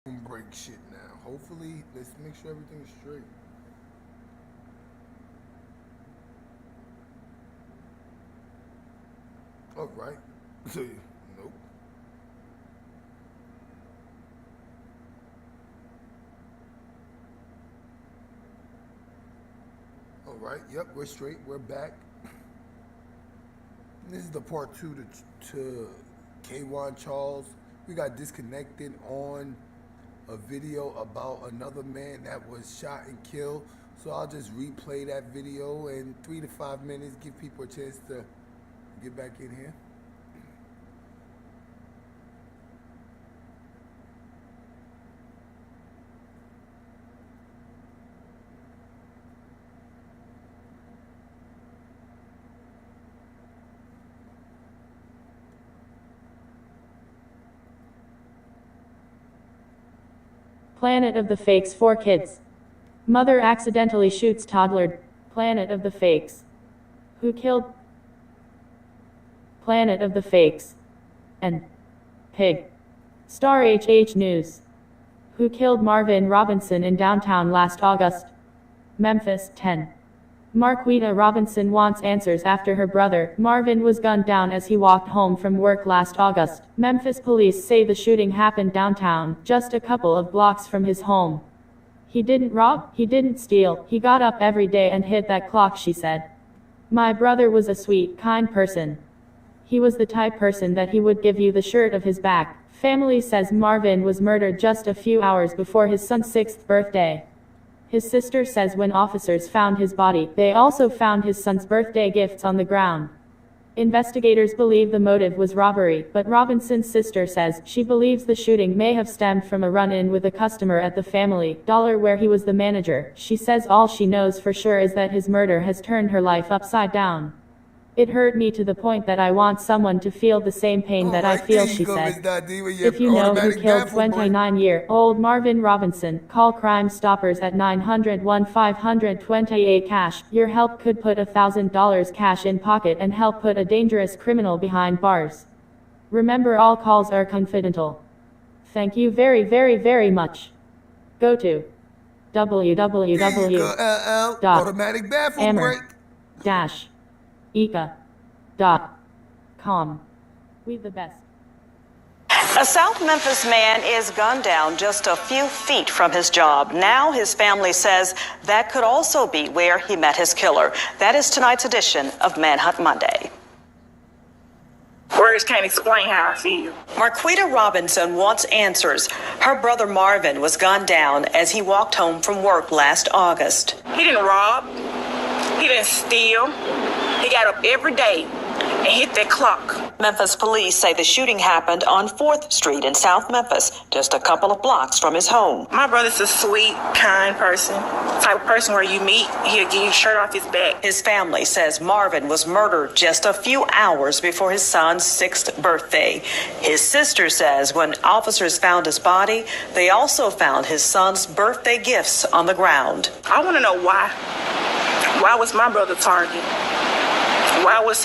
break shit now. Hopefully, let's make sure everything's straight. All right. So, nope. All right. Yep, we're straight. We're back. This is the part two to Quawan Charles. We got disconnected on a video about another man that was shot and killed. So I'll just replay that video in 3 to 5 minutes, give people a chance to get back in here. Planet of the Fakes 4 kids. Mother accidentally shoots toddler. Planet of the Fakes. Who killed? Planet of the Fakes. And Pig. Star HH News. Who killed Marvin Robinson in downtown last August? Memphis 10. Marquita Robinson wants answers after her brother, Marvin, was gunned down as he walked home from work last August. Memphis police say the shooting happened downtown, just a couple of blocks from his home. He didn't rob, he didn't steal, he got up every day and hit that clock, she said. My brother was a sweet, kind person. He was the type person that he would give you the shirt of his back. Family says Marvin was murdered just a few hours before his son's 6th birthday. His sister says when officers found his body, they also found his son's birthday gifts on the ground. Investigators believe the motive was robbery, but Robinson's sister says she believes the shooting may have stemmed from a run-in with a customer at the Family Dollar where he was the manager. She says all she knows for sure is that his murder has turned her life upside down. It hurt me to the point that I want someone to feel the same pain that I feel, she said. If you know who killed 29-year-old Marvin Robinson, call Crime Stoppers at 900-1528 cash. Your help could put $1,000 cash in pocket and help put a dangerous criminal behind bars. Remember, all calls are confidential. Thank you very, very, very much. Go to www.ammer-eka.com. We the best. A South Memphis man is gunned down just a few feet from his job. Now his family says that could also be where he met his killer. That is tonight's edition of Manhunt Monday. Words can't explain how I feel. Marquita Robinson wants answers. Her brother Marvin was gunned down as he walked home from work last August. He didn't rob. He didn't steal. He got up every day and hit that clock. Memphis police say the shooting happened on 4th Street in South Memphis, just a couple of blocks from his home. My brother's a sweet, kind person. Type of person where you meet, he'll give you a shirt off his back. His family says Marvin was murdered just a few hours before his son's 6th birthday. His sister says when officers found his body, they also found his son's birthday gifts on the ground. I want to know why. Why was my brother targeted? Why was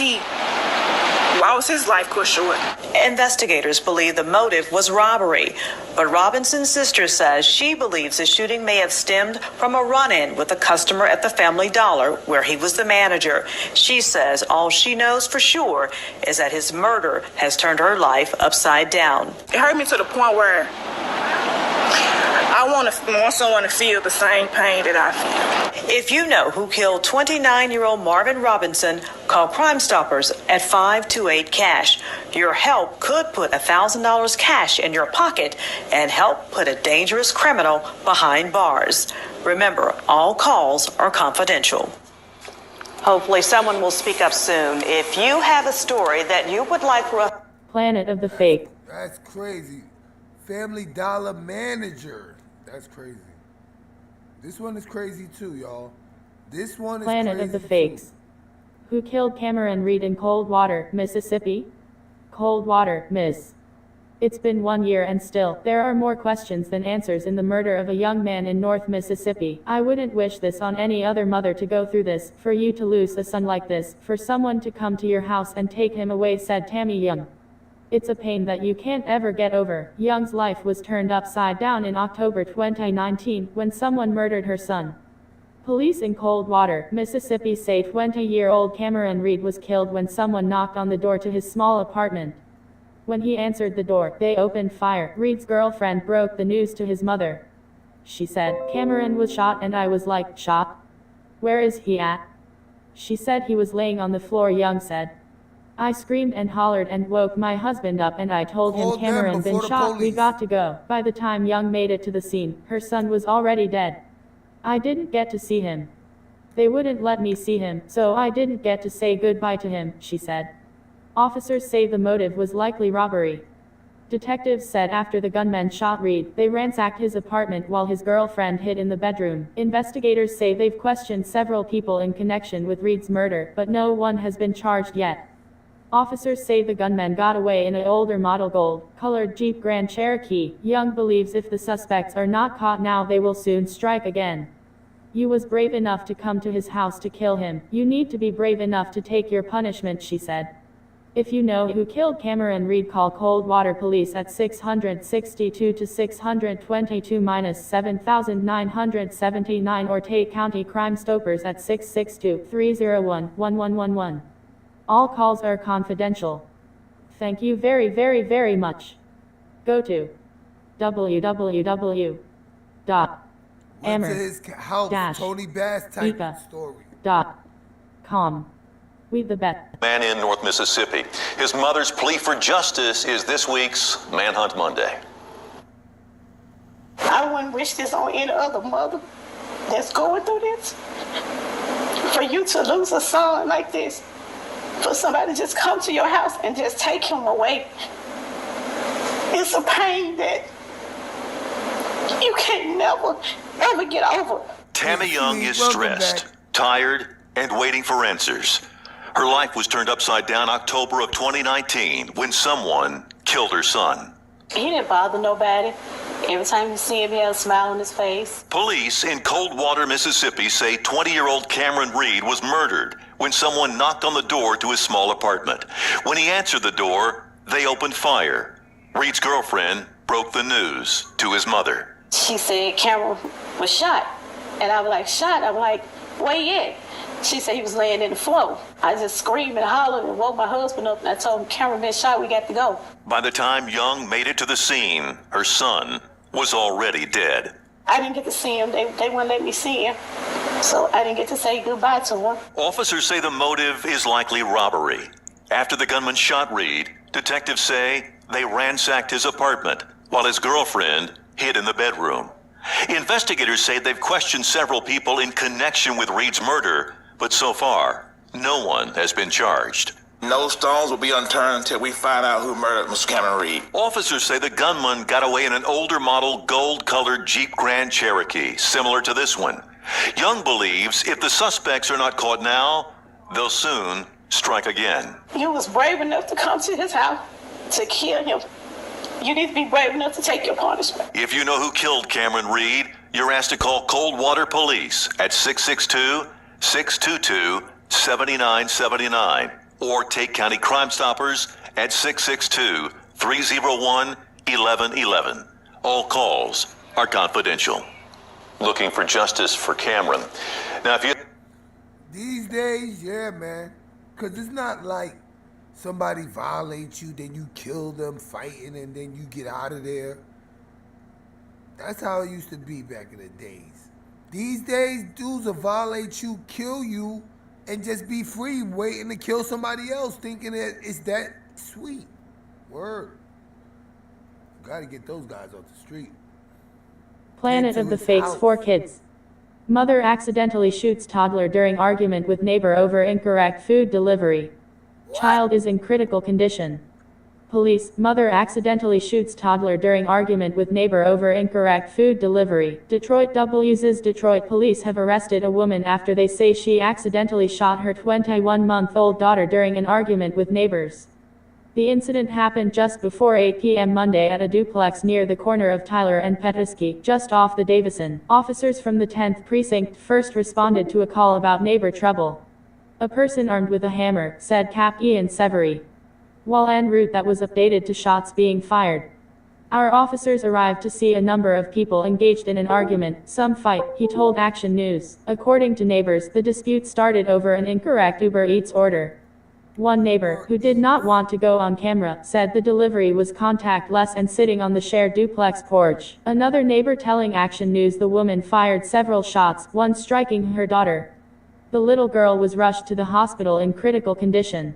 his life cut short? Investigators believe the motive was robbery, but Robinson's sister says she believes the shooting may have stemmed from a run-in with a customer at the Family Dollar where he was the manager. She says all she knows for sure is that his murder has turned her life upside down. It hurt me to the point where I want someone to feel the same pain that I feel. If you know who killed 29-year-old Marvin Robinson, call Crime Stoppers at 528 cash. Your help could put $1,000 cash in your pocket and help put a dangerous criminal behind bars. Remember, all calls are confidential. Hopefully someone will speak up soon. If you have a story that you would like for a Planet of the Fake. That's crazy. Family Dollar manager. That's crazy. This one is crazy too, y'all. This one is Planet crazy of the too. Fakes. Who killed Cameron Reed in Coldwater, Mississippi? Coldwater, Miss. It's been 1 year and still, there are more questions than answers in the murder of a young man in North Mississippi. I wouldn't wish this on any other mother to go through this, for you to lose a son like this, for someone to come to your house and take him away, said Tammy Young. It's a pain that you can't ever get over. Young's life was turned upside down in October 2019 when someone murdered her son. Police in Coldwater, Mississippi say 20-year-old Cameron Reed was killed when someone knocked on the door to his small apartment. When he answered the door, they opened fire. Reed's girlfriend broke the news to his mother. She said, "Cameron was shot," and I was like, "Shot? Where is he at?" She said he was laying on the floor. Young said, "I screamed and hollered and woke my husband up, and I told him Cameron been shot. We got to go." By the time Young made it to the scene, her son was already dead. "I didn't get to see him. They wouldn't let me see him, so I didn't get to say goodbye to him," she said. Officers say the motive was likely robbery. Detectives said after the gunman shot Reed, they ransacked his apartment while his girlfriend hid in the bedroom. Investigators say they've questioned several people in connection with Reed's murder, but no one has been charged yet. Officers say the gunman got away in an older model gold-colored Jeep Grand Cherokee. Young believes if the suspects are not caught now, they will soon strike again. "You was brave enough to come to his house to kill him. You need to be brave enough to take your punishment," she said. If you know who killed Cameron Reed, call Coldwater Police at 662 to 622-7979 or Tate County Crime Stoppers at 662-301-1111. All calls are confidential. Thank you very, very, very much. Go to Went to his house, Tony Bass type story. www.amherst-ika.com. We the bet. Man in North Mississippi. His mother's plea for justice is this week's Manhunt Monday. I wouldn't wish this on any other mother that's going through this. For you to lose a son like this, for somebody to just come to your house and just take him away, it's a pain that you can never, ever get over. Tammy Young is stressed, tired, and waiting for answers. Her life was turned upside down October of 2019 when someone killed her son. He didn't bother nobody. Every time you see him, he had a smile on his face. Police in Coldwater, Mississippi say 20-year-old Cameron Reed was murdered when someone knocked on the door to his small apartment. When he answered the door, they opened fire. Reed's girlfriend broke the news to his mother. She said Cameron was shot. And I was like, shot? I'm like, where he at? She said he was laying in the floor. I just screamed and hollered and woke my husband up, and I told him, "Cameron been shot, we got to go." By the time Young made it to the scene, her son was already dead. I didn't get to see him. They wouldn't let me see him. So I didn't get to say goodbye to him. Officers say the motive is likely robbery. After the gunman shot Reed, detectives say they ransacked his apartment while his girlfriend hid in the bedroom. Investigators say they've questioned several people in connection with Reed's murder, but so far, no one has been charged. No stones will be unturned until we find out who murdered Mr. Cameron Reed. Officers say the gunman got away in an older model gold-colored Jeep Grand Cherokee, similar to this one. Young believes if the suspects are not caught now, they'll soon strike again. You was brave enough to come to his house to kill him. You need to be brave enough to take your punishment. If you know who killed Cameron Reed, you're asked to call Coldwater Police at 662-622-7979 or Tate County Crime Stoppers at 662-301-1111. All calls are confidential. Looking for justice for Cameron. Now, if you... These days, yeah, man. Because it's not like somebody violates you, then you kill them fighting, and then you get out of there. That's how it used to be back in the days. These days, dudes will violate you, kill you, and just be free, waiting to kill somebody else, thinking that it's that sweet. Word. Gotta get those guys off the street. Planet of the Fakes 4 kids. Mother accidentally shoots toddler during argument with neighbor over incorrect food delivery. Child is in critical condition. Police, mother accidentally shoots toddler during argument with neighbor over incorrect food delivery. Detroit police have arrested a woman after they say she accidentally shot her 21-month-old daughter during an argument with neighbors. The incident happened just before 8 p.m. Monday at a duplex near the corner of Tyler and Petoskey, just off the Davison. Officers from the 10th Precinct first responded to a call about neighbor trouble. A person armed with a hammer, said Cap Ian Severy. while en route that was updated to shots being fired. Our officers arrived to see a number of people engaged in an argument, some fight, he told Action News. According to neighbors, the dispute started over an incorrect Uber Eats order. One neighbor, who did not want to go on camera, said the delivery was contactless and sitting on the shared duplex porch. Another neighbor telling Action News the woman fired several shots, one striking her daughter. The little girl was rushed to the hospital in critical condition.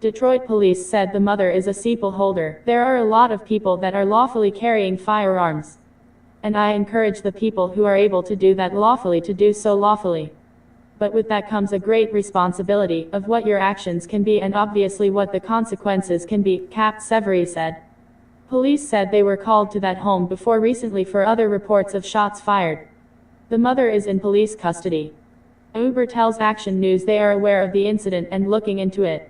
Detroit police said the mother is a CPL holder. There are a lot of people that are lawfully carrying firearms. And I encourage the people who are able to do that lawfully to do so lawfully. But with that comes a great responsibility of what your actions can be and obviously what the consequences can be, Capt. Severy said. Police said they were called to that home before recently for other reports of shots fired. The mother is in police custody. Uber tells Action News they are aware of the incident and looking into it.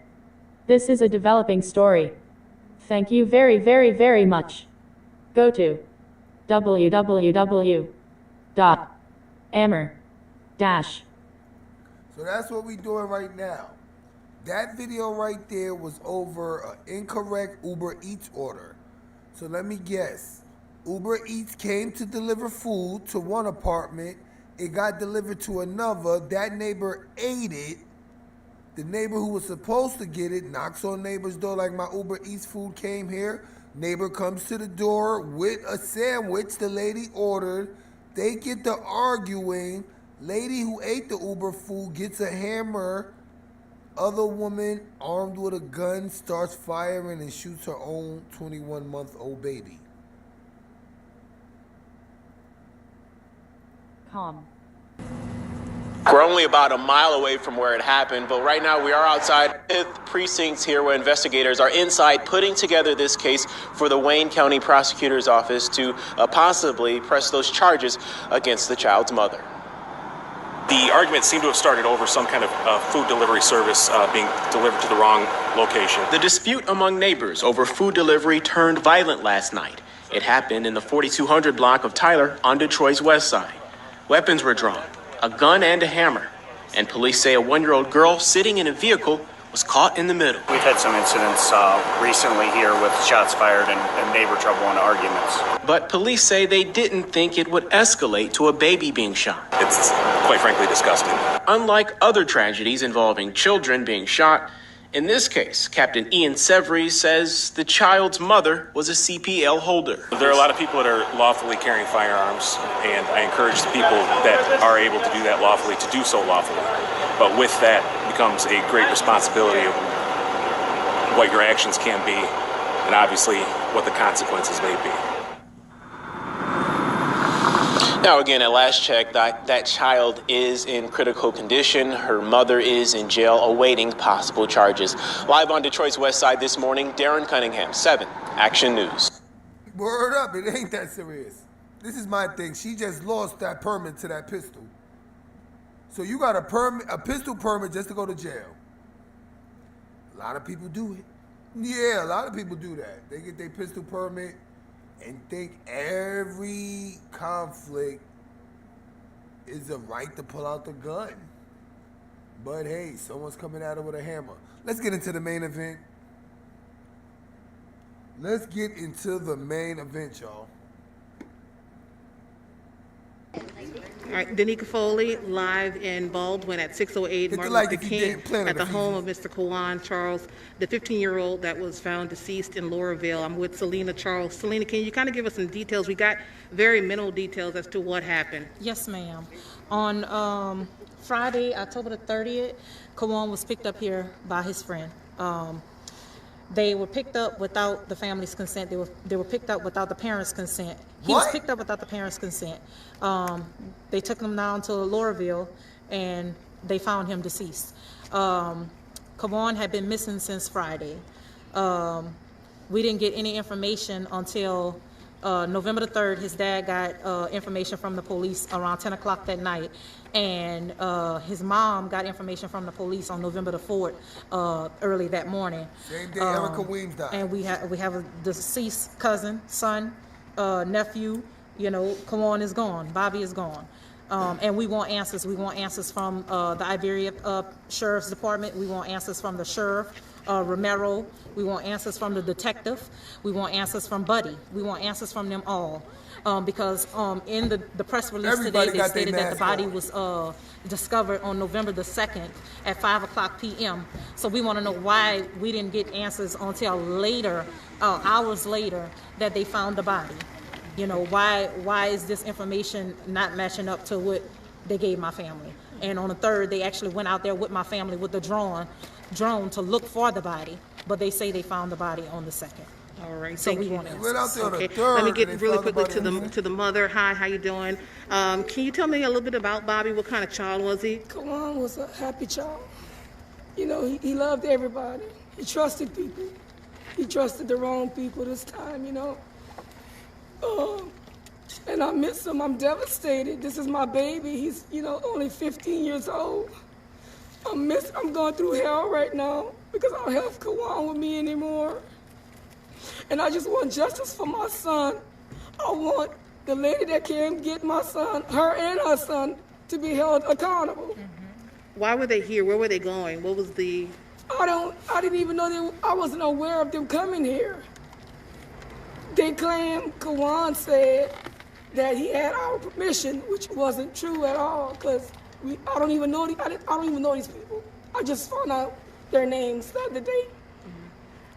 This is a developing story. Thank you very, very, very much. Go to www.ammer- So that's what we doing right now. That video right there was over an incorrect Uber Eats order. So let me guess. Uber Eats came to deliver food to one apartment. It got delivered to another. That neighbor ate it. The neighbor who was supposed to get it knocks on neighbor's door like my Uber Eats food came here. Neighbor comes to the door with a sandwich the lady ordered. They get to arguing. Lady who ate the Uber food gets a hammer. Other woman armed with a gun starts firing and shoots her own 21-month-old baby. Calm. We're only about a mile away from where it happened, but right now we are outside the precincts here where investigators are inside putting together this case for the Wayne County Prosecutor's Office to possibly press those charges against the child's mother. The argument seemed to have started over some kind of food delivery service being delivered to the wrong location. The dispute among neighbors over food delivery turned violent last night. It happened in the 4200 block of Tyler on Detroit's west side. Weapons were drawn, a gun and a hammer, and police say a 1-year-old girl sitting in a vehicle was caught in the middle. We've had some incidents recently here with shots fired and neighbor trouble and arguments. But police say they didn't think it would escalate to a baby being shot. It's quite frankly disgusting. Unlike other tragedies involving children being shot, in this case, Captain Ian Severy says the child's mother was a CPL holder. There are a lot of people that are lawfully carrying firearms, and I encourage the people that are able to do that lawfully to do so lawfully. But with that becomes a great responsibility of what your actions can be, and obviously what the consequences may be. Now, again, at last check, that child is in critical condition. Her mother is in jail awaiting possible charges. Live on Detroit's west side this morning, Darren Cunningham, 7 Action News. Word up, it ain't that serious. This is my thing. She just lost that permit to that pistol. So you got a pistol permit just to go to jail. A lot of people do it. Yeah, a lot of people do that. They get their pistol permit and think every conflict is a right to pull out the gun. But hey, someone's coming at her with a hammer. Let's get into the main event. Let's get into the main event, y'all. All right, Danica Foley, live in Baldwin at 608 Martin Luther King at the home of Mr. Quawan Charles, the 15-year-old that was found deceased in Loureauville. I'm with Selena Charles. Selena, can you kind of give us some details? We got very minimal details as to what happened. Yes, ma'am. On Friday, October the 30th, Quawan was picked up here by his friend. They were picked up without the family's consent. They were picked up without the parents' consent. He was picked up without the parents' consent. They took him down to Loureauville, and they found him deceased. Quawan had been missing since Friday. We didn't get any information until November the 3rd. His dad got information from the police around 10 o'clock that night. And his mom got information from the police on November the 4th, early that morning. Same day Erica Weems died. And we have a deceased cousin, son, nephew. You know, Quawan is gone. Bobby is gone. And we want answers. We want answers from the Iberia Sheriff's Department. We want answers from the sheriff. Romero. We want answers from the detective. We want answers from Buddy. We want answers from them all. Because in the press release Everybody today, they got their stated that the mask body on. was discovered on November the 2nd at 5:00 p.m. So we want to know why we didn't get answers until later, hours later, that they found the body. You know, why is this information not matching up to what they gave my family? And on the 3rd, they actually went out there with my family with the drone to look for the body, but they say they found the body on the 2nd. All right, So thank we you. want answers. Went out there on the Okay, 3rd. let me get and they really found the quickly body to the mother. Hi, how you doing? Can you tell me a little bit about Bobby? What kind of child was he? Quawan was a happy child. You know, he loved everybody. He trusted people. He trusted the wrong people this time, you know. And I miss him. I'm devastated. This is my baby. He's, you know, only 15 years old. I'm going through hell right now because I don't have Quawan with me anymore. And I just want justice for my son. I want the lady that came get my son, her and her son, to be held accountable. Why were they here? Where were they going? What was the... I didn't even know I wasn't aware of them coming here. They claim, Quawan said, that he had our permission, which wasn't true at all, because I don't even know these people. I just found out their names the other day.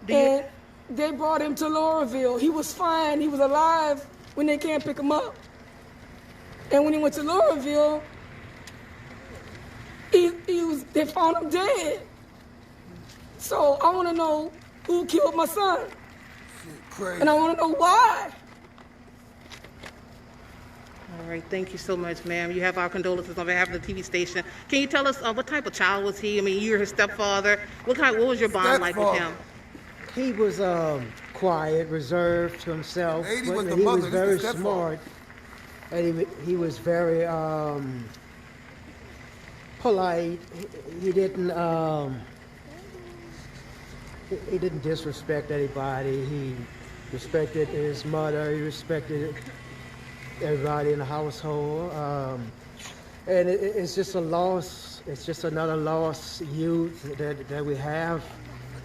And they brought him to Loureauville. He was fine. He was alive when they can't pick him up. And when he went to Loureauville, they found him dead. So I want to know who killed my son. Crazy. And I want to know why. All right, thank you so much, ma'am. You have our condolences on behalf of the TV station. Can you tell us what type of child was he? I mean, you're his stepfather. What was your bond like with him? He was quiet, reserved to himself. Lady but was the he mother, was this the very stepfather. smart, and he was very polite. He didn't disrespect anybody. He respected his mother. He respected everybody in the household. And it's just a loss. It's just another lost youth that we have.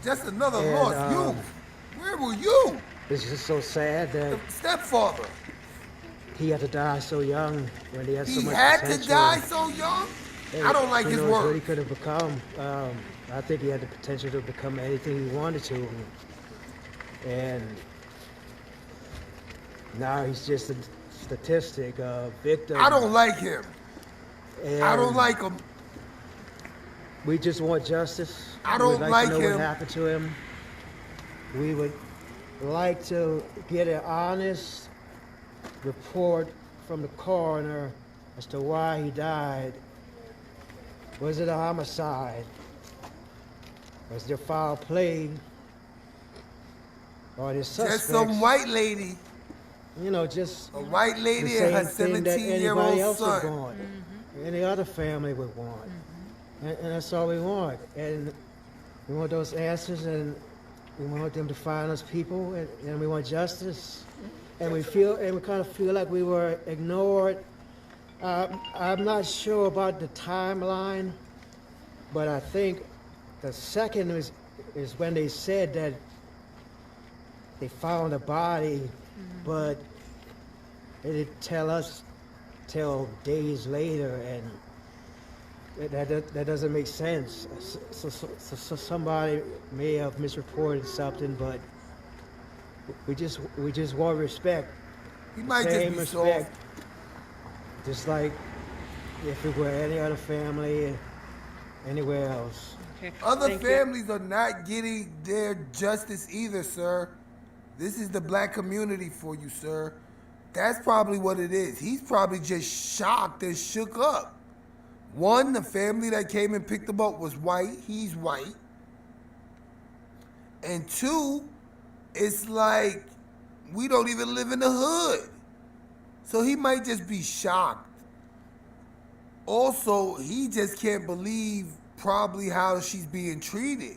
Just another lost youth. Where were you? It's just so sad that The stepfather. he had to die so young when he had so He much had potential. to die so young? And I don't like who his knows what he words. could have become. I think he had the potential to become anything he wanted to. And now he's just a statistic, a victim. I don't like him. I don't And like him. we just want justice. I don't We'd like like to know him. what happened to him. We would like to get an honest report from the coroner as to why he died. Was it a homicide? Was there foul play? Or the suspects? Just some white lady. You know, just a white the lady and her same thing that 17-year-old anybody else son. would want. Any other family would want. And that's all we want. And we want those answers, and we want them to find us people, and we want justice. And we kind of feel like we were ignored. I'm not sure about the timeline, but I think the second is when they said that they found a body, but they didn't tell us till days later, and that doesn't make sense. So somebody may have misreported something, but we just want respect. He might Same just be respect. soft. Just like if it were any other family anywhere else. Okay. Other Thank you. families are not getting their justice either, sir. This is the black community for you, sir. That's probably what it is. He's probably just shocked and shook up. One, the family that came and picked him up was white. He's white. And two, it's like we don't even live in the hood. So he might just be shocked. Also, he just can't believe probably how she's being treated.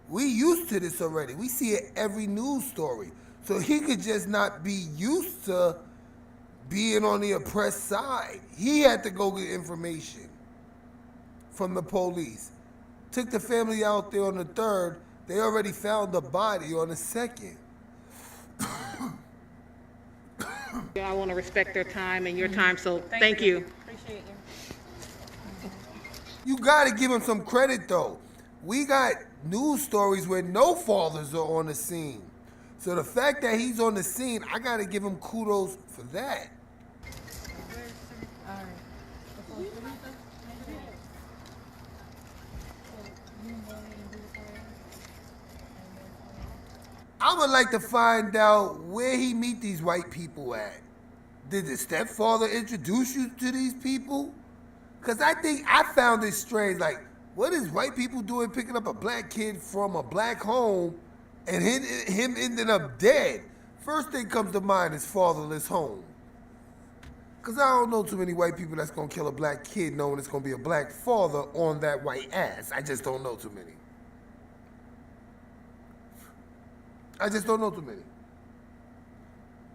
We used to this already. We see it every news story. So he could just not be used to being on the oppressed side. He had to go get information from the police. Took the family out there on the 3rd. They already found the body on the 2nd. I want to respect their time and your time, so thank you. Appreciate you. You gotta give him some credit though. We got news stories where no fathers are on the scene. So the fact that he's on the scene, I gotta give him kudos for that. I would like to find out where he meet these white people at. Did the stepfather introduce you to these people? Because I think I found it strange. Like, what is white people doing picking up a black kid from a black home and him ending up dead? First thing comes to mind is fatherless home. Because I don't know too many white people that's going to kill a black kid knowing it's going to be a black father on that white ass. I just don't know too many. I just don't know too many.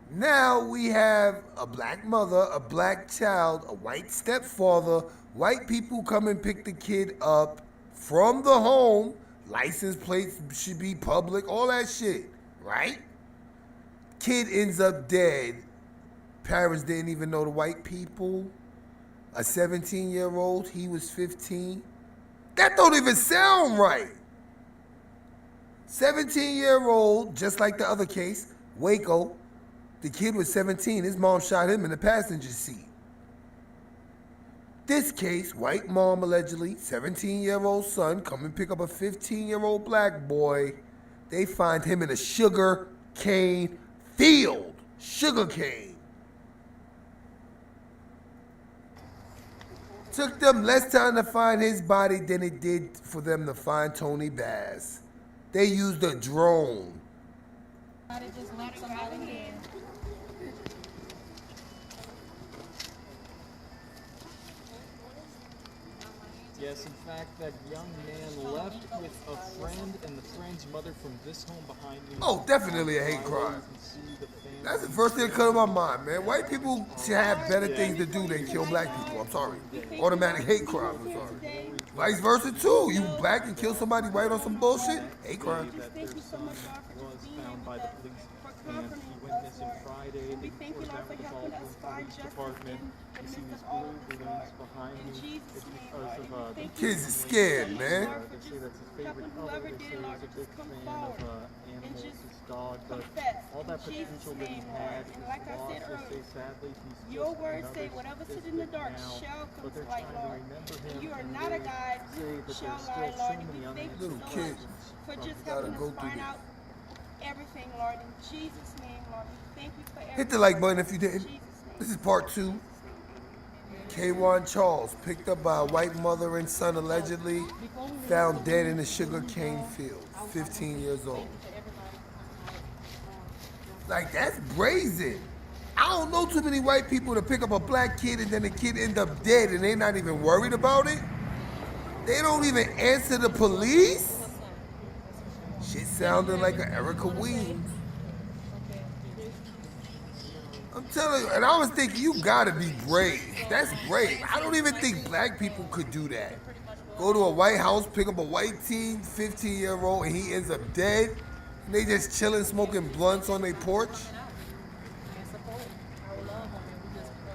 Now we have a black mother, a black child, a white stepfather, white people come and pick the kid up from the home, license plates should be public, all that shit, right? Kid ends up dead. Parents didn't even know the white people. A 17-year-old, he was 15. That don't even sound right. 17-year-old, just like the other case, Waco. The kid was 17. His mom shot him in the passenger seat. This case, white mom allegedly, 17-year-old son, come and pick up a 15-year-old black boy. They find him in a sugar cane field. Sugar cane. Took them less time to find his body than it did for them to find Tony Bass. They used a drone. Yes, in fact, that young man left with a friend and the friend's mother from this home behind me. Oh, definitely a hate crime. That's the first thing that comes to my mind, man. White people should have better things to do than kill black people. I'm sorry. Automatic hate crime. I'm sorry. Vice versa, too. You black and kill somebody white on some bullshit? Hate crime. That their son was found by the police, and he went missing Friday. They reported that with the Baldwin Police Department. You see these blue balloons behind me. It's because of kids are scared, man. They say that's his favorite color. They say he's a big fan of animals, his dog, but all that potential that he had is lost. They say sadly he's Your just words say, another whatever sit statistic in the dark now, shall come but they're to light, trying to Lord. remember him. You are and not a they God say that shall there's lie, still so Lord. And many we thank you Little so kids much for just gotta helping go us through find this. out everything, Lord. In Jesus' name, Lord, we thank you for everything. Hit the like button if you didn't. This is part 2. Quawan Charles, picked up by a white mother and son allegedly, found dead in a sugar cane field, 15 years old. Like, that's brazen. I don't know too many white people to pick up a black kid and then the kid end up dead and they're not even worried about it. They don't even answer the police. Shit sounding like an Erica Weems. I'm telling you, and I was thinking, you gotta be brave. That's brave. I don't even think black people could do that. Go to a white house, pick up a white teen, 15-year-old, and he ends up dead. And they just chilling, smoking blunts on their porch.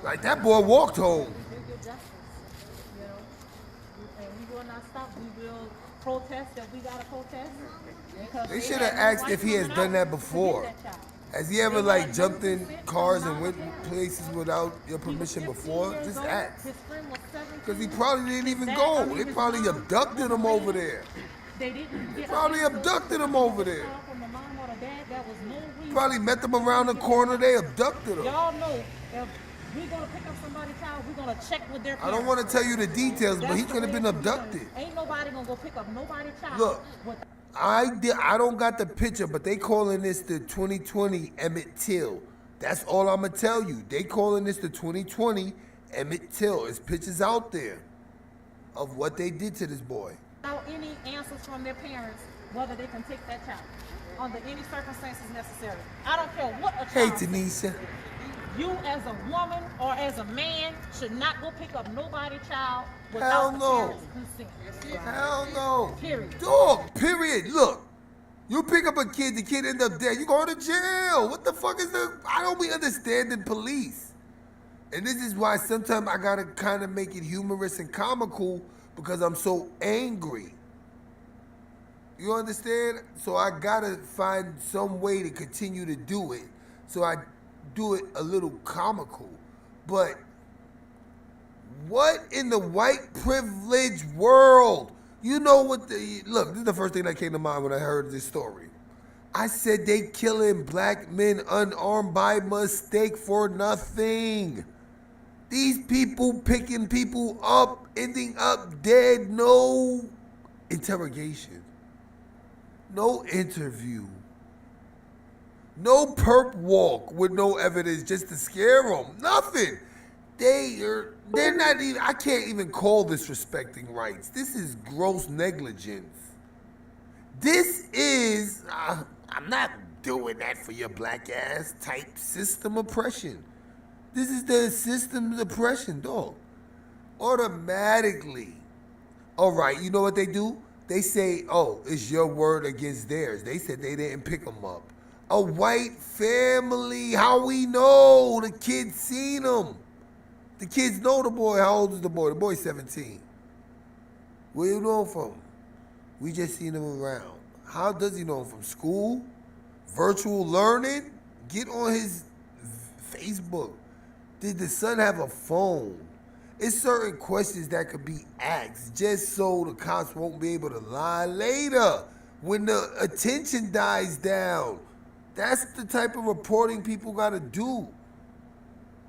Like, that boy walked home. We will not stop. We will protest if we gotta protest. They should have asked if he has done that before. Has he ever like jumped in cars and went places without your permission before? Just ask. Because he probably didn't even go. They probably abducted him over there. They probably abducted him over there. Probably met them around the corner. They abducted him. Y'all know if we're gonna pick up somebody's child, we're gonna check with their parents. I don't want to tell you the details, but he could have been abducted. Ain't nobody gonna go pick up nobody's child. Look, I don't got the picture, but they calling this the 2020 Emmett Till. That's all I'm gonna tell you. They calling this the 2020 Emmett Till. There's pictures out there of what they did to this boy. Without any answers from their parents, whether they can take that child under any circumstances necessary. I don't care what a child. Hey, Tanisha. You as a woman or as a man should not go pick up nobody's child without the parents' consent. Hell no. Period. Dog, period. Look, You pick up a kid, the kid end up dead, you go to jail. What the fuck is I don't be understanding police. And this is why sometimes I gotta kind of make it humorous and comical because I'm so angry. You understand? So I gotta find some way to continue to do it. So I do it a little comical. But what in the white privilege world? You know what look, this is the first thing that came to mind when I heard this story. I said they killing black men unarmed by mistake for nothing. These people picking people up, ending up dead, no interrogation, no interview, no perp walk with no evidence just to scare them, nothing. They're not even, I can't even call this respecting rights. This is gross negligence. This is, I'm not doing that for your black ass type system oppression. This is the system's oppression, dog. Automatically. All right, you know what they do? They say, oh, it's your word against theirs. They said they didn't pick them up. A white family, how we know? The kids seen them. The kids know the boy. How old is the boy? The boy's 17. Where you know him from? We just seen him around. How does he know him? From school? Virtual learning? Get on his Facebook. Did the son have a phone? It's certain questions that could be asked just so the cops won't be able to lie later when the attention dies down. That's the type of reporting people gotta do.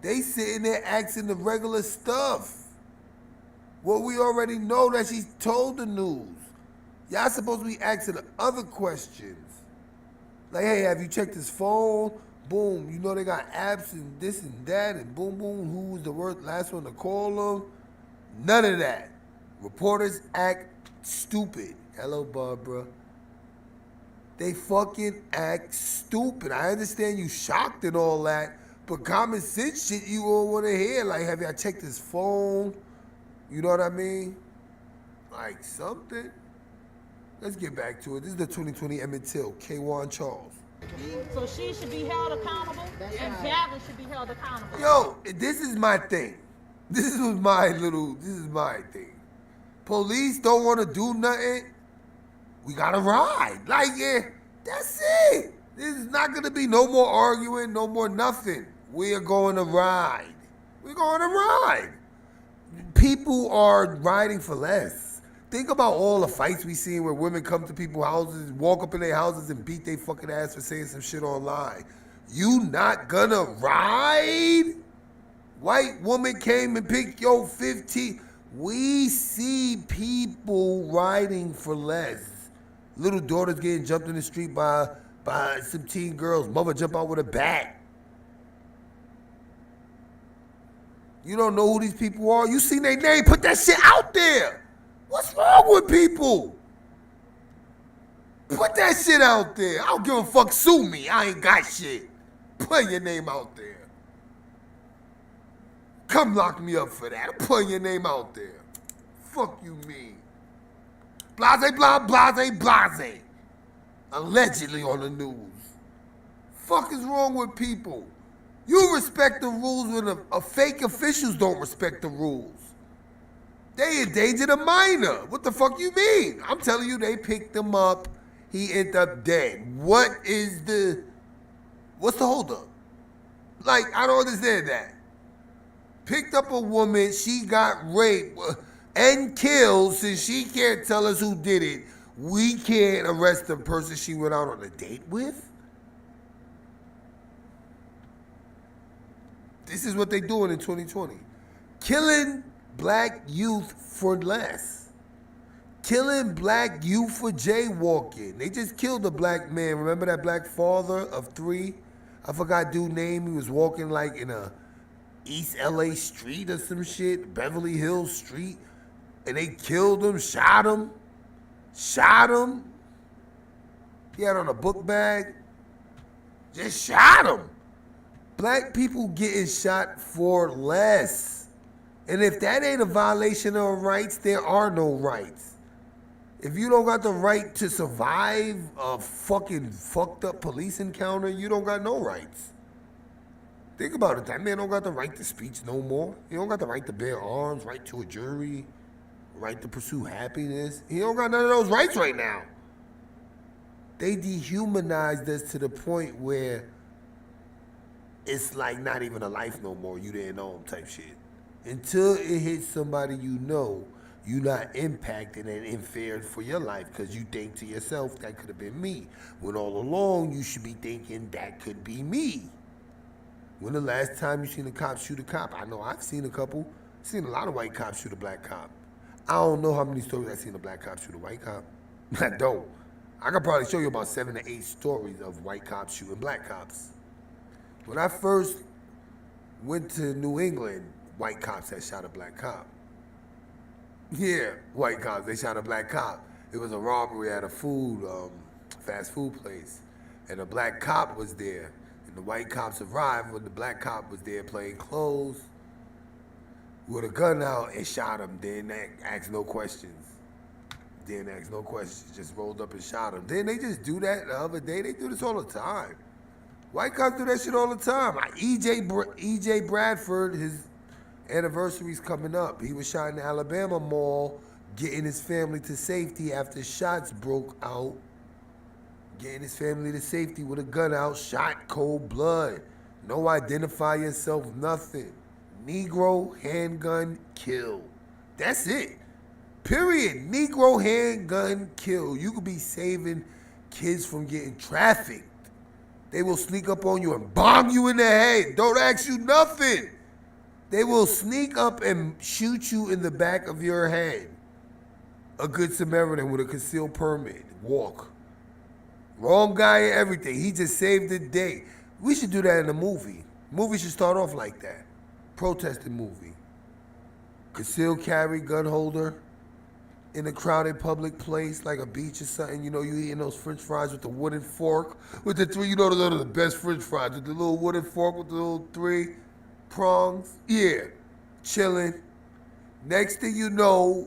They sitting there asking the regular stuff. What we already know that she's told the news. Y'all supposed to be asking the other questions. Like, hey, have you checked his phone? Boom, you know they got apps and this and that and boom, boom, who was the last one to call them? None of that. Reporters act stupid. Hello, Barbara. They fucking act stupid. I understand you shocked and all that, but common sense shit you all want to hear. Like, have y'all checked his phone? You know what I mean? Like something. Let's get back to it. This is the 2020 Emmett Till, Quawan Charles. So she should be held accountable, and Gavin should be held accountable. Yo, this is my thing. This is my thing. Police don't want to do nothing. We gotta ride. Like, yeah, that's it. There's not gonna be no more arguing, no more nothing. We are going to ride. We're going to ride. People are riding for less. Think about all the fights we seen where women come to people's houses, walk up in their houses and beat their fucking ass for saying some shit online. You not gonna ride? White woman came and picked your 15. We see people riding for less. Little daughters getting jumped in the street by some teen girls. Mother jump out with a bat. You don't know who these people are? You seen their name, put that shit out there. What's wrong with people? Put that shit out there. I don't give a fuck, sue me. I ain't got shit. Put your name out there. Come lock me up for that. I'm putting your name out there. Fuck you mean. Blase, blah, blase, blase. Allegedly on the news. Fuck is wrong with people? You respect the rules when fake officials don't respect the rules. They endangered a minor. What the fuck you mean? I'm telling you, they picked him up. He ended up dead. What's the holdup? Like, I don't understand that. Picked up a woman, she got raped and killed. Since she can't tell us who did it, we can't arrest the person she went out on a date with? This is what they doing in 2020. Killing black youth for less. Killing black youth for jaywalking. They just killed a black man. Remember that black father of 3? I forgot dude's name. He was walking like in a East LA street or some shit, Beverly Hills Street, and they killed him, shot him. He had on a book bag. Just shot him. Black people getting shot for less. And if that ain't a violation of rights, there are no rights. If you don't got the right to survive a fucking fucked up police encounter, you don't got no rights. Think about it. That man don't got the right to speech no more. He don't got the right to bear arms, right to a jury, right to pursue happiness. He don't got none of those rights right now. They dehumanized us to the point where it's like not even a life no more. You didn't know him type shit. Until it hits somebody you know, you're not impacted and interfered for your life because you think to yourself, that could have been me. When all along, you should be thinking, that could be me. When the last time you seen a cop shoot a cop? I know I've seen a couple. I've seen a lot of white cops shoot a black cop. I don't know how many stories I've seen a black cop shoot a white cop. I don't. I could probably show you about 7 to 8 stories of white cops shooting black cops. When I first went to New England, white cops had shot a black cop. Yeah, white cops, they shot a black cop. It was a robbery at a fast food place. And a black cop was there. And the white cops arrived when the black cop was there playing clothes with a gun out and shot him. Didn't ask no questions. Didn't ask no questions. Just rolled up and shot him. Didn't they just do that the other day? They do this all the time. White cops do that shit all the time. E.J. Bradford, his anniversary's coming up. He was shot in the Alabama mall, getting his family to safety after shots broke out. Getting his family to safety with a gun out, shot cold blood. No identify yourself, nothing. Negro, handgun, kill. That's it. Period. Negro, handgun, kill. You could be saving kids from getting trafficked. They will sneak up on you and bomb you in the head. Don't ask you nothing. They will sneak up and shoot you in the back of your head. A good Samaritan with a concealed permit. Walk. Wrong guy and everything. He just saved the day. We should do that in a movie. Movie should start off like that. Protesting movie. Concealed carry, gun holder. In a crowded public place like a beach or something, you know, you eating those french fries with the wooden fork, with the 3, you know, those are the best french fries, with the little wooden fork with the little 3 prongs. Yeah, chilling. Next thing you know,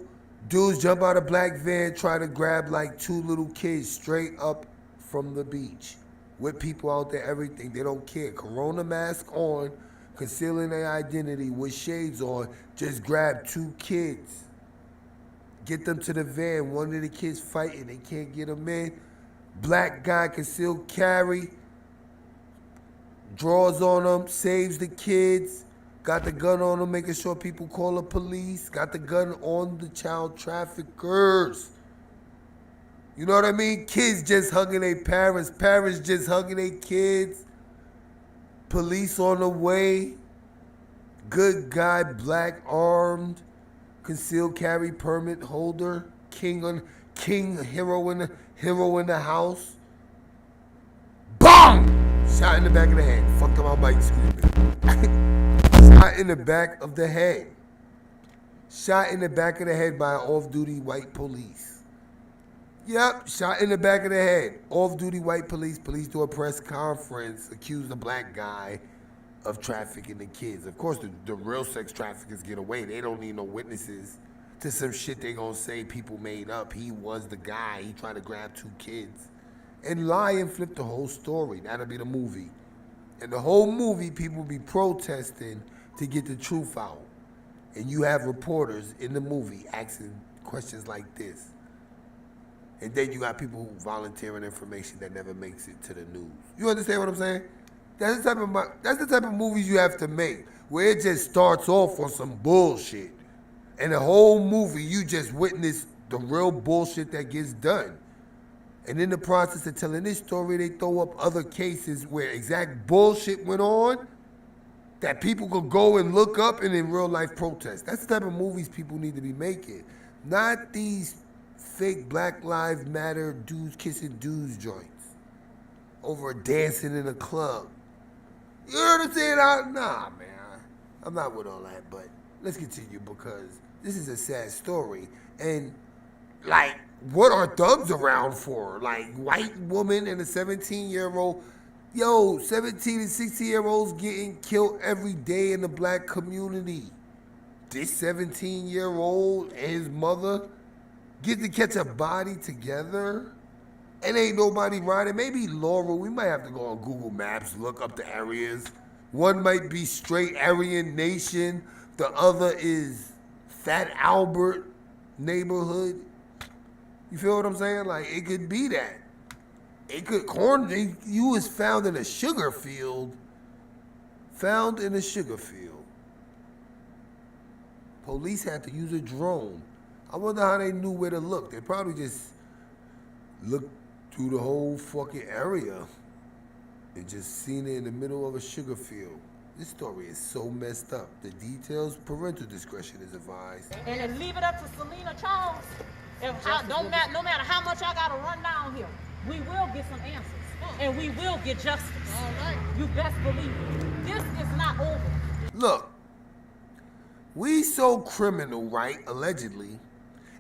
dudes jump out of black van, try to grab like 2 little kids straight up from the beach. With people out there, everything, they don't care. Corona mask on, concealing their identity with shades on, just grab 2 kids. Get them to the van. One of the kids fighting. They can't get them in. Black guy concealed carry. Draws on them. Saves the kids. Got the gun on them, making sure people call the police. Got the gun on the child traffickers. You know what I mean? Kids just hugging their parents. Parents just hugging their kids. Police on the way. Good guy, black armed. Concealed carry permit holder, hero in the house. BOOM! Shot in the back of the head. Fucked him out by screaming. Shot in the back of the head. Shot in the back of the head by an off-duty white police. Yep, shot in the back of the head. Off-duty white police. Police do a press conference, accuse the black guy of trafficking the kids. Of course, the real sex traffickers get away. They don't need no witnesses to some shit they gonna say people made up. He was the guy. He tried to grab 2 kids. And lie and flip the whole story. That'll be the movie. And the whole movie, people be protesting to get the truth out. And you have reporters in the movie asking questions like this. And then you got people who volunteering information that never makes it to the news. You understand what I'm saying? That's the type of movies you have to make, where it just starts off on some bullshit. And the whole movie, you just witness the real bullshit that gets done. And in the process of telling this story, they throw up other cases where exact bullshit went on that people could go and look up and in real life protest. That's the type of movies people need to be making. Not these fake Black Lives Matter dudes kissing dudes joints over dancing in a club. You know what I'm saying? Nah, man. I'm not with all that, but let's continue because this is a sad story. And, like, what are thugs around for? Like, white woman and a 17-year-old. Yo, 17 and 16-year-olds getting killed every day in the black community. This 17-year-old and his mother get to catch a body together, and ain't nobody riding. Maybe Laurel, we might have to go on Google Maps, look up the areas. One might be straight Aryan Nation. The other is Fat Albert neighborhood. You feel what I'm saying? Like, it could be that. It could, you was found in a sugar field. Found in a sugar field. Police had to use a drone. I wonder how they knew where to look. They probably just looked through the whole fucking area and just seen it in the middle of a sugar field. This story is so messed up. The details, parental discretion is advised. And then leave it up to Selena Charles. No matter how much I gotta run down here, we will get some answers. And we will get justice. All right. You best believe it. This is not over. Look, we so criminal, right? Allegedly.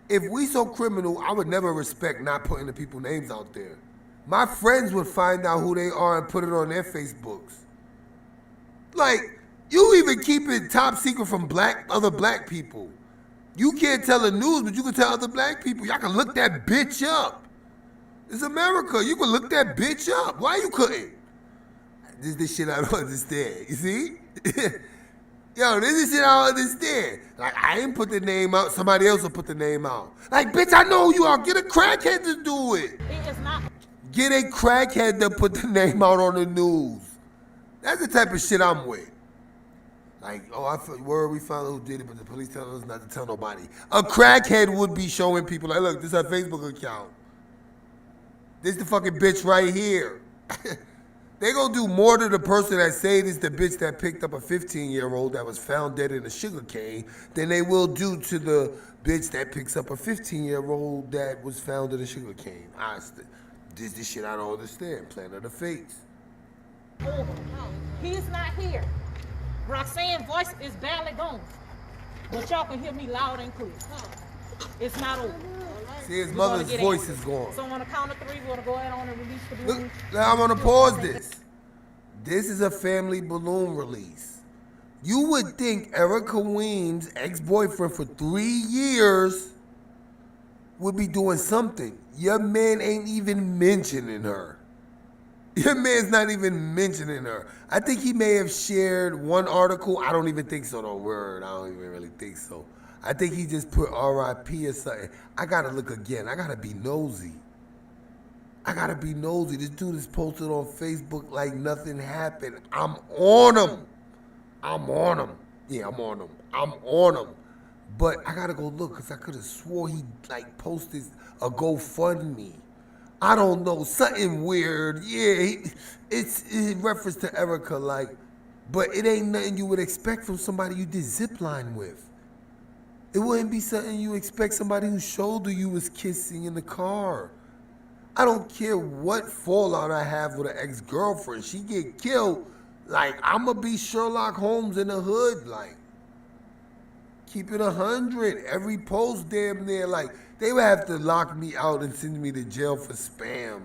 If we so criminal, I would never respect not putting the people's names out there. My friends would find out who they are and put it on their Facebooks. Like, you even keep it top secret from other black people. You can't tell the news, but you can tell other black people. Y'all can look that bitch up. It's America. You can look that bitch up. Why you couldn't? This is the shit I don't understand. You see? Yo, this is shit I don't understand. Like, I didn't put the name out. Somebody else will put the name out. Like, bitch, I know who you are. Get a crackhead to do it. It is not. Get a crackhead to put the name out on the news. That's the type of shit I'm with. Like, where we found out who did it, but the police telling us not to tell nobody. A crackhead would be showing people, like, look, this is her Facebook account. This the fucking bitch right here. They gonna do more to the person that say this the bitch that picked up a 15-year-old that was found dead in a sugar cane than they will do to the bitch that picks up a 15-year-old that was found in a sugar cane. Honestly, this is the shit I don't understand. Planet of the Fates. He's not here. Roxanne's voice is barely gone. But y'all can hear me loud and clear. It's not over. See, his mother's voice is gone. So on the count of three, we're going to go ahead on and release the balloon. Look, I'm going to pause this. This is a family balloon release. You would think Erica Weems' ex-boyfriend for 3 years would be doing something. Your man ain't even mentioning her. Your man's not even mentioning her. I think he may have shared one article. I don't even think so, though. Word, I don't even really think so. I think he just put RIP or something. I gotta look again. I gotta be nosy. This dude is posted on Facebook like nothing happened. I'm on him. Yeah, I'm on him. But I gotta go look because I could have swore he like posted a GoFundMe. I don't know, something weird. Yeah, it's in reference to Erica, like, but it ain't nothing you would expect from somebody you did zipline with. It wouldn't be something you expect somebody whose shoulder you was kissing in the car. I don't care what fallout I have with an ex-girlfriend. She get killed, like, I'ma be Sherlock Holmes in the hood, like. Keep it 100. Every post damn near, like, they would have to lock me out and send me to jail for spam.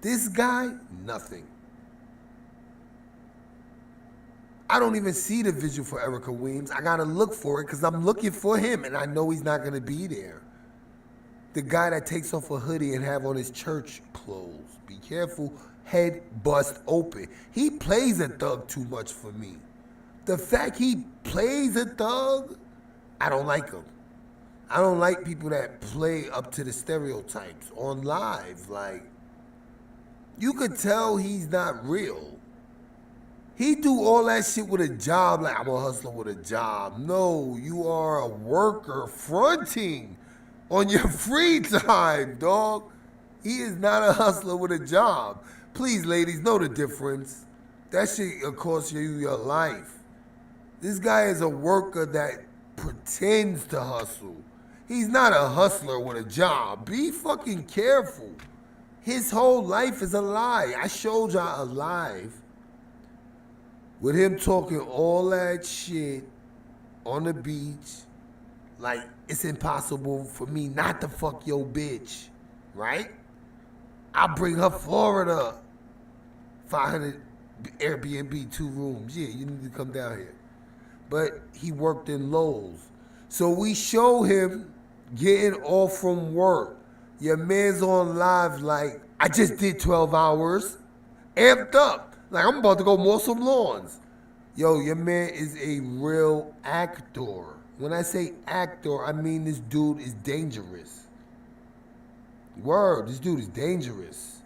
This guy, nothing. I don't even see the visual for Erica Weems. I gotta look for it because I'm looking for him and I know he's not gonna be there. The guy that takes off a hoodie and have on his church clothes. Be careful, head bust open. He plays a thug too much for me. The fact he plays a thug, I don't like him. I don't like people that play up to the stereotypes on live. Like, you could tell he's not real. He do all that shit with a job, like, I'm a hustler with a job. No, you are a worker fronting on your free time, dog. He is not a hustler with a job. Please, ladies, know the difference. That shit will cost you your life. This guy is a worker that pretends to hustle. He's not a hustler with a job. Be fucking careful. His whole life is a lie. I showed y'all a live with him talking all that shit on the beach. Like, it's impossible for me not to fuck your bitch, right? I'll bring her Florida. 500 Airbnb, 2 rooms. Yeah, you need to come down here. But he worked in Lowe's. So we show him getting off from work. Your man's on live like, I just did 12 hours. Amped up. Like, I'm about to go mow some lawns. Yo, your man is a real actor. When I say actor, I mean this dude is dangerous. Word, this dude is dangerous.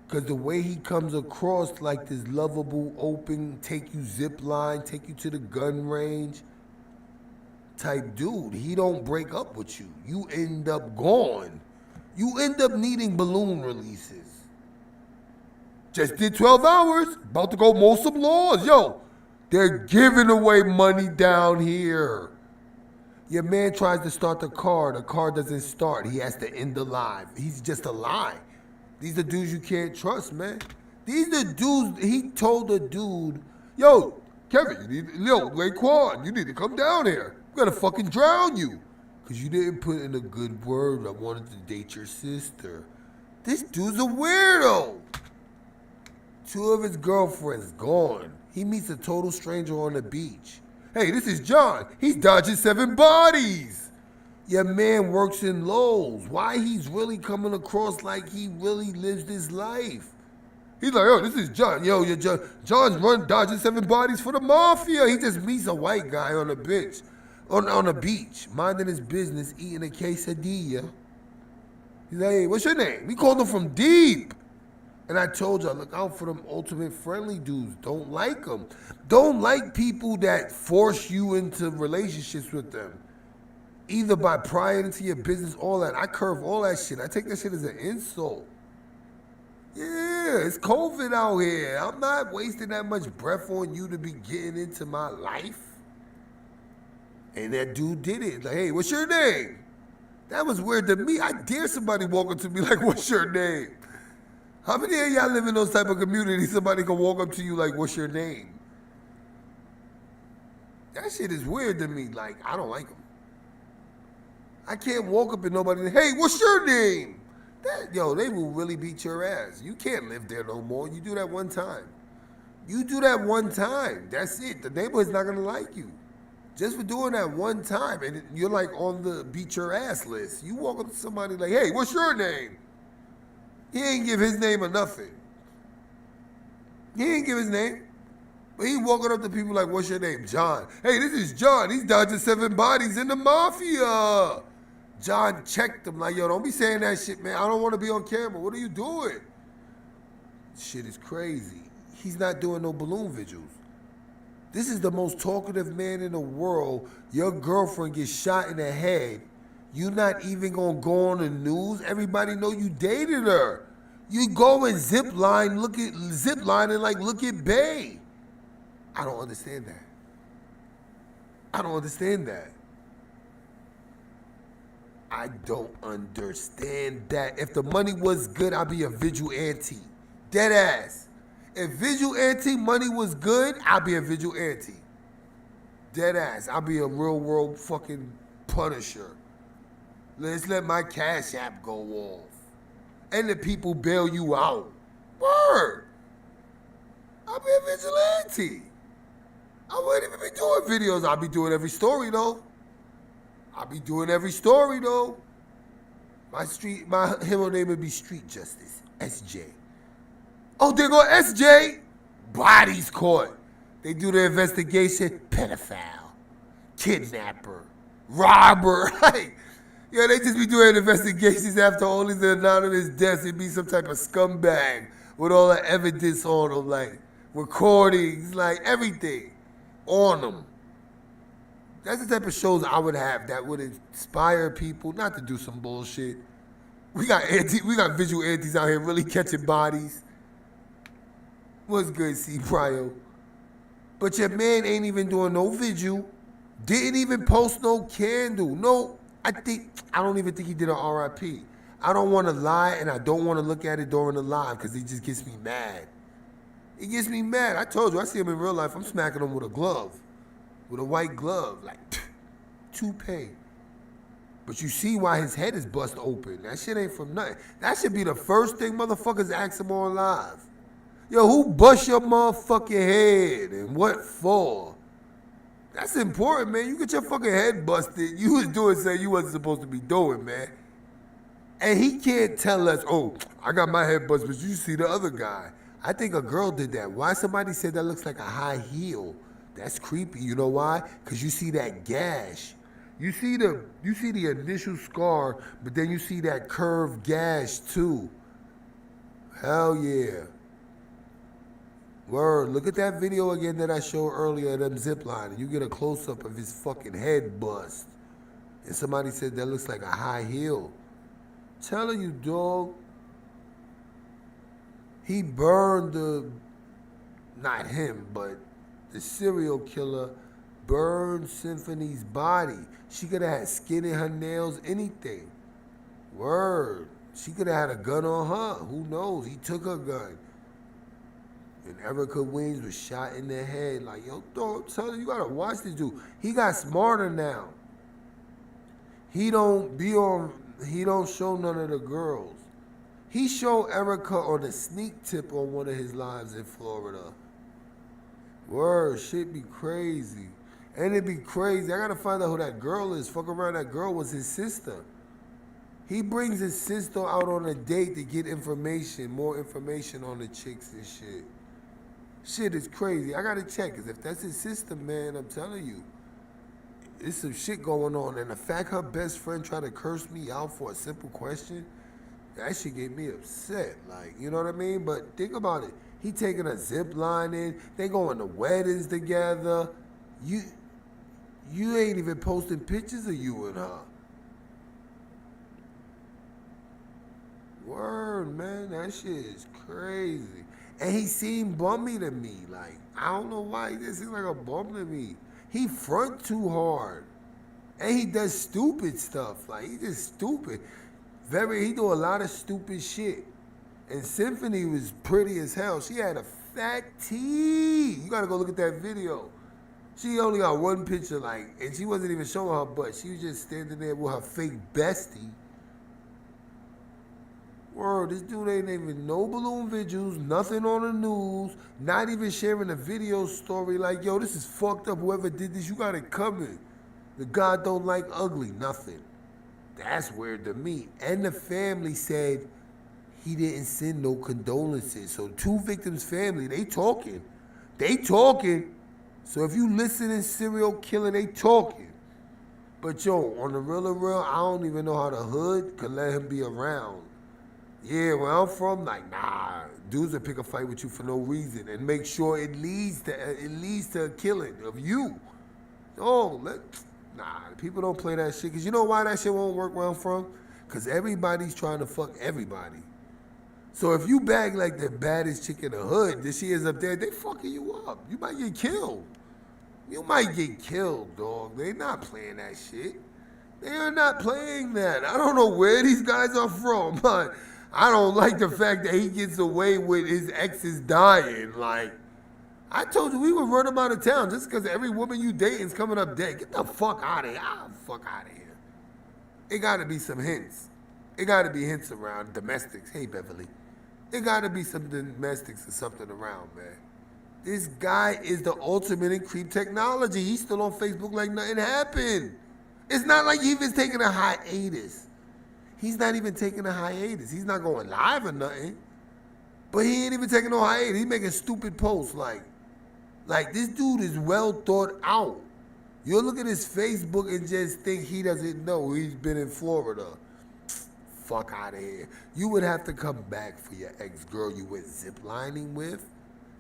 Because the way he comes across like this lovable, open, take you zip line, take you to the gun range type dude, he don't break up with you. You end up gone. You end up needing balloon releases. Just did 12 hours, about to go mow some lawns. Yo, they're giving away money down here. Your man tries to start the car doesn't start. He has to end the live. He's just a lie. These are dudes you can't trust, man. These are dudes, he told the dude, yo, Kevin, Quawan, you need to come down here. I'm gonna fucking drown you. Because you didn't put in a good word. I wanted to date your sister. This dude's a weirdo. 2 of his girlfriends gone. He meets a total stranger on the beach. Hey, this is John. He's dodging 7 bodies. Your man works in Lowe's. Why he's really coming across like he really lives this life? He's like, yo, this is John. Yo, John's dodging 7 bodies for the mafia. He just meets a white guy on the bench. On a beach, minding his business, eating a quesadilla. He's like, hey, what's your name? He called him from deep. And I told y'all, look out for them ultimate friendly dudes. Don't like them. Don't like people that force you into relationships with them. Either by prying into your business, all that. I curve all that shit. I take that shit as an insult. Yeah, it's COVID out here. I'm not wasting that much breath on you to be getting into my life. And that dude did it. Like, hey, what's your name? That was weird to me. I dare somebody walk up to me like, what's your name? How many of y'all live in those type of communities somebody can walk up to you like, what's your name? That shit is weird to me. Like, I don't like them. I can't walk up and nobody, hey, what's your name? Yo, they will really beat your ass. You can't live there no more. You do that one time. You do that one time. That's it. The neighborhood's not going to like you. Just for doing that one time, and you're like on the beat your ass list. You walk up to somebody like, hey, what's your name? He ain't give his name or nothing. He ain't give his name. But he walking up to people like, what's your name? John. Hey, this is John. He's dodging 7 bodies in the mafia. John checked him like, yo, don't be saying that shit, man. I don't want to be on camera. What are you doing? Shit is crazy. He's not doing no balloon vigils. This is the most talkative man in the world. Your girlfriend gets shot in the head. You not even gonna go on the news. Everybody know you dated her. You go and zip line and like look at Bay. I don't understand that. I don't understand that. I don't understand that. If the money was good, I'd be a vigilante. Dead ass. If vigilante money was good, I'd be a vigilante. Dead ass. I'd be a real world fucking Punisher. Let's let my Cash App go off. And the people bail you out. Word. I'll be a vigilante. I wouldn't even be doing videos. I'll be doing every story though. My handle name would be Street Justice, SJ. Oh, there go SJ. Bodies caught. They do the investigation. Pedophile, kidnapper, robber. Like, yeah, they just be doing investigations after all these anonymous deaths. It'd be some type of scumbag with all the evidence on them, like recordings, like everything on them. That's the type of shows I would have that would inspire people not to do some bullshit. We got visual antis out here really catching bodies. What's good, C. Prio? But your man ain't even doing no vigil. Didn't even post no candle. No, I don't even think he did an RIP. I don't want to lie, and I don't want to look at it during the live because it just gets me mad. It gets me mad. I told you, I see him in real life. I'm smacking him with a glove. With a white glove. Like, toupee. But you see why his head is bust open. That shit ain't from nothing. That should be the first thing motherfuckers ask him on live. Yo, who bust your motherfucking head and what for? That's important, man. You get your fucking head busted. You was doing something you wasn't supposed to be doing, man. And he can't tell us, oh, I got my head busted, but you see the other guy. I think a girl did that. Why somebody said that looks like a high heel? That's creepy. You know why? Because you see that gash. You see the initial scar, but then you see that curved gash too. Hell yeah. Word. Look at that video again that I showed earlier of them ziplining. You get a close-up of his fucking head bust. And somebody said that looks like a high heel. Telling you, dog. He burned not him, but the serial killer burned Symphony's body. She could have had skin in her nails, anything. Word. She could have had a gun on her. Who knows? He took her gun. And Erica Wings was shot in the head. Like, yo, dog, tell you gotta watch this dude. He got smarter now. He don't show none of the girls. He showed Erica on a sneak tip on one of his lives in Florida. Word, shit be crazy. And it be crazy. I gotta find out who that girl is. Fuck around, that girl was his sister. He brings his sister out on a date to get information, more information on the chicks and shit. Shit is crazy. I gotta check, because if that's his sister, man, I'm telling you, there's some shit going on. And the fact her best friend tried to curse me out for a simple question, that shit get me upset. Like, you know what I mean? But think about it. He taking a zip line in. They going to weddings together. You ain't even posting pictures of you and her. Word, man. That shit is crazy. And he seemed bummy to me. Like, I don't know why he just seems like a bum to me. He front too hard. And he does stupid stuff. Like, he just stupid. He do a lot of stupid shit. And Symphony was pretty as hell. She had a fat T. You gotta go look at that video. She only got one picture, like, and she wasn't even showing her butt. She was just standing there with her fake bestie. Word, this dude ain't even no balloon vigils, nothing on the news, not even sharing a video story like, yo, this is fucked up. Whoever did this, you got it coming. The God don't like ugly, nothing. That's weird to me. And the family said he didn't send no condolences. So two victims' family, they talking. So if you listen in serial killer, they talking. But yo, on the real, I don't even know how the hood could let him be around. Yeah, where I'm from, like, nah, dudes will pick a fight with you for no reason and make sure it leads to a killing of you. People don't play that shit. Cause you know why that shit won't work where I'm from? Cause everybody's trying to fuck everybody. So if you bag like the baddest chick in the hood, then she is up there, they fucking you up. You might get killed. You might get killed, dog. They not playing that shit. They are not playing that. I don't know where these guys are from, but I don't like the fact that he gets away with his exes dying. Like, I told you we would run him out of town just because every woman you date is coming up dead. Get the fuck out of here. Fuck out of here. It got to be some hints. It got to be hints around domestics. Hey, Beverly. It got to be some domestics or something around, man. This guy is the ultimate in creep technology. He's still on Facebook like nothing happened. It's not like he was taking a hiatus. He's not even taking a hiatus. He's not going live or nothing. But he ain't even taking no hiatus. He making stupid posts like this dude is well thought out. You'll look at his Facebook and just think he doesn't know he's been in Florida. Fuck out of here. You would have to come back for your ex-girl you went ziplining with.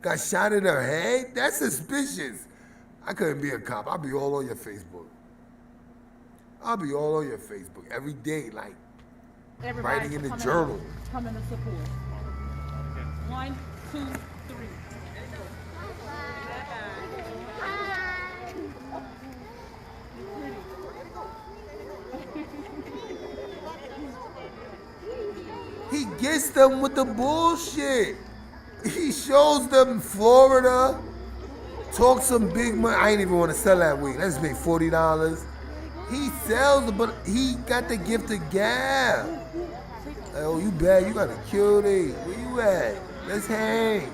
Got shot in her head? That's suspicious. I couldn't be a cop. I'll be all on your Facebook. Every day, like, Everybody writing in the journal. Coming to support. 1, 2, 3. He gets them with the bullshit. He shows them Florida, talks some big money. I ain't even want to sell that weed. Let's make $40. He sells it, but he got the gift of gab. Like, oh, you bad, you got a cutie. Where you at? Let's hang.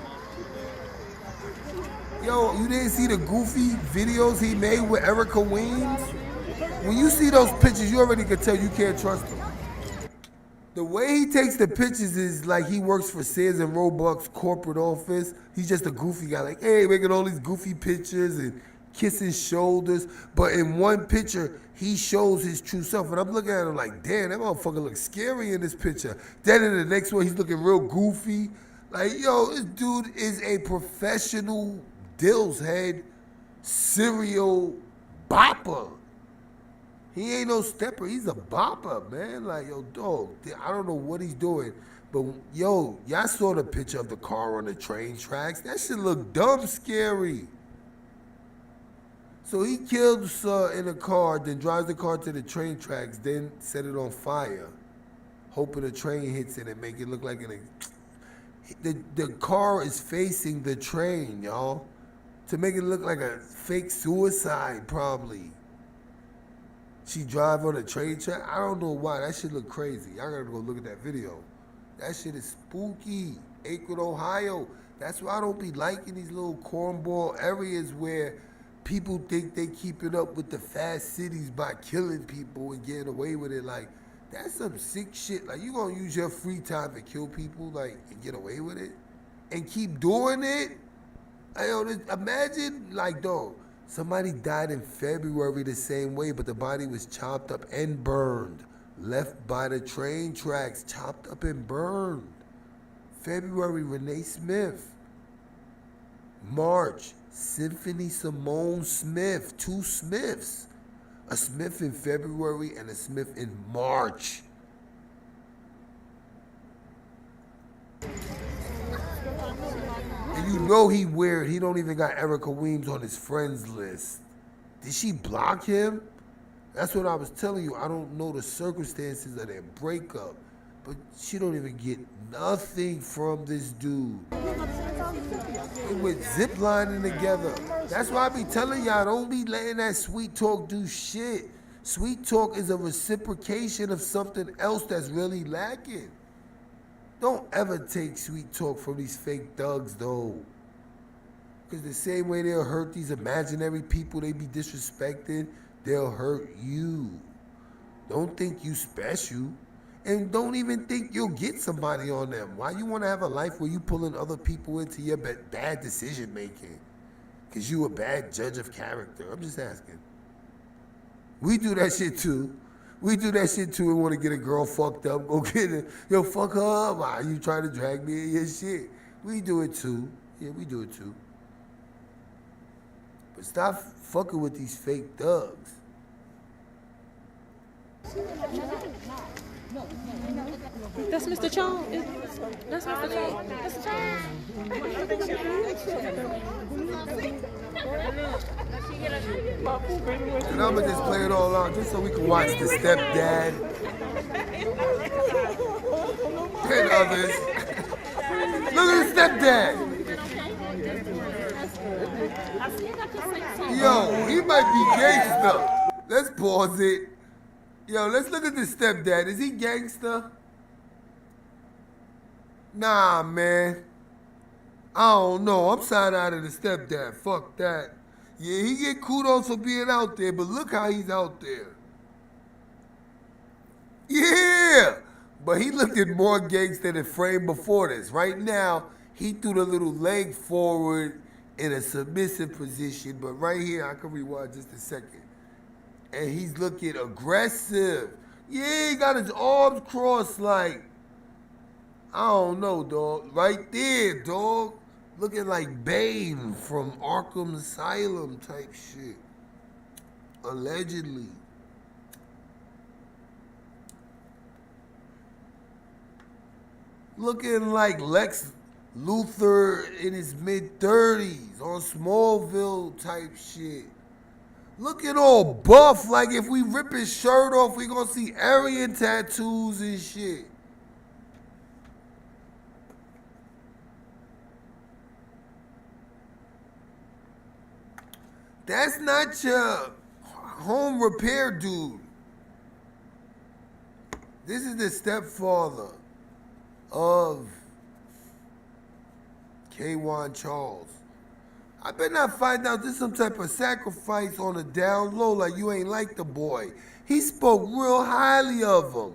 Yo, you didn't see the goofy videos he made with Erica Weems? When you see those pictures, you already can tell you can't trust him. The way he takes the pictures is like he works for Sears and Roebuck's corporate office. He's just a goofy guy, like, hey, making all these goofy pictures and kissing shoulders. But in one picture, he shows his true self. And I'm looking at him like, damn, that motherfucker looks scary in this picture. Then in the next one, he's looking real goofy. Like, yo, this dude is a professional Dill's head serial bopper. He ain't no stepper. He's a bopper, man. Like, yo, dog, I don't know what he's doing. But, yo, y'all saw the picture of the car on the train tracks. That shit look dumb scary. So he kills in a car, then drives the car to the train tracks, then set it on fire, hoping the train hits it and make it look like the car is facing the train, y'all, to make it look like a fake suicide, probably. She drive on a train track. I don't know why. That shit look crazy. Y'all gotta go look at that video. That shit is spooky. Akron, Ohio. That's why I don't be liking these little cornball areas where people think they keep it up with the fast cities by killing people and getting away with it. Like, that's some sick shit. Like, you gonna use your free time to kill people, like, and get away with it? And keep doing it? Imagine, like, dog, somebody died in February the same way, but the body was chopped up and burned. Left by the train tracks, chopped up and burned. February, Renee Smith. March, Symphony Simone Smith. 2 Smiths. A Smith in February and a Smith in March. And you know he weird. He don't even got Erica Weems on his friends list. Did she block him? That's what I was telling you. I don't know the circumstances of their breakup, but she don't even get nothing from this dude. They went ziplining together. That's why I be telling y'all, don't be letting that sweet talk do shit. Sweet talk is a reciprocation of something else that's really lacking. Don't ever take sweet talk from these fake thugs, though. Because the same way they'll hurt these imaginary people they be disrespecting, they'll hurt you. Don't think you special. And don't even think you'll get somebody on them. Why you want to have a life where you pulling other people into your bad decision making? Because you a bad judge of character. I'm just asking. We do that shit too. We do that shit too and want to get a girl fucked up. Go get it. Yo, fuck her up. Why you trying to drag me in your shit? We do it too. Yeah, we do it too. But stop fucking with these fake thugs. That's Mr. Charles. That's Mr. Charles. Mr. Charles. And I'm gonna just play it all out just so we can watch the stepdad and others. Look at the stepdad. Yo, he might be gangster. Let's pause it. Yo, let's look at the stepdad. Is he gangster? Nah, man. I don't know. I'm side-eyed to the stepdad. Fuck that. Yeah, he get kudos for being out there, but look how he's out there. Yeah! But he looked at more gangster than frame before this. Right now, he threw the little leg forward in a submissive position, but right here, I can rewind just a second. And he's looking aggressive. Yeah, he got his arms crossed like, I don't know, dog. Right there, dog. Looking like Bane from Arkham Asylum type shit. Allegedly. Looking like Lex Luthor in his mid-30s on Smallville type shit. Looking all buff, like if we rip his shirt off, we gonna see Aryan tattoos and shit. That's not your home repair dude. This is the stepfather of Quawan Charles. I better not find out this some type of sacrifice on the down low, like you ain't like the boy. He spoke real highly of him.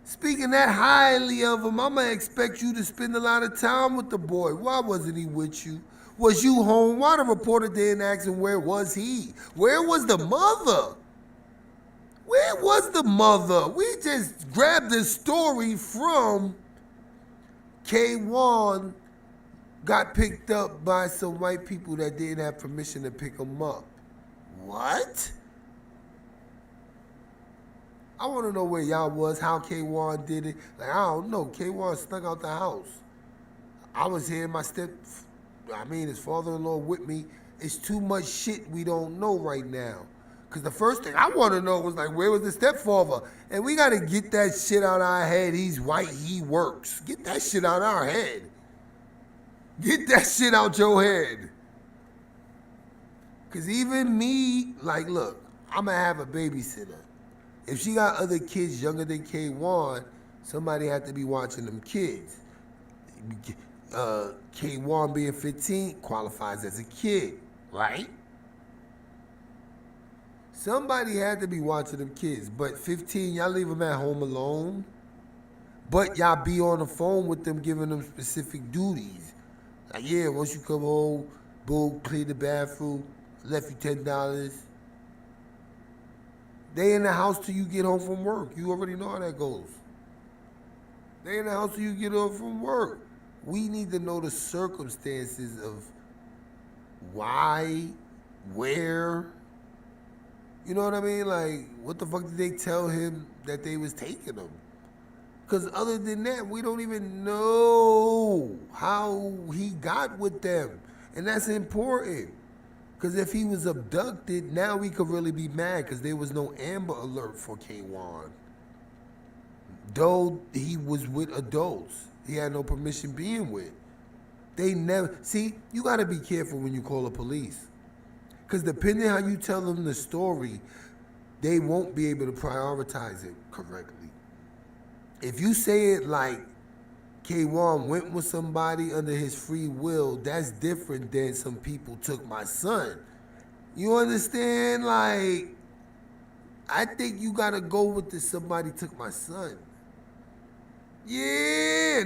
Speaking that highly of him, I'ma expect you to spend a lot of time with the boy. Why wasn't he with you? Was you home? Why the reporter didn't ask him where was he? Where was the mother? Where was the mother? We just grabbed this story from Quawan got picked up by some white people that didn't have permission to pick him up. What? I want to know where y'all was, how Quawan did it. Like, I don't know. Quawan snuck out the house. I was here, his father-in-law with me. It's too much shit we don't know right now. Because the first thing I want to know was, like, where was the stepfather? And we got to get that shit out of our head. He's white, he works. Get that shit out of our head. Get that shit out your head. Because even me, like, look, I'm going to have a babysitter. If she got other kids younger than Quawan, somebody had to be watching them kids. Quawan being 15 qualifies as a kid, right? Somebody had to be watching them kids. But 15, y'all leave them at home alone. But y'all be on the phone with them, giving them specific duties. Like, yeah, once you come home, boom, clean the bathroom, left you $10. They in the house till you get home from work. You already know how that goes. They in the house till you get home from work. We need to know the circumstances of why, where. You know what I mean? Like, what the fuck did they tell him that they was taking him? Because other than that, we don't even know how he got with them. And that's important. Because if he was abducted, now we could really be mad because there was no Amber Alert for Quawan. Though he was with adults, he had no permission being with. They never, see, you got to be careful when you call the police. Because depending how you tell them the story, they won't be able to prioritize it correctly. If you say it like Quawan went with somebody under his free will, that's different than some people took my son. You understand? Like, I think you gotta go with the somebody took my son. Yeah,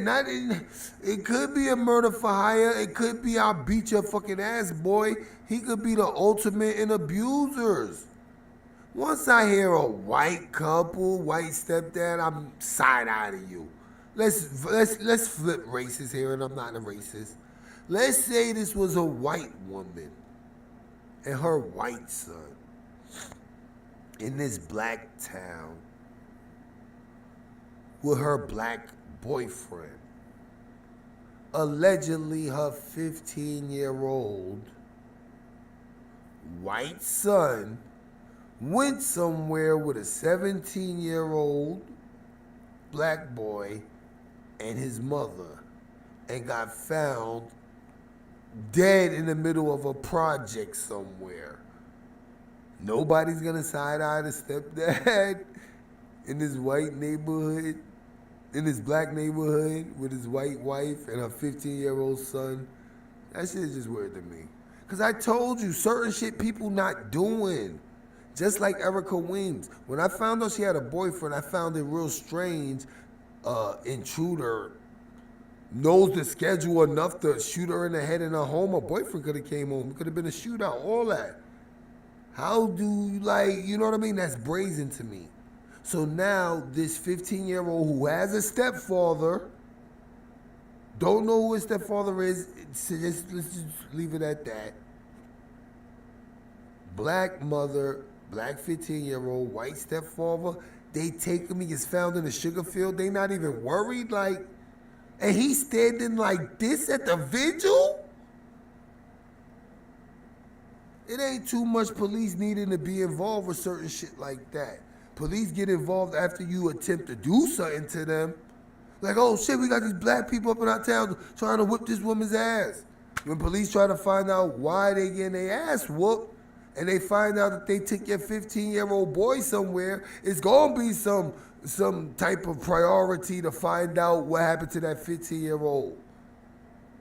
it could be a murder for hire. It could be I'll beat your fucking ass, boy. He could be the ultimate in abusers. Once I hear a white couple, white stepdad, I'm side-eyeing you. Let's flip races here, and I'm not a racist. Let's say this was a white woman and her white son in this black town with her black boyfriend. Allegedly, her 15-year-old white son went somewhere with a 17-year-old black boy and his mother and got found dead in the middle of a project somewhere. Nobody's gonna side-eye the stepdad in this white neighborhood, in this black neighborhood with his white wife and her 15-year-old son. That shit is just weird to me. Because I told you, certain shit people not doing. Just like Erica Weems. When I found out she had a boyfriend, I found it real strange. Intruder knows the schedule enough to shoot her in the head in her home. Her boyfriend could have came home. It could have been a shootout, all that. How do you, like, you know what I mean? That's brazen to me. So now this 15-year-old who has a stepfather, don't know who his stepfather is, so let's just leave it at that. Black mother, black 15-year-old, white stepfather, they take him, he gets found in a sugar field, they not even worried, like, and he's standing like this at the vigil? It ain't too much police needing to be involved with certain shit like that. Police get involved after you attempt to do something to them. Like, oh shit, we got these black people up in our town trying to whip this woman's ass. When police try to find out why they getting their ass whooped, and they find out that they took your 15-year-old boy somewhere, it's gonna be some type of priority to find out what happened to that 15-year-old.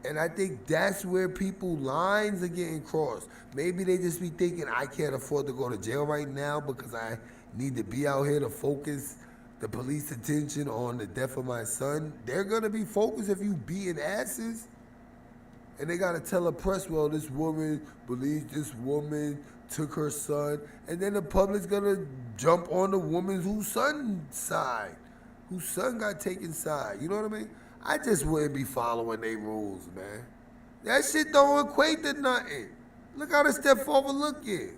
And I think that's where people lines are getting crossed. Maybe they just be thinking, I can't afford to go to jail right now because I need to be out here to focus the police attention on the death of my son. They're gonna be focused if you beating asses. And they gotta tell the press, well, this woman believes this woman took her son. And then the public's gonna jump on the woman whose son's side, whose son got taken side. You know what I mean? I just wouldn't be following their rules, man. That shit don't equate to nothing. Look how the stepfather looking.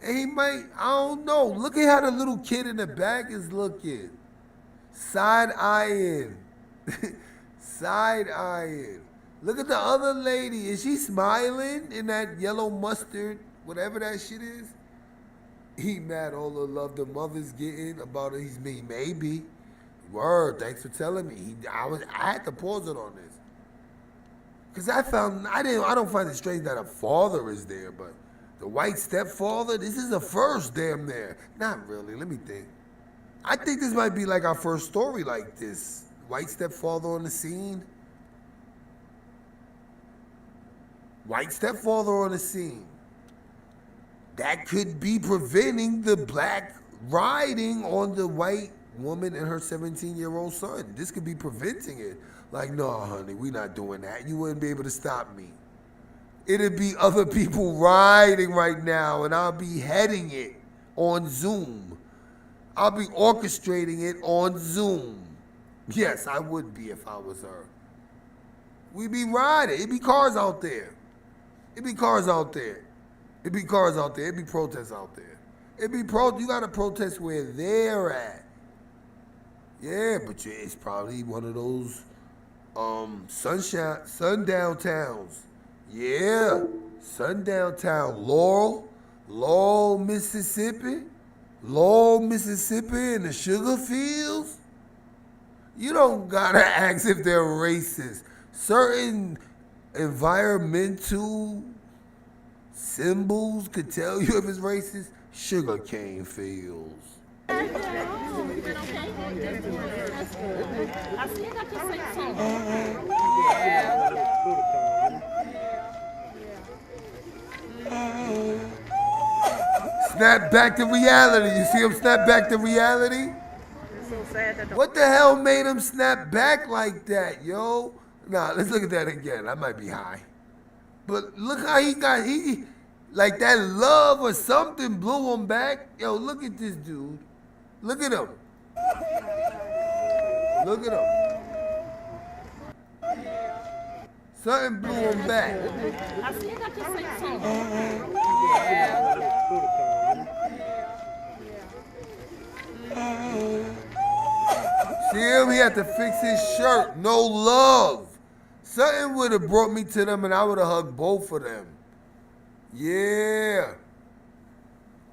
And he might, I don't know. Look at how the little kid in the back is looking. Side-eyeing. Side-eyeing. Look at the other lady. Is she smiling in that yellow mustard, whatever that shit is? He mad all the love the mother's getting about it. He's me, maybe. Word, thanks for telling me. I had to pause it on this. Cause I don't find it strange that a father is there, but the white stepfather, this is the first damn there. Not really, let me think. I think this might be like our first story like this. White stepfather on the scene. White stepfather on the scene. That could be preventing the black riding on the white woman and her 17-year-old son. This could be preventing it. Like, no, honey, we're not doing that. You wouldn't be able to stop me. It'd be other people riding right now, and I'll be heading it on Zoom. I'll be orchestrating it on Zoom. Yes, I would be if I was her. We'd be riding. It'd be cars out there. It'd be cars out there. It'd be cars out there. It'd be protests out there. You gotta protest where they're at. Yeah, but it's probably one of those sundown towns. Yeah, sundown town. Laurel, Mississippi. In the sugar fields. You don't gotta ask if they're racist. Certain environmental symbols could tell you if it's racist. Sugarcane fields. Snap back to reality. You see him snap back to reality? What the hell made him snap back like that, yo? Nah, let's look at that again. I might be high. But look how he like that love or something blew him back. Yo, look at this dude. Look at him. Look at him. Something blew him back. See him? He had to fix his shirt. No love. Something would have brought me to them and I would have hugged both of them. Yeah.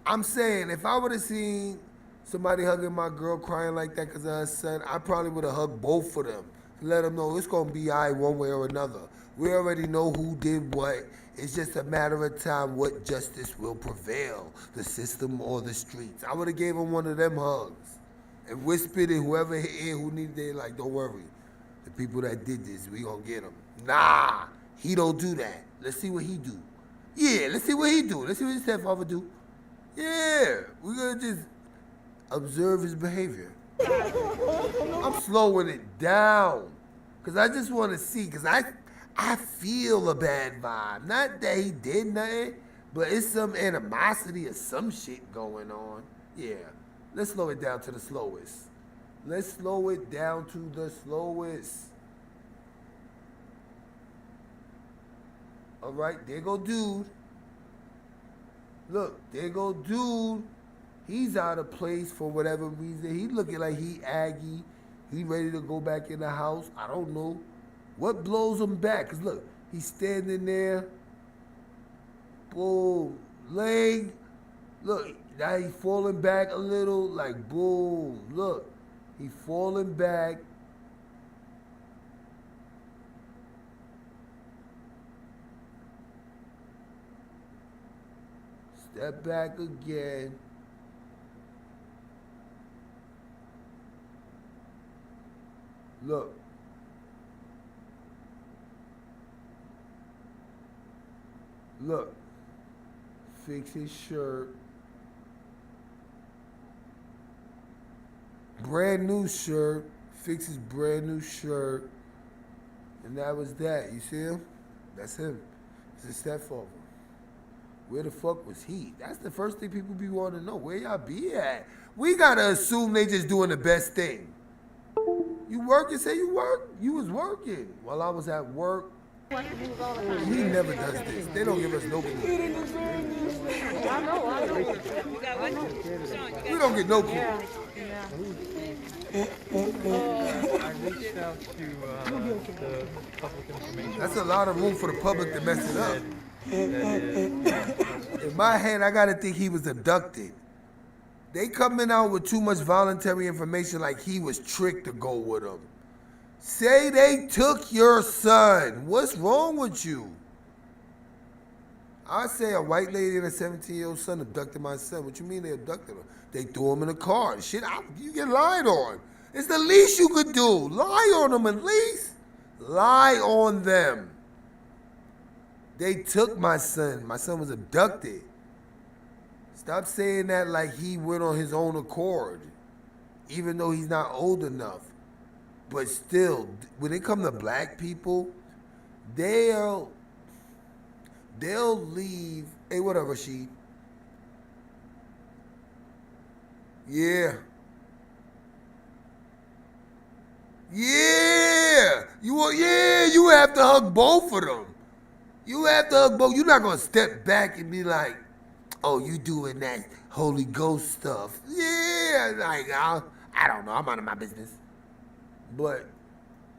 I'm saying, if I would have seen somebody hugging my girl crying like that because of her son, I probably would have hugged both of them. Let them know it's going to be all right one way or another. We already know who did what. It's just a matter of time what justice will prevail, the system or the streets. I would have gave him one of them hugs and whispered in whoever here who needed it, like, don't worry. The people that did this, we gonna get them. Nah, he don't do that. Let's see what he do. Yeah, let's see what he do. Let's see what his stepfather do. Yeah, we're gonna just observe his behavior. I'm slowing it down because I just want to see, because I feel a bad vibe. Not that he did nothing, but it's some animosity or some shit going on. Yeah, let's slow it down to the slowest. Let's slow it down to the slowest. All right, there go dude. Look, there go dude. He's out of place for whatever reason. He looking like he aggy. He ready to go back in the house. I don't know. What blows him back? Because look, he's standing there. Boom. Leg. Look, now he's falling back a little. Like, boom. Look, he's falling back. Step back again. Look, Look, fix his shirt. Brand new shirt. Fix his brand new shirt. And that was that. You see him? That's him. It's his stepfather. Where the fuck was he? That's the first thing people be wanting to know. Where y'all be at? We gotta assume they just doing the best thing. You working? Say you work? You was working while I was at work. He never does this. They don't give us no clue. I know. We don't get no clue. I reached out to the public information. That's a lot of room for the public to mess it up. In my head, I gotta think he was abducted. They coming out with too much voluntary information like he was tricked to go with them. Say they took your son. What's wrong with you? I say a white lady and a 17-year-old son abducted my son. What you mean they abducted him? They threw him in a car. Shit, you get lied on. It's the least you could do. Lie on them at least. Lie on them. They took my son. My son was abducted. Stop saying that like he went on his own accord, even though he's not old enough. But still, when it comes to black people, they'll leave. Hey, what up, Rashid? Yeah. You have to hug both of them. You have to hug both. You're not gonna step back and be like, oh, you doing that Holy Ghost stuff. Yeah, like, I don't know. I'm out of my business. But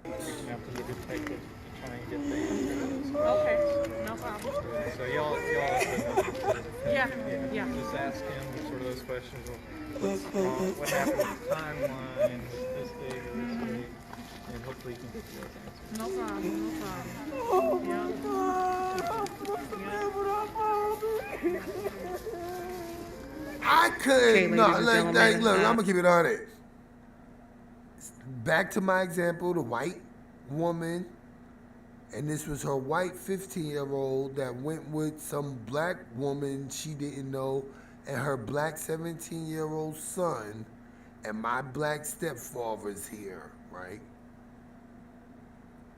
You have to be a detective to try and get the answers. Okay, no problem. So y'all Yeah. just ask him sort of those questions. What's wrong? What happened with the timeline? This date or this date? And hopefully you can get those answers. No problem. I couldn't. No, ladies and look, gentlemen, I'm gonna keep it on it. Back to my example, the white woman, and this was her white 15-year-old that went with some black woman she didn't know, and her black 17-year-old son, and my black stepfather's here, right?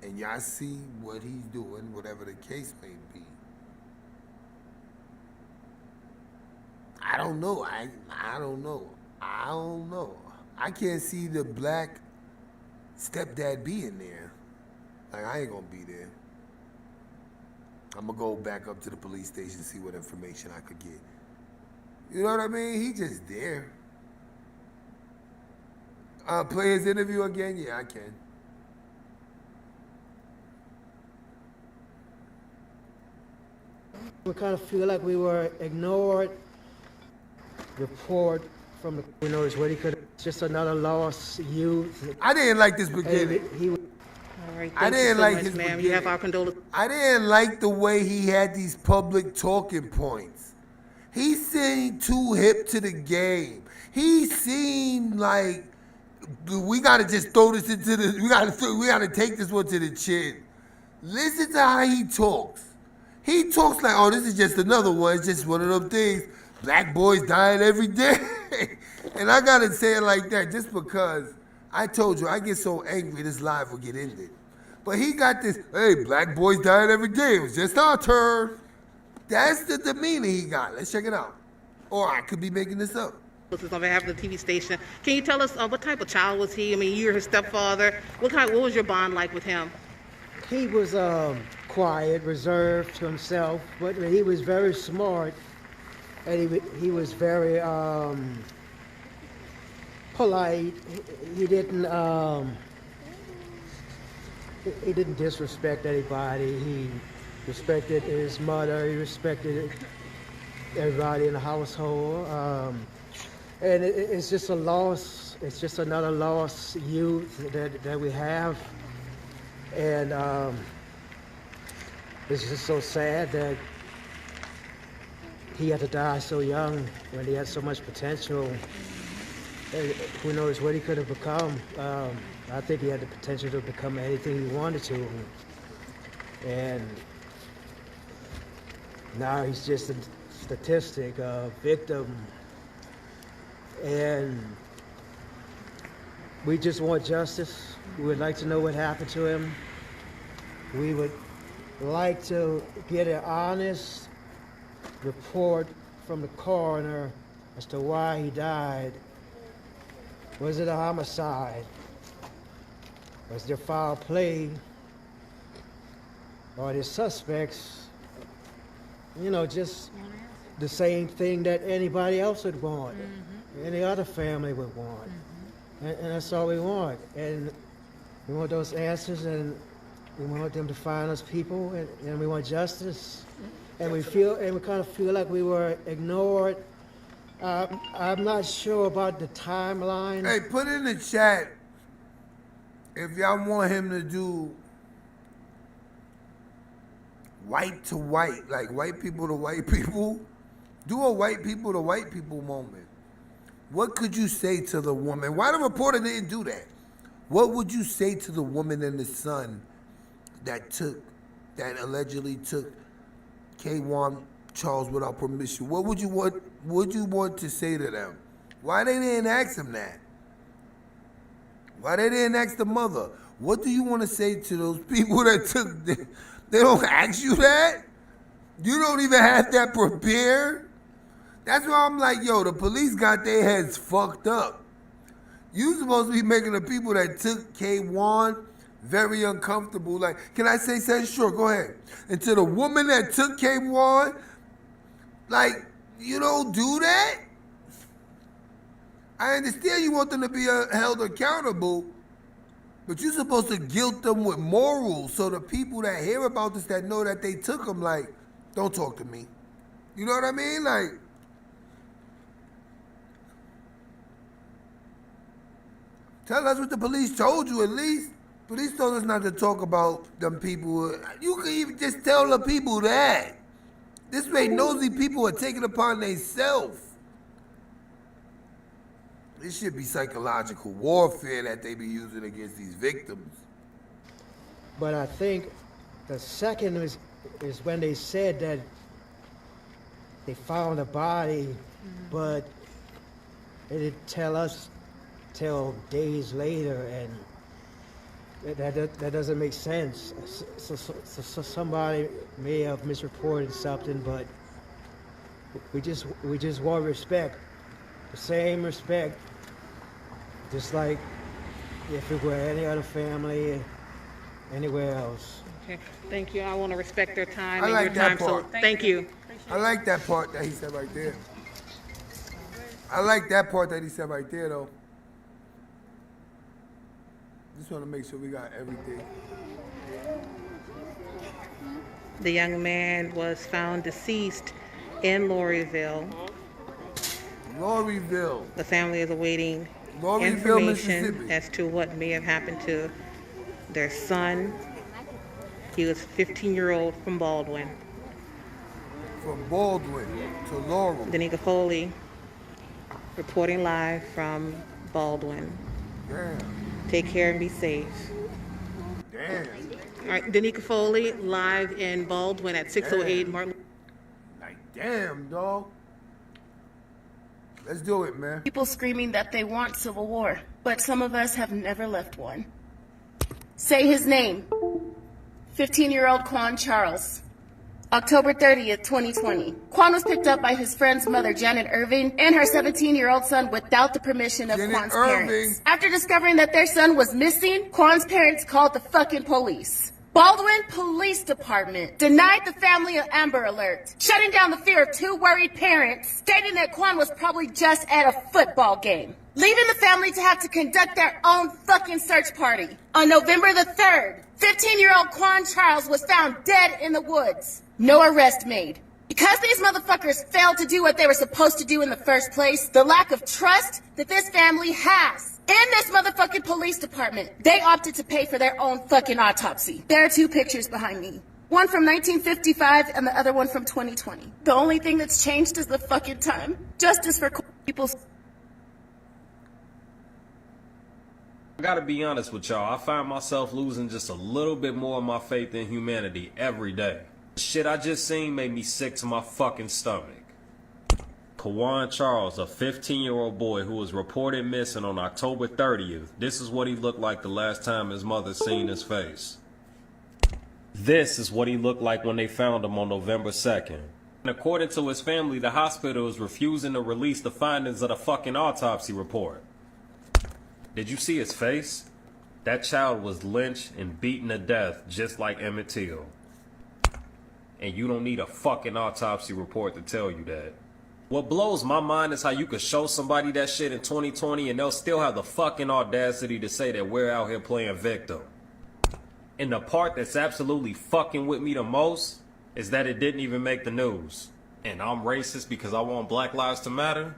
And y'all see what he's doing, whatever the case may be. I don't know. I don't know. I can't see the black stepdad being there. Like, I ain't gonna be there. I'm gonna go back up to the police station, see what information I could get. You know what I mean? He just there. Play his interview again? Yeah, I can. We kind of feel like we were ignored. Report from the, is what he could, just another lost youth. I didn't like this beginning. All right, I thank didn't you so like much, his ma'am. You beginning. have our condolences. I didn't like the way he had these public talking points. He seemed too hip to the game. He seemed like we gotta just throw this into the. We gotta take this one to the chin. Listen to how he talks. He talks like, oh, this is just another one. It's just one of them things. Black boys dying every day. And I gotta say it like that just because I told you I get so angry this live will get ended. But he got this, hey, black boys dying every day. It was just our turn. That's the demeanor he got. Let's check it out. Or I could be making this up. This is on behalf of the TV station. Can you tell us what type of child was he? I mean, you're his stepfather. What was your bond like with him? He was quiet, reserved to himself, but he was very smart, and he was very polite. He didn't disrespect anybody. He respected his mother. He respected everybody in the household. And it's just a loss. It's just another lost youth that we have. And it's just so sad that he had to die so young when he had so much potential. And who knows what he could have become. I think he had the potential to become anything he wanted to. And Now he's just a statistic, a victim. And we just want justice. We would like to know what happened to him. We would like to get an honest report from the coroner as to why he died. Was it a homicide? Was there foul play? Or the suspects, you know, just the same thing that anybody else would want, any other family would want. And that's all we want. And we want those answers, and we want them to find those people, and we want justice. And we kind of feel like we were ignored. I'm not sure about the timeline. Hey, put in the chat if y'all want him to do white to white, like white people to white people. Do a white people to white people moment. What could you say to the woman? Why the reporter didn't do that? What would you say to the woman and the son that allegedly took Quawan Charles without permission? What would you want to say to them? Why they didn't ask him that? Why they didn't ask the mother? What do you want to say to those people that took? They don't ask you that. You don't even have that prepared. That's why I'm like, yo, the police got their heads fucked up. You supposed to be making the people that took Quawan very uncomfortable. Like, can I say something? Sure, go ahead. And to the woman that took Quawan, like, you don't do that? I understand you want them to be held accountable, but you're supposed to guilt them with morals so the people that hear about this, that know that they took them, like, don't talk to me. You know what I mean? Like, tell us what the police told you at least. Police told us not to talk about them people. You can even just tell the people that. This way nosy people are taking it upon themselves. This should be psychological warfare that they be using against these victims. But I think the second is when they said that they found a body, but they didn't tell us till days later, and that doesn't make sense. So somebody may have misreported something, but we just want respect, the same respect, just like if it were any other family anywhere else. Okay, thank you. I want to respect their time I and like your that time, part. so thank you. I like that part that he said right there. I like that part that he said right there, though. Just want to make sure we got everything. The young man was found deceased in Loureauville. Loureauville. The family is awaiting Loureauville, information Mississippi. as to what may have happened to their son. He was 15-year-old from Baldwin. From Baldwin to Loureauville. Danica Foley reporting live from Baldwin. Damn. Take care and be safe. Damn. All right, Danica Foley live in Baldwin at 608 Martin. Like, damn, dog. Let's do it, man. People screaming that they want civil war, but some of us have never left one. Say his name. 15-year-old Quawan Charles. October 30th, 2020. Quan was picked up by his friend's mother, Janet Irving, and her 17-year-old son without the permission of Quan's parents. After discovering that their son was missing, Quan's parents called the fucking police. Baldwin Police Department denied the family an Amber Alert, shutting down the fear of two worried parents, stating that Quan was probably just at a football game, leaving the family to have to conduct their own fucking search party. On November the 3rd, 15-year-old Quawan Charles was found dead in the woods. No arrest made. Because these motherfuckers failed to do what they were supposed to do in the first place, the lack of trust that this family has in this motherfucking police department, they opted to pay for their own fucking autopsy. There are two pictures behind me. One from 1955 and the other one from 2020. The only thing that's changed is the fucking time. Justice for people. I gotta be honest with y'all, I find myself losing just a little bit more of my faith in humanity every day. Shit I just seen made me sick to my fucking stomach. Quawan Charles, a 15-year-old boy who was reported missing on October 30th. This is what he looked like the last time his mother seen his face. This is what he looked like when they found him on November 2nd. And according to his family, the hospital is refusing to release the findings of the fucking autopsy report. Did you see his face? That child was lynched and beaten to death just like Emmett Till. And you don't need a fucking autopsy report to tell you that. What blows my mind is how you could show somebody that shit in 2020 and they'll still have the fucking audacity to say that we're out here playing victim. And the part that's absolutely fucking with me the most is that it didn't even make the news. And I'm racist because I want Black Lives to matter?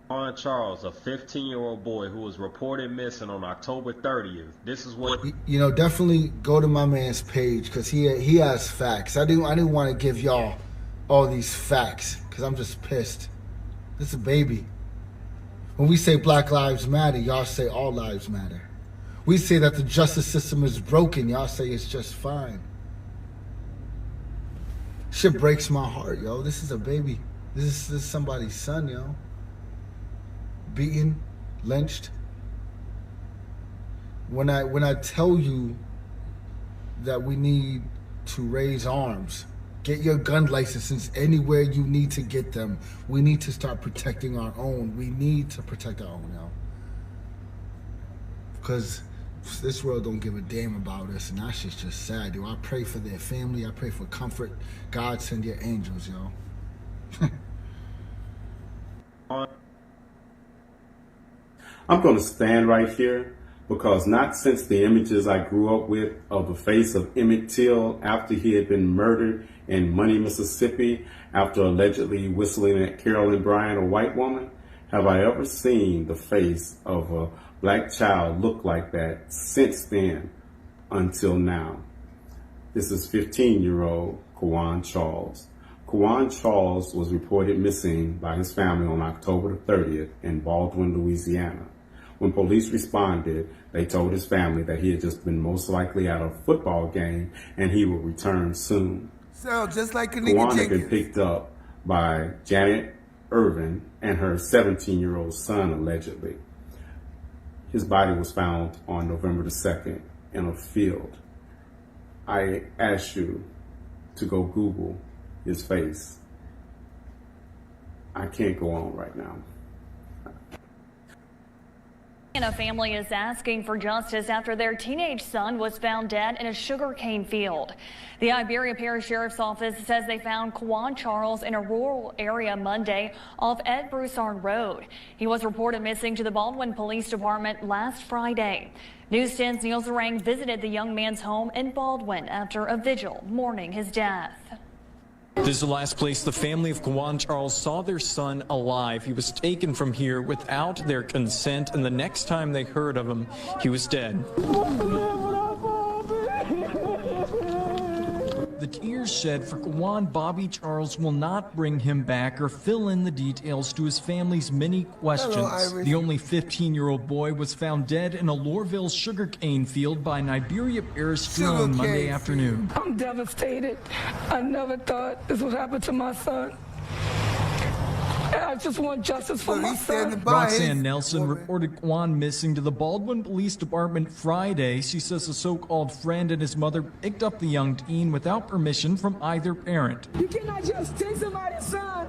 Quawan Charles, a 15-year-old boy who was reported missing on October 30th. This is what... You know, definitely go to my man's page because he has facts. I didn't want to give y'all all these facts because I'm just pissed. This is a baby. When we say Black Lives Matter, y'all say all lives matter. We say that the justice system is broken, y'all say it's just fine. Shit breaks my heart, yo. This is a baby. This is somebody's son, yo. Beaten, lynched. When I tell you that we need to raise arms, get your gun licenses anywhere you need to get them. We need to start protecting our own. We need to protect our own now. Because this world don't give a damn about us, and that shit's just sad, yo. I pray for their family. I pray for comfort. God, send your angels, yo. I'm going to stand right here because not since the images I grew up with of the face of Emmett Till after he had been murdered in Money, Mississippi, after allegedly whistling at Carolyn Bryant, a white woman, have I ever seen the face of a black child look like that since then until now. This is 15-year-old Quawan Charles. Quawan Charles was reported missing by his family on October 30th in Baldwin, Louisiana. When police responded, they told his family that he had just been most likely at a football game and he would return soon. Sound just like a nigga Quawan had been picked up by Janet Irvin and her 17-year-old son, allegedly. His body was found on November the 2nd in a field. I ask you to go Google his face. I can't go on right now. Louisiana Family is asking for justice after their teenage son was found dead in a sugarcane field. The Iberia Parish Sheriff's Office says they found Quawan Charles in a rural area Monday off Ed Broussard Road. He was reported missing to the Baldwin Police Department last Friday. News 10's Neil Zarang visited the young man's home in Baldwin after a vigil mourning his death. This is the last place the family of Quawan Charles saw their son alive. He was taken from here without their consent, and the next time they heard of him, he was dead. The tears shed for Quawan Bobby Charles will not bring him back or fill in the details to his family's many questions. Hello, the only 15-year-old boy was found dead in a Loureauville sugarcane field by an Iberia Parish drone Monday afternoon. I'm devastated. I never thought this would happen to my son. And I just want justice for my son. Roxanne Nelson reported Quawan missing to the Baldwin Police Department Friday. She says a so-called friend and his mother picked up the young teen without permission from either parent. You cannot just take somebody's son,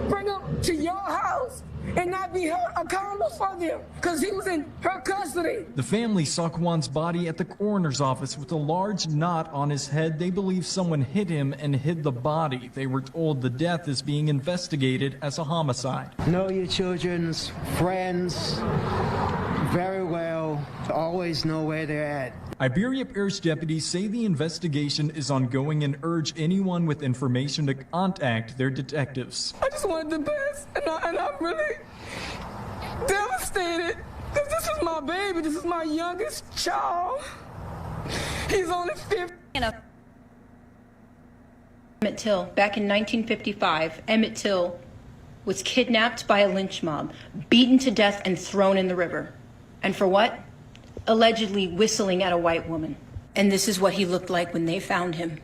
bring him to your house, and not be held accountable for them because he was in her custody. The family saw Quawan's body at the coroner's office with a large knot on his head. They believe someone hit him and hid the body. They were told the death is being investigated as a homicide. Know your children's friends very well to always know where they're at. Iberia Parish deputies say the investigation is ongoing and urge anyone with information to contact their detectives. I just wanted the best, and I'm really devastated because this is my baby. This is my youngest child. He's only 15. Emmett Till. Back in 1955, Emmett Till was kidnapped by a lynch mob, beaten to death and thrown in the river. And for what? Allegedly whistling at a white woman. And this is what he looked like when they found him.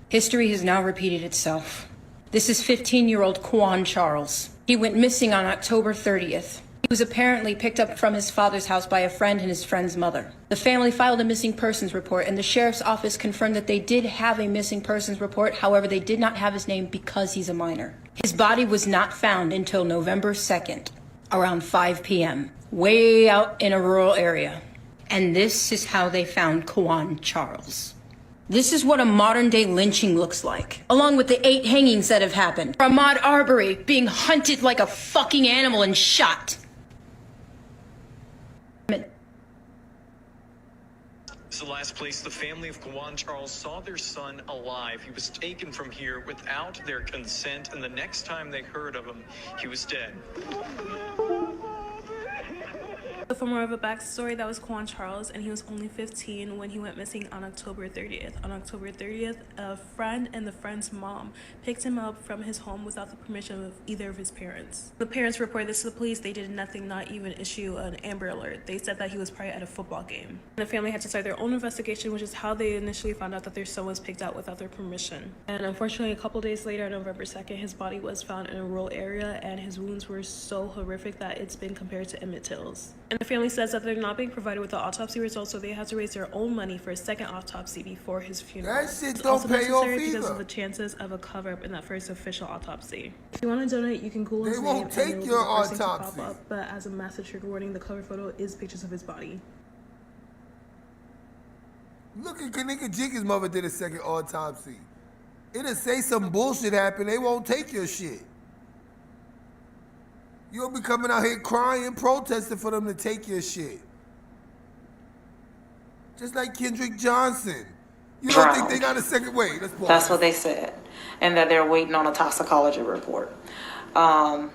History has now repeated itself. This is 15-year-old Quawan Charles. He went missing on October 30th. He was apparently picked up from his father's house by a friend and his friend's mother. The family filed a missing persons report, and the sheriff's office confirmed that they did have a missing persons report. However, they did not have his name because he's a minor. His body was not found until November 2nd, around 5 p.m., way out in a rural area. And this is how they found Quawan Charles. This is what a modern-day lynching looks like, along with the 8 hangings that have happened. Ahmaud Arbery being hunted like a fucking animal and shot. This is the last place the family of Quawan Charles saw their son alive. He was taken from here without their consent, and the next time they heard of him, he was dead. For more of a backstory, that was Quawan Charles, and he was only 15 when he went missing on October 30th. On October 30th, a friend and the friend's mom picked him up from his home without the permission of either of his parents. The parents reported this to the police. They did nothing, not even issue an Amber Alert. They said that he was probably at a football game. The family had to start their own investigation, which is how they initially found out that their son was picked out without their permission. And unfortunately, a couple days later, on November 2nd, his body was found in a rural area, and his wounds were so horrific that it's been compared to Emmett Till's. And the family says that they're not being provided with the autopsy results, so they have to raise their own money for a second autopsy before his funeral. That shit It's don't also pay off necessary because either. of the chances of a cover-up in that first official autopsy. If you want to donate, you can Google his They name won't and take it will be your the first thing to pop autopsy. up, but as a massive trigger warning, the cover photo is pictures of his body. Look at Kanika Jiggy's mother did a second autopsy. It'll say some bullshit happened, they won't take your shit. You'll be coming out here crying, protesting for them to take your shit. Just like Kendrick Johnson. You don't think they got a second? Wait, let's pause. That's what they said. And that they're waiting on a toxicology report. And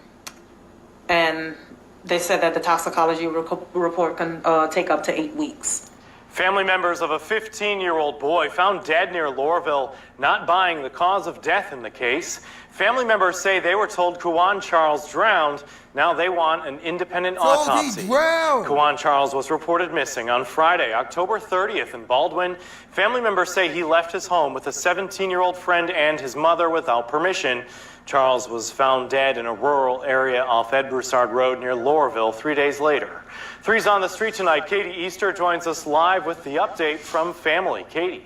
they said that the toxicology report can take up to 8 weeks. Family members of a 15-year-old boy found dead near Loureauville not buying the cause of death in the case. Family members say they were told Quawan Charles drowned. Now they want an independent autopsy. Quawan Charles was reported missing on Friday, October 30th in Baldwin. Family members say he left his home with a 17-year-old friend and his mother without permission. Charles was found dead in a rural area off Ed Broussard Road near Loureauville 3 days later. 3's on the street tonight. Katie Easter joins us live with the update from family. Katie.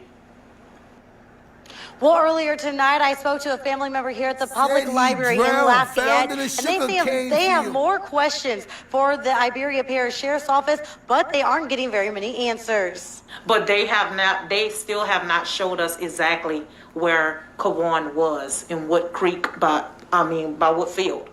Well, earlier tonight, I spoke to a family member here at the public library in Lafayette, and they say they have more questions for the Iberia Parish Sheriff's Office, but they aren't getting very many answers. But they still have not showed us exactly where Quawan was, in what creek, by what field.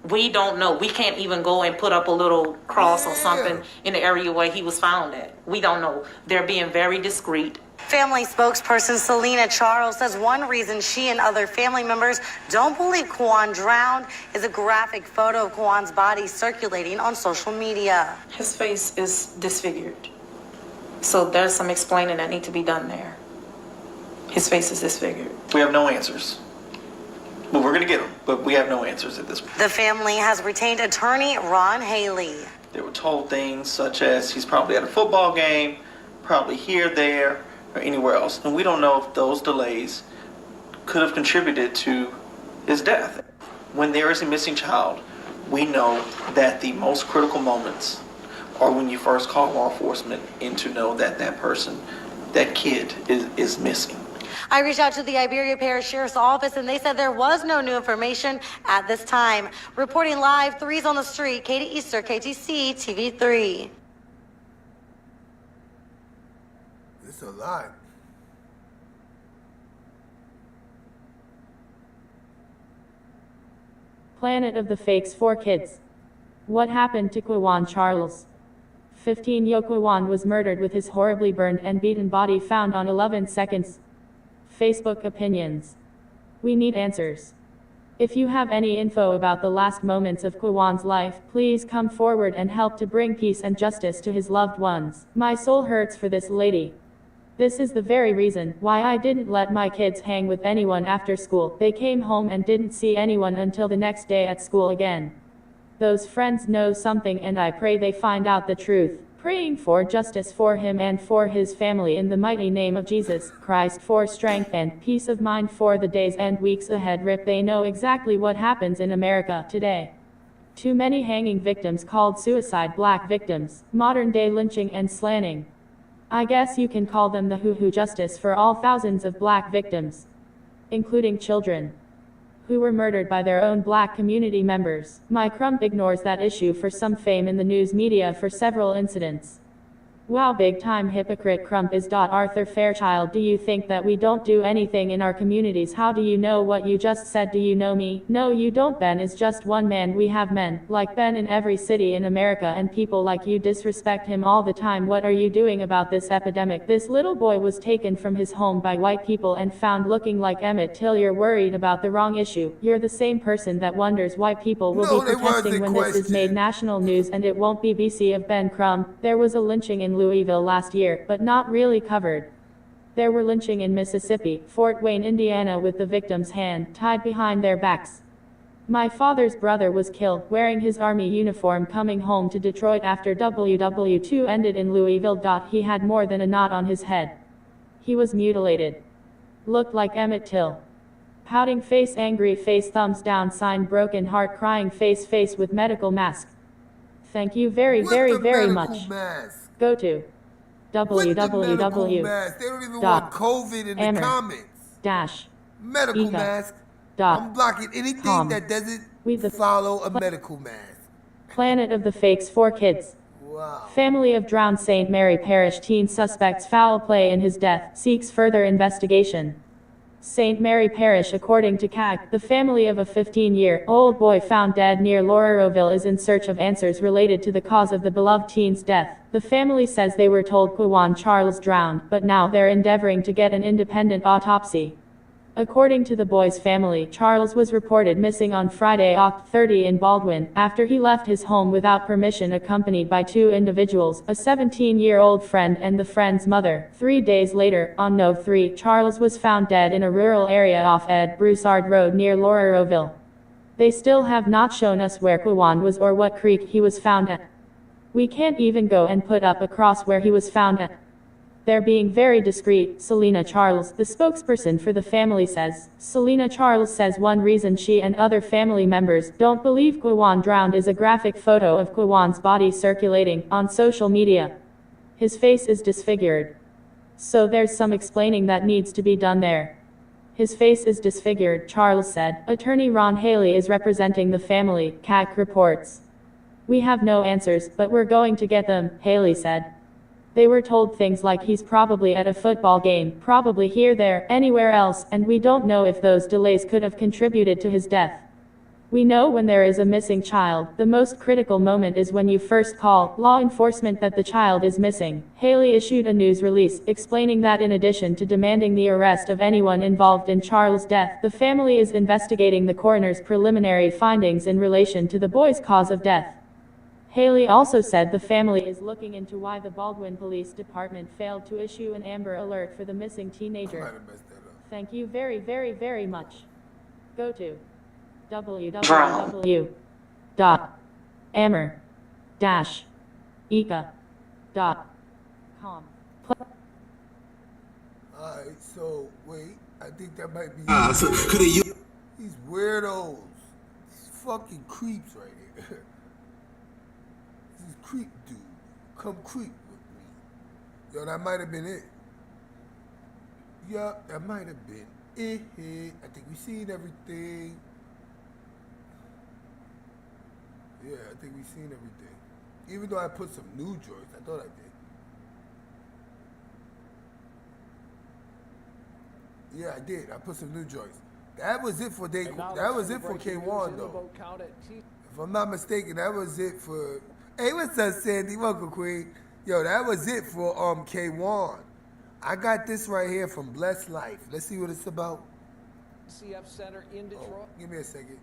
We don't know. We can't even go and put up a little cross or something in the area where he was found at. We don't know. They're being very discreet. Family spokesperson Selena Charles says one reason she and other family members don't believe Quawan drowned is a graphic photo of Quawan's body circulating on social media. His face is disfigured. So there's some explaining that needs to be done there. His face is disfigured. We have no answers. Well, we're going to get them, but we have no answers at this point. The family has retained attorney Ron Haley. They were told things such as he's probably at a football game, probably here, there, or anywhere else. And we don't know if those delays could have contributed to his death. When there is a missing child, we know that the most critical moments are when you first call law enforcement in to know that that person, that kid is missing. I reached out to the Iberia Parish Sheriff's Office, and they said there was no new information at this time. Reporting live, 3's on the street, Katie Easter, KTC, TV3. It's a lot. Planet of the Fakes 4 Kids. What happened to Quawan Charles? 15-year-old Quawan was murdered with his horribly burned and beaten body found on 11 seconds. Facebook opinions. We need answers. If you have any info about the last moments of Quawan's life, please come forward and help to bring peace and justice to his loved ones. My soul hurts for this lady. This is the very reason why I didn't let my kids hang with anyone after school. They came home and didn't see anyone until the next day at school again. Those friends know something, and I pray they find out the truth. Praying for justice for him and for his family in the mighty name of Jesus Christ, for strength and peace of mind for the days and weeks ahead. Rip, they know exactly what happens in America today. Too many hanging victims called suicide, black victims, modern day lynching and slanning. I guess you can call them the hoo-hoo justice for all thousands of black victims, including children, who were murdered by their own black community members. My Crump ignores that issue for some fame in the news media for several incidents. Wow, big time hypocrite Crump is. Arthur Fairchild, do you think that we don't do anything in our communities? How do you know what you just said? Do you know me? No, you don't. Ben is just one man. We have men like Ben in every city in America, and people like you disrespect him all the time. What are you doing about this epidemic? This little boy was taken from his home by white people and found looking like Emmett Till. You're worried about the wrong issue. You're the same person that wonders why people will be protesting when this is made national news, and it won't be BC of Ben Crump. There was a lynching in Louisville last year, but not really covered. There were lynching in Mississippi, Fort Wayne, Indiana, with the victim's hand tied behind their backs. My father's brother was killed wearing his army uniform coming home to Detroit after WW2 ended in Louisville. He had more than a knot on his head. He was mutilated. Looked like Emmett Till. Pouting face, angry face, thumbs down sign, broken heart, crying face, face with medical mask. Thank you very much. Mask? Go to medical mask. I'm blocking anything that doesn't follow a medical mask. Planet of the Fakes for Kids. Wow. Family of drowned St. Mary Parish teen suspects foul play in his death, seeks further investigation. St. Mary Parish, according to CAG, the family of a 15-year-old boy found dead near Loureauville is in search of answers related to the cause of the beloved teen's death. The family says they were told Quawan Charles drowned, but now they're endeavoring to get an independent autopsy. According to the boy's family, Charles was reported missing on Friday, Oct. 30 in Baldwin, after he left his home without permission, accompanied by two individuals, a 17-year-old friend and the friend's mother. 3 days later, on Nov 3, Charles was found dead in a rural area off Ed Broussard Road near Loureauville. They still have not shown us where Quawan was or what creek he was found at. We can't even go and put up a cross where he was found at. They're being very discreet, Selena Charles, the spokesperson for the family, says. Selena Charles says one reason she and other family members don't believe Quawan drowned is a graphic photo of Quawan's body circulating on social media. His face is disfigured. So there's some explaining that needs to be done there. His face is disfigured, Charles said. Attorney Ron Haley is representing the family, CAC reports. We have no answers, but we're going to get them, Haley said. They were told things like he's probably at a football game, probably here, there, anywhere else, and we don't know if those delays could have contributed to his death. We know when there is a missing child, the most critical moment is when you first call law enforcement that the child is missing. Haley issued a news release explaining that in addition to demanding the arrest of anyone involved in Charles' death, the family is investigating the coroner's preliminary findings in relation to the boy's cause of death. Haley also said the family is looking into why the Baldwin Police Department failed to issue an Amber Alert for the missing teenager. Thank you very much. Go to www.amber-eca.com. Alright, so wait, I think that might be these weirdos. These fucking creeps right here. This creep dude. Come creep with me. Yo, that might have been it. Yeah, that might have been it. I think we seen everything. Yeah, I think we seen everything. Even though I put some new joints, I thought I did. Yeah, I did. I put some new joints. That was it for K1 though. If I'm not mistaken, that was it for. Hey, what's up, Sandy? Welcome, Queen. Yo, that was it for K1. I got this right here from Blessed Life. Let's see what it's about. CF Center in Detroit. Oh, give me a second.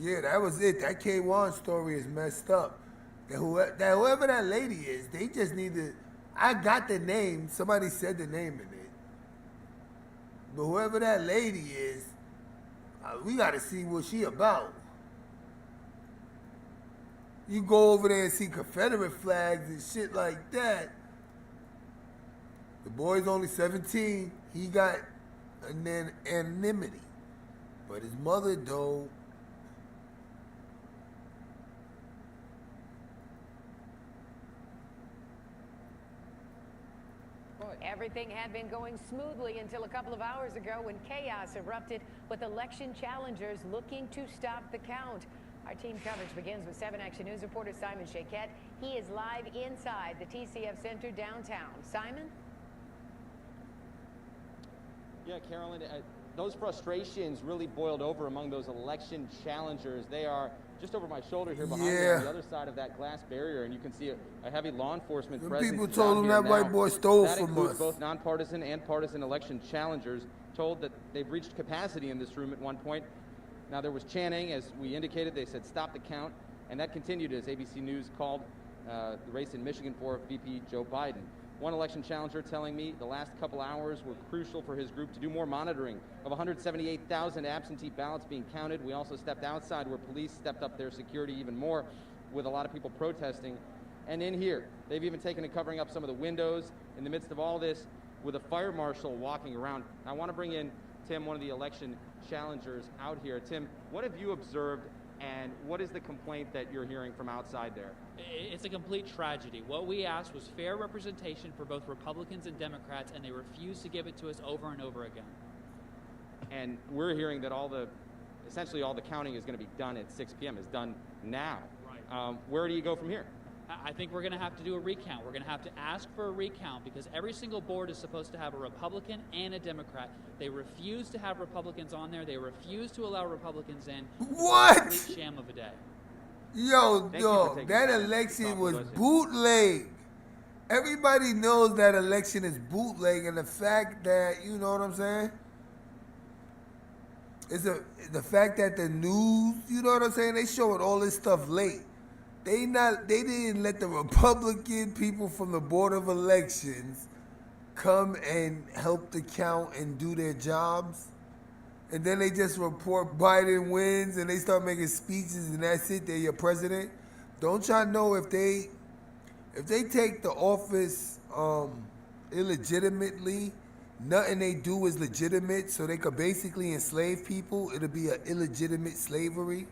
Yeah, that was it. That Quawan story is messed up. Whoever that lady is, they just need to. I got the name. Somebody said the name in it. But whoever that lady is, we got to see what she about. You go over there and see Confederate flags and shit like that. The boy's only 17. He got anonymity. But his mother, though, everything had been going smoothly until a couple of hours ago when chaos erupted with election challengers looking to stop the count. Our team coverage begins with 7 Action News reporter Simon Shaquette. He is live inside the TCF Center downtown. Simon? Yeah, Carolyn, those frustrations really boiled over among those election challengers. They are just over my shoulder here behind me on the other side of that glass barrier, and you can see a heavy law enforcement presence. People told him that white boy stole from us. That includes both nonpartisan and partisan election challengers, told that they've reached capacity in this room at one point. Now, there was chanting, as we indicated. They said, stop the count, and that continued as ABC News called the race in Michigan for VP Joe Biden. One election challenger telling me the last couple hours were crucial for his group to do more monitoring of 178,000 absentee ballots being counted. We also stepped outside where police stepped up their security even more with a lot of people protesting. And in here, they've even taken to covering up some of the windows in the midst of all this with a fire marshal walking around. I want to bring in Tim, one of the election challengers out here. Tim, what have you observed and what is the complaint that you're hearing from outside there? It's a complete tragedy. What we asked was fair representation for both Republicans and Democrats, and they refused to give it to us over and over again. And we're hearing that essentially all the counting is going to be done at 6 p.m. is done now. Right. Where do you go from here? I think we're going to have to do a recount. We're going to have to ask for a recount because every single board is supposed to have a Republican and a Democrat. They refuse to have Republicans on there. They refuse to allow Republicans in. What? It's a complete sham of a day. Yo, that election was bootleg. Everybody knows that election is bootleg, and the fact that, you know what I'm saying? It's the fact that the news, you know what I'm saying? They showing all this stuff late. They didn't let the Republican people from the Board of Elections come and help the count and do their jobs. And then they just report Biden wins and they start making speeches and that's it, they're your president. Don't y'all know if they take the office illegitimately, nothing they do is legitimate, so they could basically enslave people, it'll be an illegitimate slavery.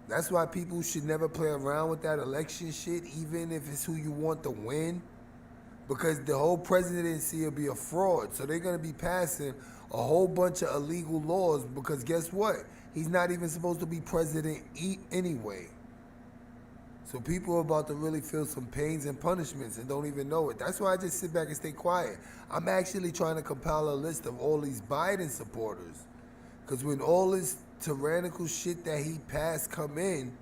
That's why people should never play around with that election shit, even if it's who you want to win. Because the whole presidency will be a fraud. So they're going to be passing a whole bunch of illegal laws because guess what? He's not even supposed to be president anyway. So people are about to really feel some pains and punishments and don't even know it. That's why I just sit back and stay quiet. I'm actually trying to compile a list of all these Biden supporters. Because when all this tyrannical shit that he passed come in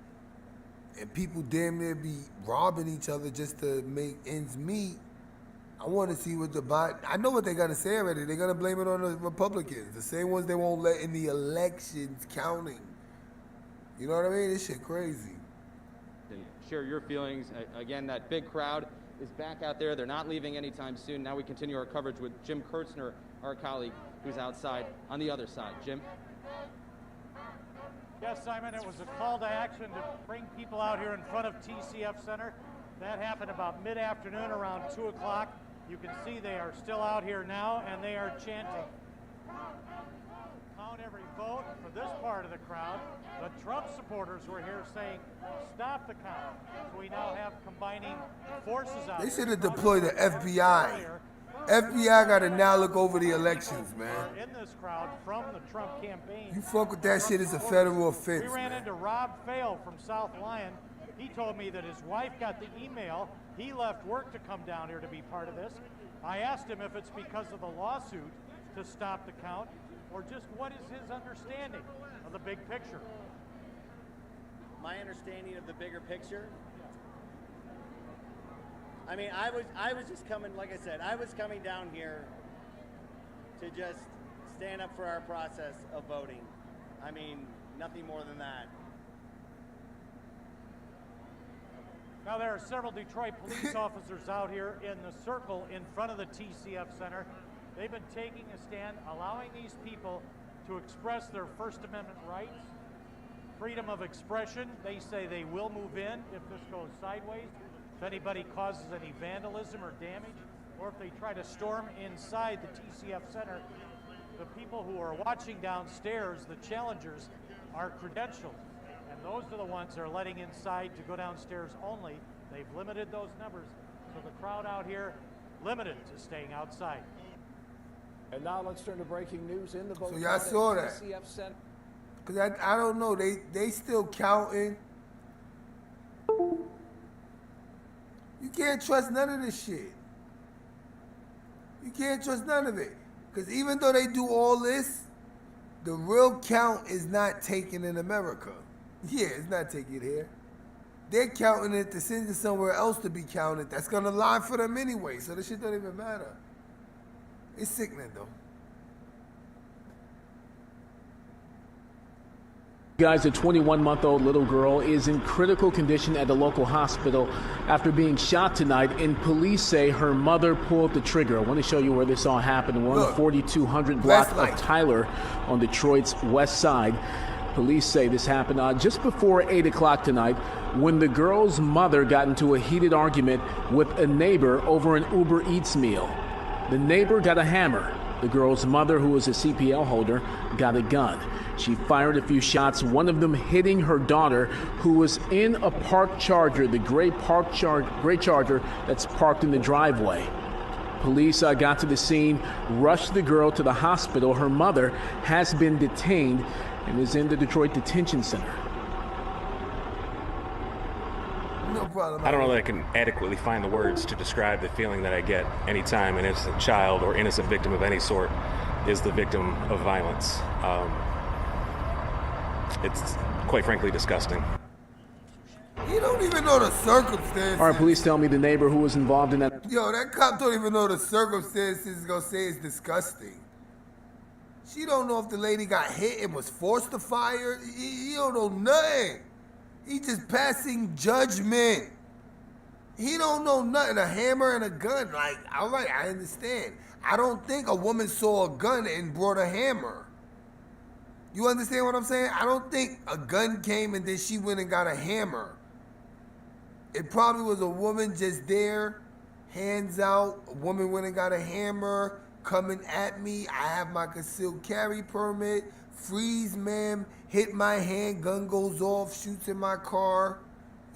and people damn near be robbing each other just to make ends meet, I want to see what I know what they're going to say already. They're going to blame it on the Republicans, the same ones they won't let in the elections counting. You know what I mean? This shit crazy. And share your feelings. Again, that big crowd is back out there. They're not leaving anytime soon. Now we continue our coverage with Jim Kurtzner, our colleague, who's outside on the other side. Jim? Yes, Simon, it was a call to action to bring people out here in front of TCF Center. That happened about mid-afternoon, around 2 o'clock. You can see they are still out here now, and they are chanting. Count every vote. For this part of the crowd, the Trump supporters were here saying, stop the count. So we now have combining forces out. They should have deployed the FBI. FBI got to now look over the elections, man. In this crowd from the Trump campaign. You fuck with that shit, it's a federal offense. We ran into Rob Fale from South Lyon. He told me that his wife got the email. He left work to come down here to be part of this. I asked him if it's because of the lawsuit to stop the count or just what is his understanding of the big picture. My understanding of the bigger picture? I mean, I was just coming, like I said, I was coming down here to just stand up for our process of voting. I mean, Nothing more than that. Now, there are several Detroit police officers out here in the circle in front of the TCF Center. They've been taking a stand, allowing these people to express their First Amendment rights, freedom of expression. They say they will move in if this goes sideways, if anybody causes any vandalism or damage, or if they try to storm inside the TCF Center. The people who are watching downstairs, the challengers, are credentialed, and those are the ones they're letting inside to go downstairs only. They've limited those numbers, so the crowd out here limited to staying outside. And now let's turn to breaking news in the So y'all saw that. Because I don't know, they still counting. You can't trust none of this shit. You can't trust none of it. Because even though they do all this, the real count is not taken in America. Yeah, it's not taken here. They're counting it to send it somewhere else to be counted. That's going to lie for them anyway, so this shit don't even matter. It's sickening, though. Guys, a 21-month-old little girl is in critical condition at the local hospital after being shot tonight, and police say her mother pulled the trigger. I want to show you where this all happened. We're on the 4200 block of Tyler on Detroit's west side. Police say this happened just before 8 o'clock tonight when the girl's mother got into a heated argument with a neighbor over an Uber Eats meal. The neighbor got a hammer. The girl's mother, who was a CPL holder, got a gun. She fired a few shots, one of them hitting her daughter, who was in a parked Charger, the gray Charger that's parked in the driveway. Police got to the scene, rushed the girl to the hospital. Her mother has been detained and is in the Detroit Detention Center. No problem. I don't know that I can adequately find the words to describe the feeling that I get anytime an innocent child or innocent victim of any sort is the victim of violence. It's quite frankly disgusting. You don't even know the circumstances. All right, police tell me the neighbor who was involved in that. Yo, that cop don't even know the circumstances. Is gonna say it's disgusting. She don't know if the lady got hit and was forced to fire. He don't know nothing. He just passing judgment. He don't know nothing. A hammer and a gun. Like, all right, I understand. I don't think a woman saw a gun and brought a hammer. You understand what I'm saying? I don't think a gun came and then she went and got a hammer. It probably was a woman just there, hands out. A woman went and got a hammer, coming at me. I have my concealed carry permit. Freeze, ma'am. Hit my hand, gun goes off, shoots in my car.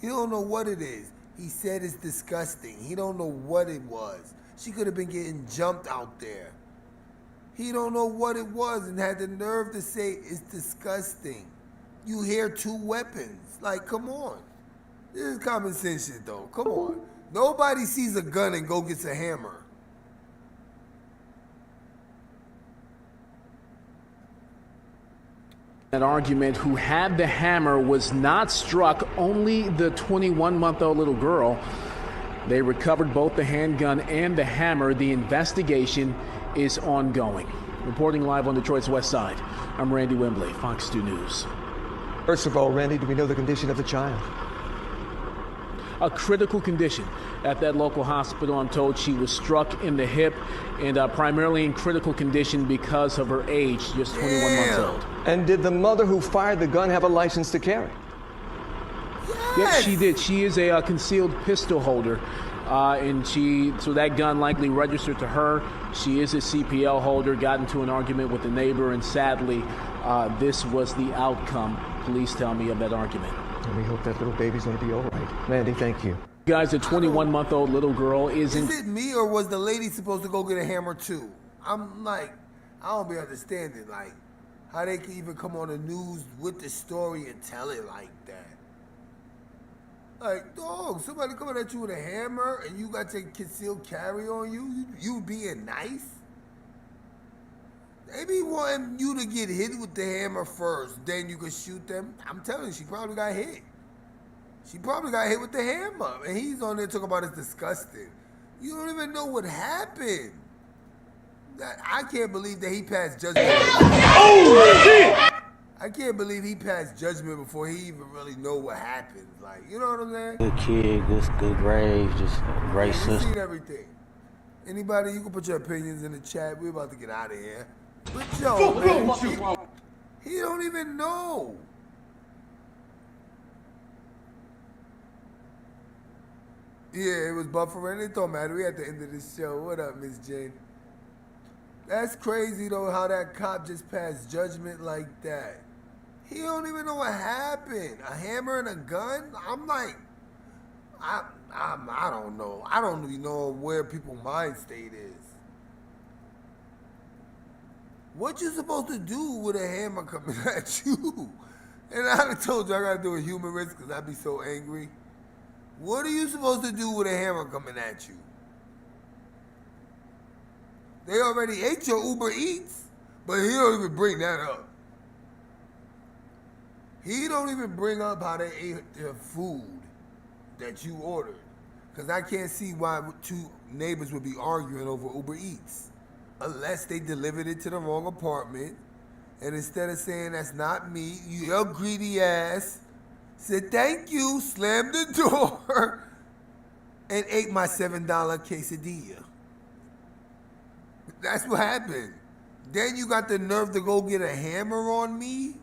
He don't know what it is. He said it's disgusting. He don't know what it was. She could have been getting jumped out there. He don't know what it was and had the nerve to say it's disgusting. You hear two weapons. Like, come on. This is common sense shit, though. Come on. Nobody sees a gun and go gets a hammer. That argument, who had the hammer was not struck, only the 21-month-old little girl. They recovered both the handgun and the hammer. The investigation is ongoing. Reporting live on Detroit's west side, I'm Randy Wembley, Fox 2 News. First of all, Randy, do we know the condition of the child? A critical condition at that local hospital. I'm told she was struck in the hip and primarily in critical condition because of her age, just 21 months old. And did the mother who fired the gun have a license to carry? Yes, she did. She is a concealed pistol holder, so that gun likely registered to her. She is a CPL holder, got into an argument with a neighbor, and sadly, this was the outcome, police tell me, of that argument. And we hope that little baby's going to be all right. Randy, thank you. Guys, a 21-month-old little girl is it me, or was the lady supposed to go get a hammer too? I'm like, I don't be understanding, like, how they can even come on the news with the story and tell it like that. Like, dog, somebody coming at you with a hammer and you got your concealed carry on you? You being nice? They be wanting you to get hit with the hammer first, then you can shoot them. I'm telling you, she probably got hit. She probably got hit with the hammer, and he's on there talking about it's disgusting. You don't even know what happened. I can't believe that he passed judgment. Oh, shit! I can't believe he passed judgment before he even really know what happened. Like, you know what I'm saying? Good kid, good grades, just great Yeah, we sister. seen everything. Anybody, you can put your opinions in the chat. We're about to get out of here. But yo, man, he don't even know. Yeah, it was buffering. It don't matter. We at the end of the show. What up, Miss Jane? That's crazy though, how that cop just passed judgment like that. He don't even know what happened. A hammer and a gun? I'm like, I don't know. I don't even know where people's mind state is. What you supposed to do with a hammer coming at you? And I done told you I gotta do a humorous because I'd be so angry. What are you supposed to do with a hammer coming at you? They already ate your Uber Eats, but he don't even bring that up. He don't even bring up how they ate their food that you ordered. Because I can't see why two neighbors would be arguing over Uber Eats. Unless they delivered it to the wrong apartment. And instead of saying that's not me, your greedy ass said thank you, slammed the door, and ate my $7 quesadilla. That's what happened. Then you got the nerve to go get a hammer on me?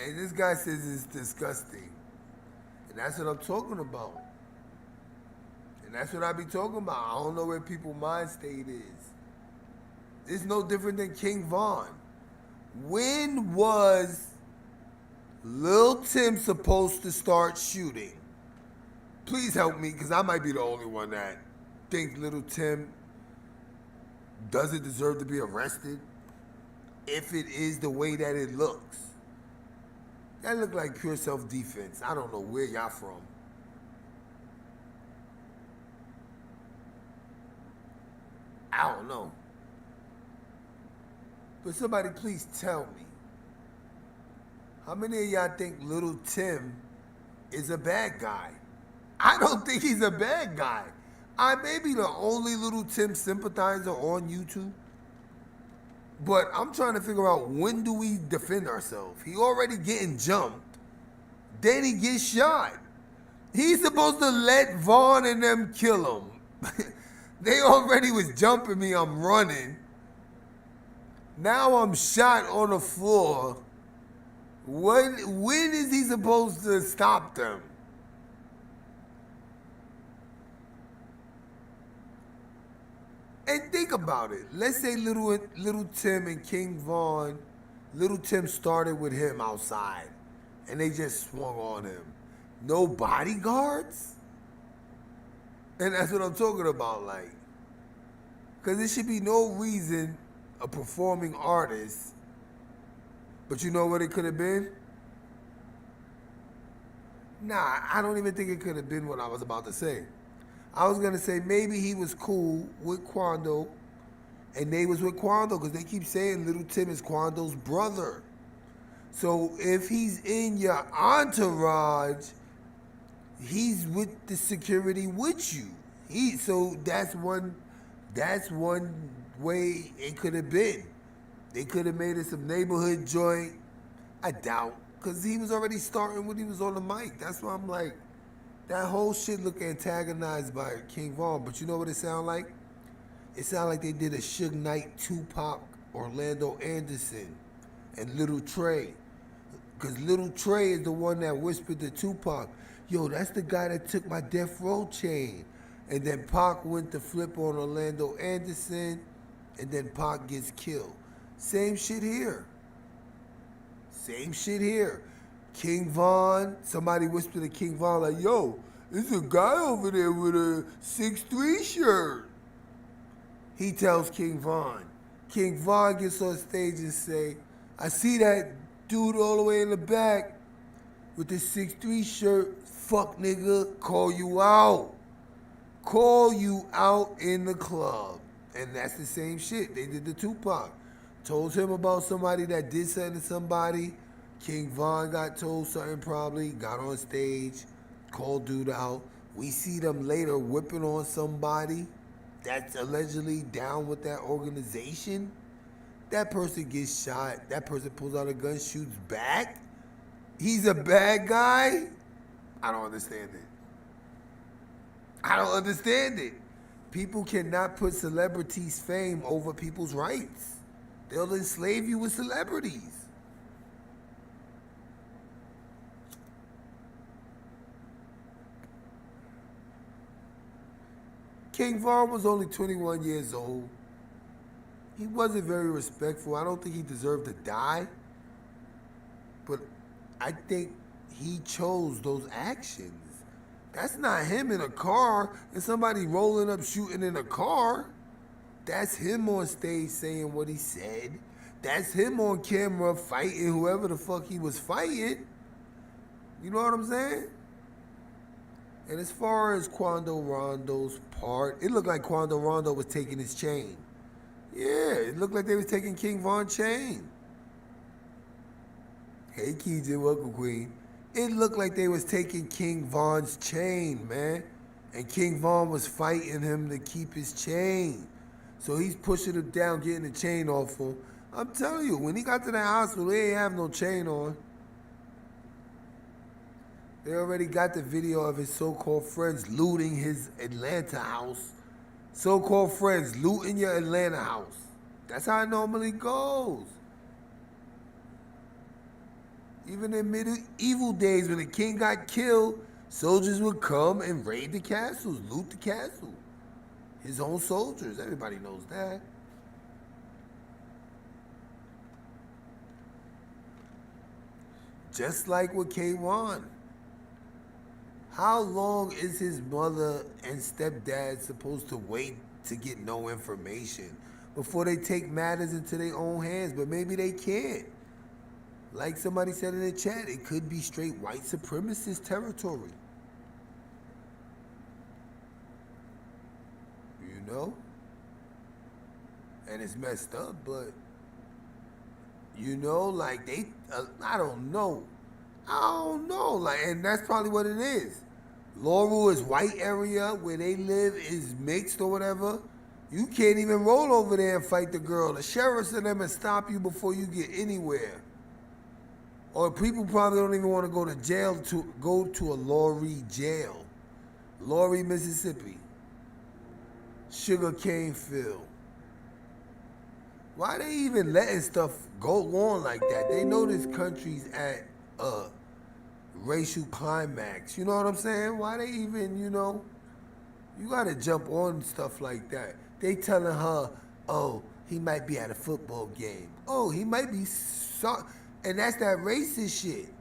And this guy says it's disgusting. And that's what I'm talking about. And that's what I be talking about. I don't know where people's mind state is. It's no different than King Von. When was Lil Tim supposed to start shooting? Please help me, because I might be the only one that thinks Little Tim doesn't deserve to be arrested if it is the way that it looks. That look like pure self-defense. I don't know where y'all from. I don't know. But somebody please tell me, how many of y'all think Little Tim is a bad guy? I don't think he's a bad guy. I may be the only Little Tim sympathizer on YouTube, but I'm trying to figure out, when do we defend ourselves? He already getting jumped, then he gets shot. He's supposed to let Vaughn and them kill him. They already was jumping me, I'm running. Now I'm shot on the floor. When is he supposed to stop them? And think about it. Let's say Little Tim and King Von, Little Tim started with him outside, and they just swung on him. No bodyguards? And that's what I'm talking about, like. Because there should be no reason a performing artist, but you know what it could have been? Nah, I don't even think it could have been what I was about to say. I was going to say maybe he was cool with Quando, and they was with Quando, because they keep saying Little Tim is Quando's brother. So if he's in your entourage, he's with the security with you. So that's one way it could have been. They could have made it some neighborhood joint. I doubt, because he was already starting when he was on the mic. That's why I'm like, that whole shit look antagonized by King Von. But you know what it sound like? It sound like they did a Suge Knight, Tupac, Orlando Anderson, and Little Trey. Because Little Trey is the one that whispered to Tupac, yo, that's the guy that took my death row chain. And then Pac went to flip on Orlando Anderson, and then Pac gets killed. Same shit here. Same shit here. King Von, somebody whispered to King Von like, yo, there's a guy over there with a 6'3" shirt. He tells King Von. King Von gets on stage and say, I see that dude all the way in the back with the 6'3" shirt. Fuck nigga, call you out. Call you out in the club. And that's the same shit. They did to Tupac. Told him about somebody that did something to somebody. King Von got told something probably, got on stage, called dude out. We see them later whipping on somebody that's allegedly down with that organization. That person gets shot. That person pulls out a gun, shoots back. He's a bad guy. I don't understand it. I don't understand it. People cannot put celebrities' fame over people's rights. They'll enslave you with celebrities. King Von was only 21 years old. He wasn't very respectful. I don't think he deserved to die. But I think he chose those actions. That's not him in a car and somebody rolling up shooting in a car. That's him on stage saying what he said. That's him on camera fighting whoever the fuck he was fighting. You know what I'm saying? And as far as Quando Rondo's part, it looked like Quando Rondo was taking his chain. Yeah, it looked like they was taking King Von's chain. Hey, KJ, welcome, Queen. It looked like they was taking King Von's chain, man. And King Von was fighting him to keep his chain. So he's pushing him down, getting the chain off him. I'm telling you, when he got to the hospital, they ain't have no chain on. They already got the video of his so-called friends looting his Atlanta house. So-called friends looting your Atlanta house. That's how it normally goes. Even in medieval days when the king got killed, soldiers would come and raid the castles, loot the castle. His own soldiers, everybody knows that. Just like with Quawan. How long is his mother and stepdad supposed to wait to get no information before they take matters into their own hands? But maybe they can't. Like somebody said in the chat, it could be straight white supremacist territory. You know? And it's messed up, but you know, like they, I don't know. Like, and that's probably what it is. Loureauville is white area, where they live is mixed or whatever. You can't even roll over there and fight the girl. The sheriffs and them will stop you before you get anywhere. Or people probably don't even want to go to jail to go to a Laurie jail. Laurie, Mississippi. Sugarcane field. Why they even letting stuff go on like that? They know this country's at a racial climax. You know what I'm saying? Why they even, you know, you gotta jump on stuff like that. They telling her, oh, he might be at a football game. Oh, he might be and that's that racist shit.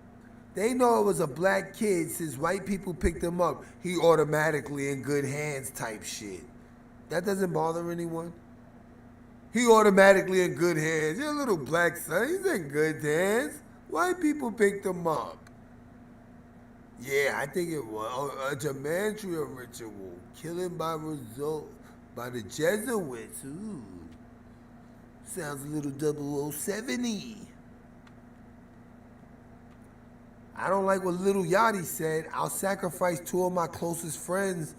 They know it was a black kid since white people picked him up. He automatically in good hands type shit. That doesn't bother anyone. He automatically in good hands. Your little black son, he's in good hands. White people picked him up. Yeah, I think it was a Gematria ritual. Killing by the Jesuits. Ooh. Sounds a little 0070. I don't like what Lil Yachty said. I'll sacrifice 2 of my closest friends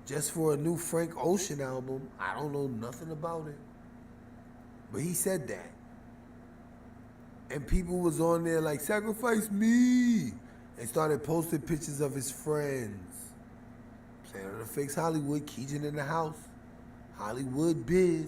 just for a new Frank Ocean album. I don't know nothing about it. But he said that. And people was on there like, sacrifice me. And started posting pictures of his friends. Planet of Fakes Hollywood, Keegan in the house. Hollywood Biz.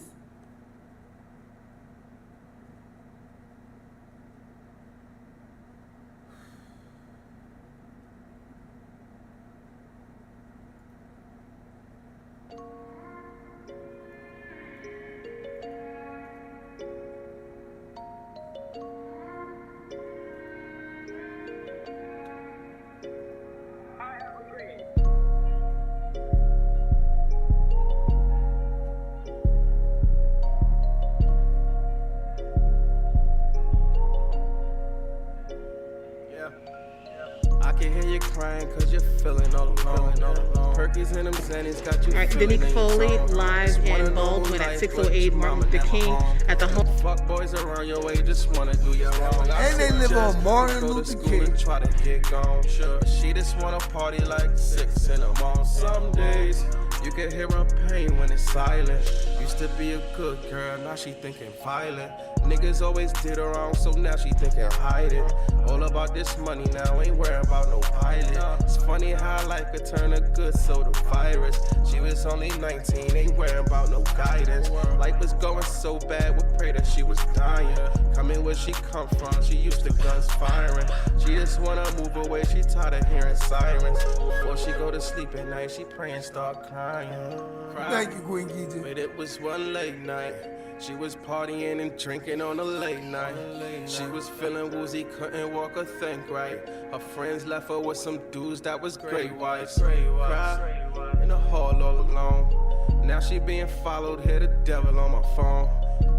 Denny Foley live in Baldwin at 608 Martin Luther King at the home. Fuck boys around your way, just wanna do your wrong. And they live on Martin Luther King. Try to get gone, sure. She just wanna party like 6 in the morning. Some days You can hear her pain when it's silent. Used to be a good girl, now she thinking violent. Niggas always did her wrong, so now she thinking hide it. All about this money now, ain't worried about no pilot. It's funny how life could turn a good soul to virus. She was only 19, ain't worried about no guidance. Life was going so bad, we pray that she was dying. Coming where she come from, she used to guns firing. She just wanna move away, she tired of hearing sirens. Before she go to sleep at night, she pray and start crying. Thank you, Queen Gija. But it was one late night. She was partying and drinking on a late night. She was feeling woozy, couldn't walk or think right. Her friends left her with some dudes that was great wives. Cried in the hall all alone. Now she being followed, hear the devil on my phone.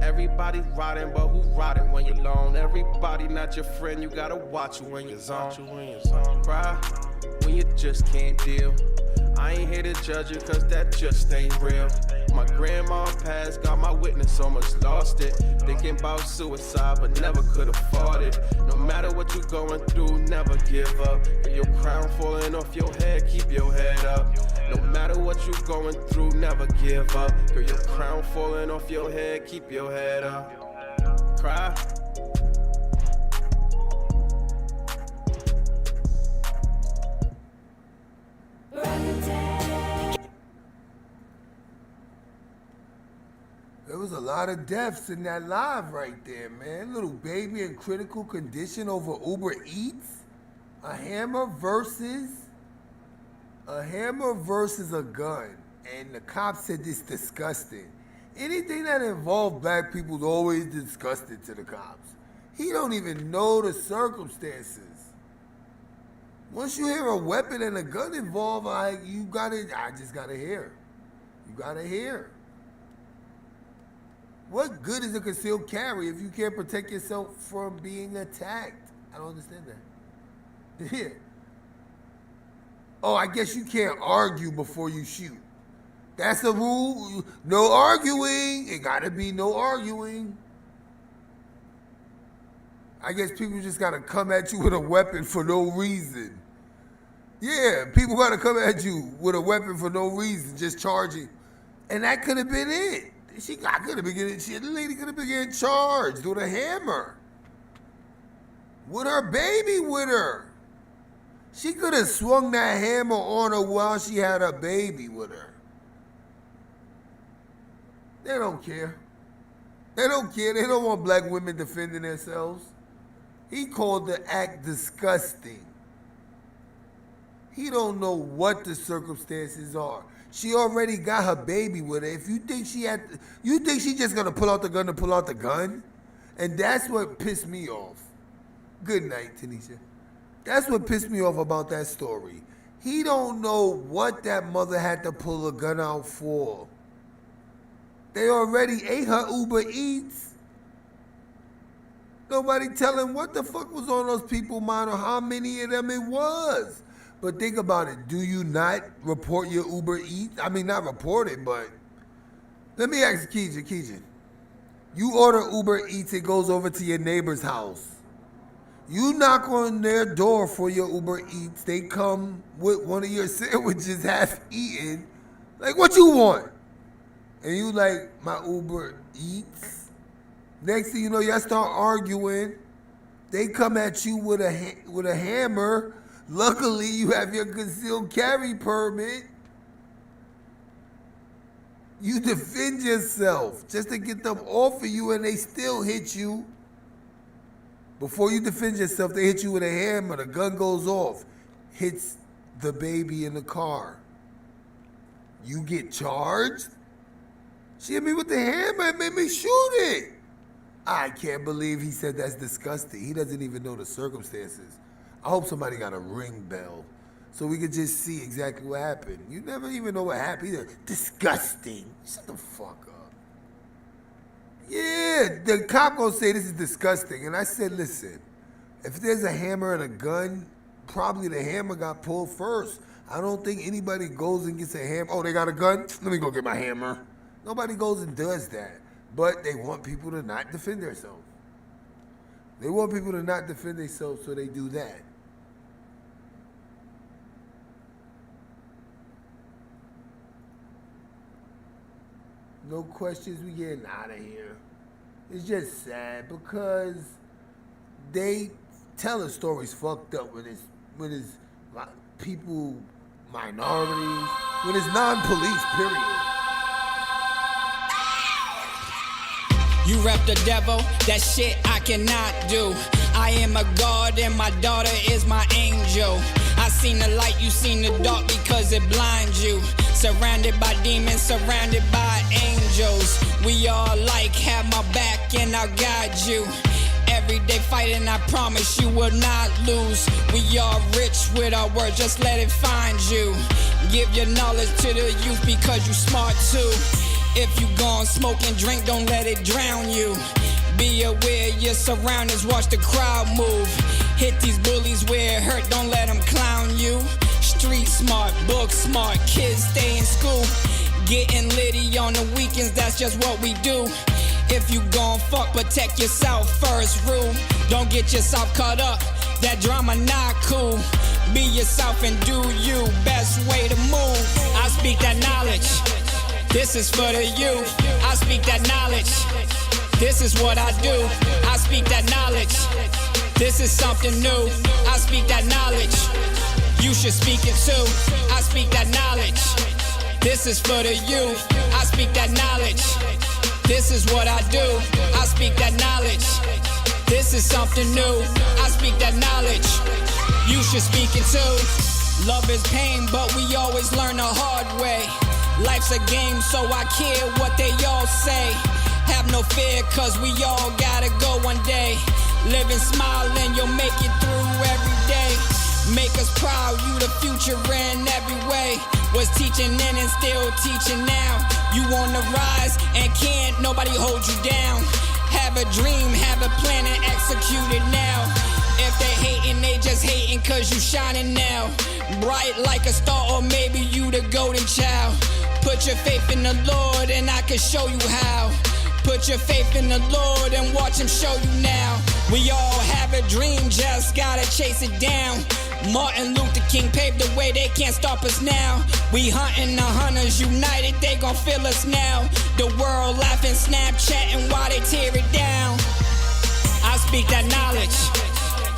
Everybody riding, but who riding when you're alone? Everybody not your friend, you gotta watch you when you're zone. Cry when you just can't deal. I ain't here to judge you, cause that just ain't real. My grandma passed, got my witness, almost lost it. Thinking about suicide, but never could afford it. No matter what you going through, never give up. If your crown falling off your head, keep your head up. No matter what you going through, never give up. Girl, your crown falling off your head, keep your head up. Cry. There was a lot of deaths in that live right there, man. Little baby in critical condition over Uber Eats. A hammer versus a gun. And the cops said it's disgusting. Anything that involved black people is always disgusting to the cops. He don't even know the circumstances. Once you hear a weapon and a gun involved, I just gotta hear. You gotta hear. What good is a concealed carry if you can't protect yourself from being attacked? I don't understand that. Yeah. Oh, I guess you can't argue before you shoot. That's the rule. No arguing. It gotta be no arguing. I guess people just gotta come at you with a weapon for no reason. Yeah, people gotta come at you with a weapon for no reason, just charging. And that could have been it. The lady could have been getting charged with a hammer. With her baby with her. She could have swung that hammer on her while she had her baby with her. They don't care. They don't care. They don't want black women defending themselves. He called the act disgusting. He don't know what the circumstances are. She already got her baby with her. If you think she just gonna pull out the gun to pull out the gun? And that's what pissed me off. Good night, Tanisha. That's what pissed me off about that story. He don't know what that mother had to pull a gun out for. They already ate her Uber Eats. Nobody telling what the fuck was on those people's mind or how many of them it was. But think about it. Do you not report your Uber Eats? I mean, not report it, but let me ask Keejan. You order Uber Eats, it goes over to your neighbor's house. You knock on their door for your Uber Eats. They come with one of your sandwiches half eaten. Like, what you want? And you like, my Uber Eats? Next thing you know, y'all start arguing. They come at you with a hammer. Luckily, you have your concealed carry permit. You defend yourself just to get them off of you, and they still hit you. Before you defend yourself, they hit you with a hammer. The gun goes off, hits the baby in the car. You get charged? She hit me with the hammer and made me shoot it. I can't believe he said that's disgusting. He doesn't even know the circumstances. I hope somebody got a ring bell so we could just see exactly what happened. You never even know what happened either. Disgusting. Shut the fuck up. Yeah, the cop gonna say this is disgusting. And I said, listen, if there's a hammer and a gun, probably the hammer got pulled first. I don't think anybody goes and gets a hammer. Oh, they got a gun? Let me go get my hammer. Nobody goes and does that. But they want people to not defend themselves. They want people to not defend themselves, so they do that. No questions, we getting out of here. It's just sad because they telling stories fucked up when it's like, people, minorities, when it's non-police, period. You rep the devil, that shit I cannot do. I am a god and my daughter is my angel. I seen the light, you seen the dark because it blinds you. Surrounded by demons, surrounded by angels. We all like have my back and I'll guide you. Everyday fighting, I promise you will not lose. We are rich with our words, just let it find you. Give your knowledge to the youth because you smart too. If you gon' smoke and drink, don't let it drown you. Be aware of your surroundings, watch the crowd move. Hit these bullies where it hurt, don't let them clown you. Street smart, book smart, kids stay in school. Getting litty on the weekends, that's just what we do. If you gon' fuck, protect yourself first rule. Don't get yourself caught up, that drama not cool. Be yourself and do you, best way to move. I speak that knowledge, this is for the youth. I speak that knowledge, this is what I do. I speak that knowledge, this is something new. I speak that knowledge, you should speak it too. I speak that knowledge, this is for the youth. I speak that knowledge, this is what I do. I speak that knowledge, this is something new. I speak that knowledge, you should speak it too. Love is pain, but we always learn the hard way. Life's a game, so I care what they all say. Have no fear, cause we all gotta go one day. Live and smile and you'll make it through every day. Make us proud, you the future in every way. Was teaching then and still teaching now. You on the rise and can't nobody hold you down. Have a dream, have a plan and execute it now. If they hating, they just hating cause you shining now. Bright like a star or maybe you the golden child. Put your faith in the Lord and I can show you how. Put your faith in the Lord and watch him show you now. We all have a dream, just gotta chase it down. Martin Luther King paved the way, they can't stop us now. We hunting the hunters united, they gon' feel us now. The world laughing, Snapchatting while they tear it down. I speak that knowledge,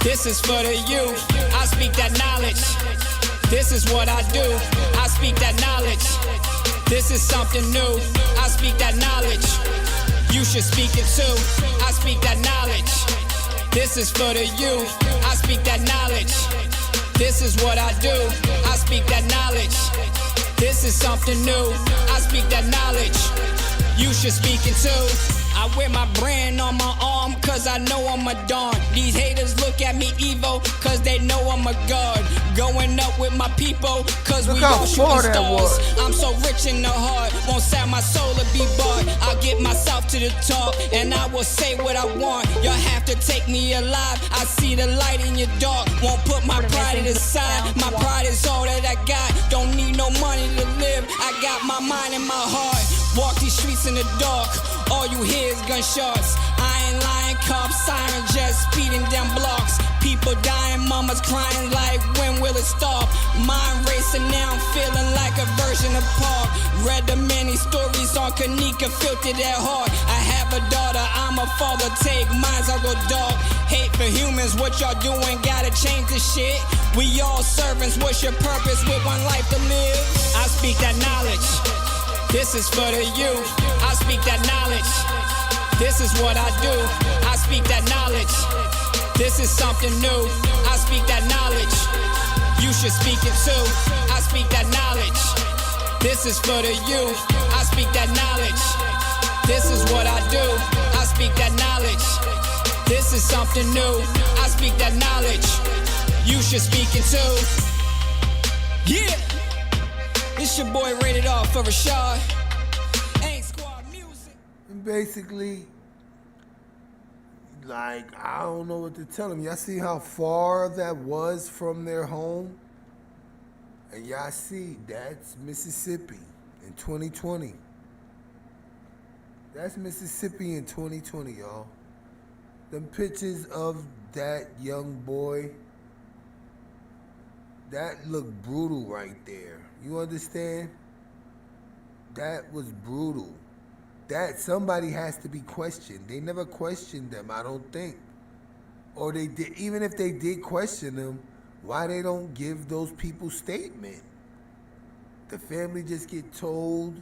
this is for the youth. I speak that knowledge, this is what I do. I speak that knowledge, this is something new. I speak that knowledge, you should speak it too. I speak that knowledge, this is for the youth. I speak that knowledge, this is what I do. I speak that knowledge, this is something new. I speak that knowledge, you should speak it too. I wear my brand on my arm cause I know I'm a don. These haters look at me evil cause they know I'm a god. Going up with my people cause we all shooting stars. I'm so rich in the heart, won't sell my soul to be bought. I'll get myself to the top and I will say what I want. Y'all have to take me alive, I see the light in your dark. Won't put my pride to the side, my pride is all that I got. Don't need no money to live, I got my mind and my heart. Walk these streets in the dark, all you hear is gunshots. I ain't lying, cops, siren, just speeding down blocks. People dying, mamas crying like when will it stop? Mind racing now, I'm feeling like a version of Paul. Read the many stories on Kanika, filtered at heart. I have a daughter, I'm a father, take minds, I'll go dark. Hate for humans, what y'all doing, gotta change the shit. We all servants, what's your purpose with one life to live? I speak that knowledge, this is for the youth. I speak that knowledge, this is what I do. I speak that knowledge, this is something new. I speak that knowledge, you should speak it too. I speak that knowledge, this is for the youth. I speak that knowledge, this is what I do. I speak that knowledge, this is something new. I speak that knowledge, you should speak it too. Yeah! It's your boy Rated R for Rashad. Ain't squad music. And basically, like, I don't know what to tell them. Y'all see how far that was from their home? And y'all see, that's Mississippi in 2020. That's Mississippi in 2020, y'all. Them pictures of that young boy, that looked brutal right there. You understand? That was brutal. that somebody has to be questioned. They never questioned them, I don't think. Or they did, even if they did question them, why they don't give those people statement? The family just get told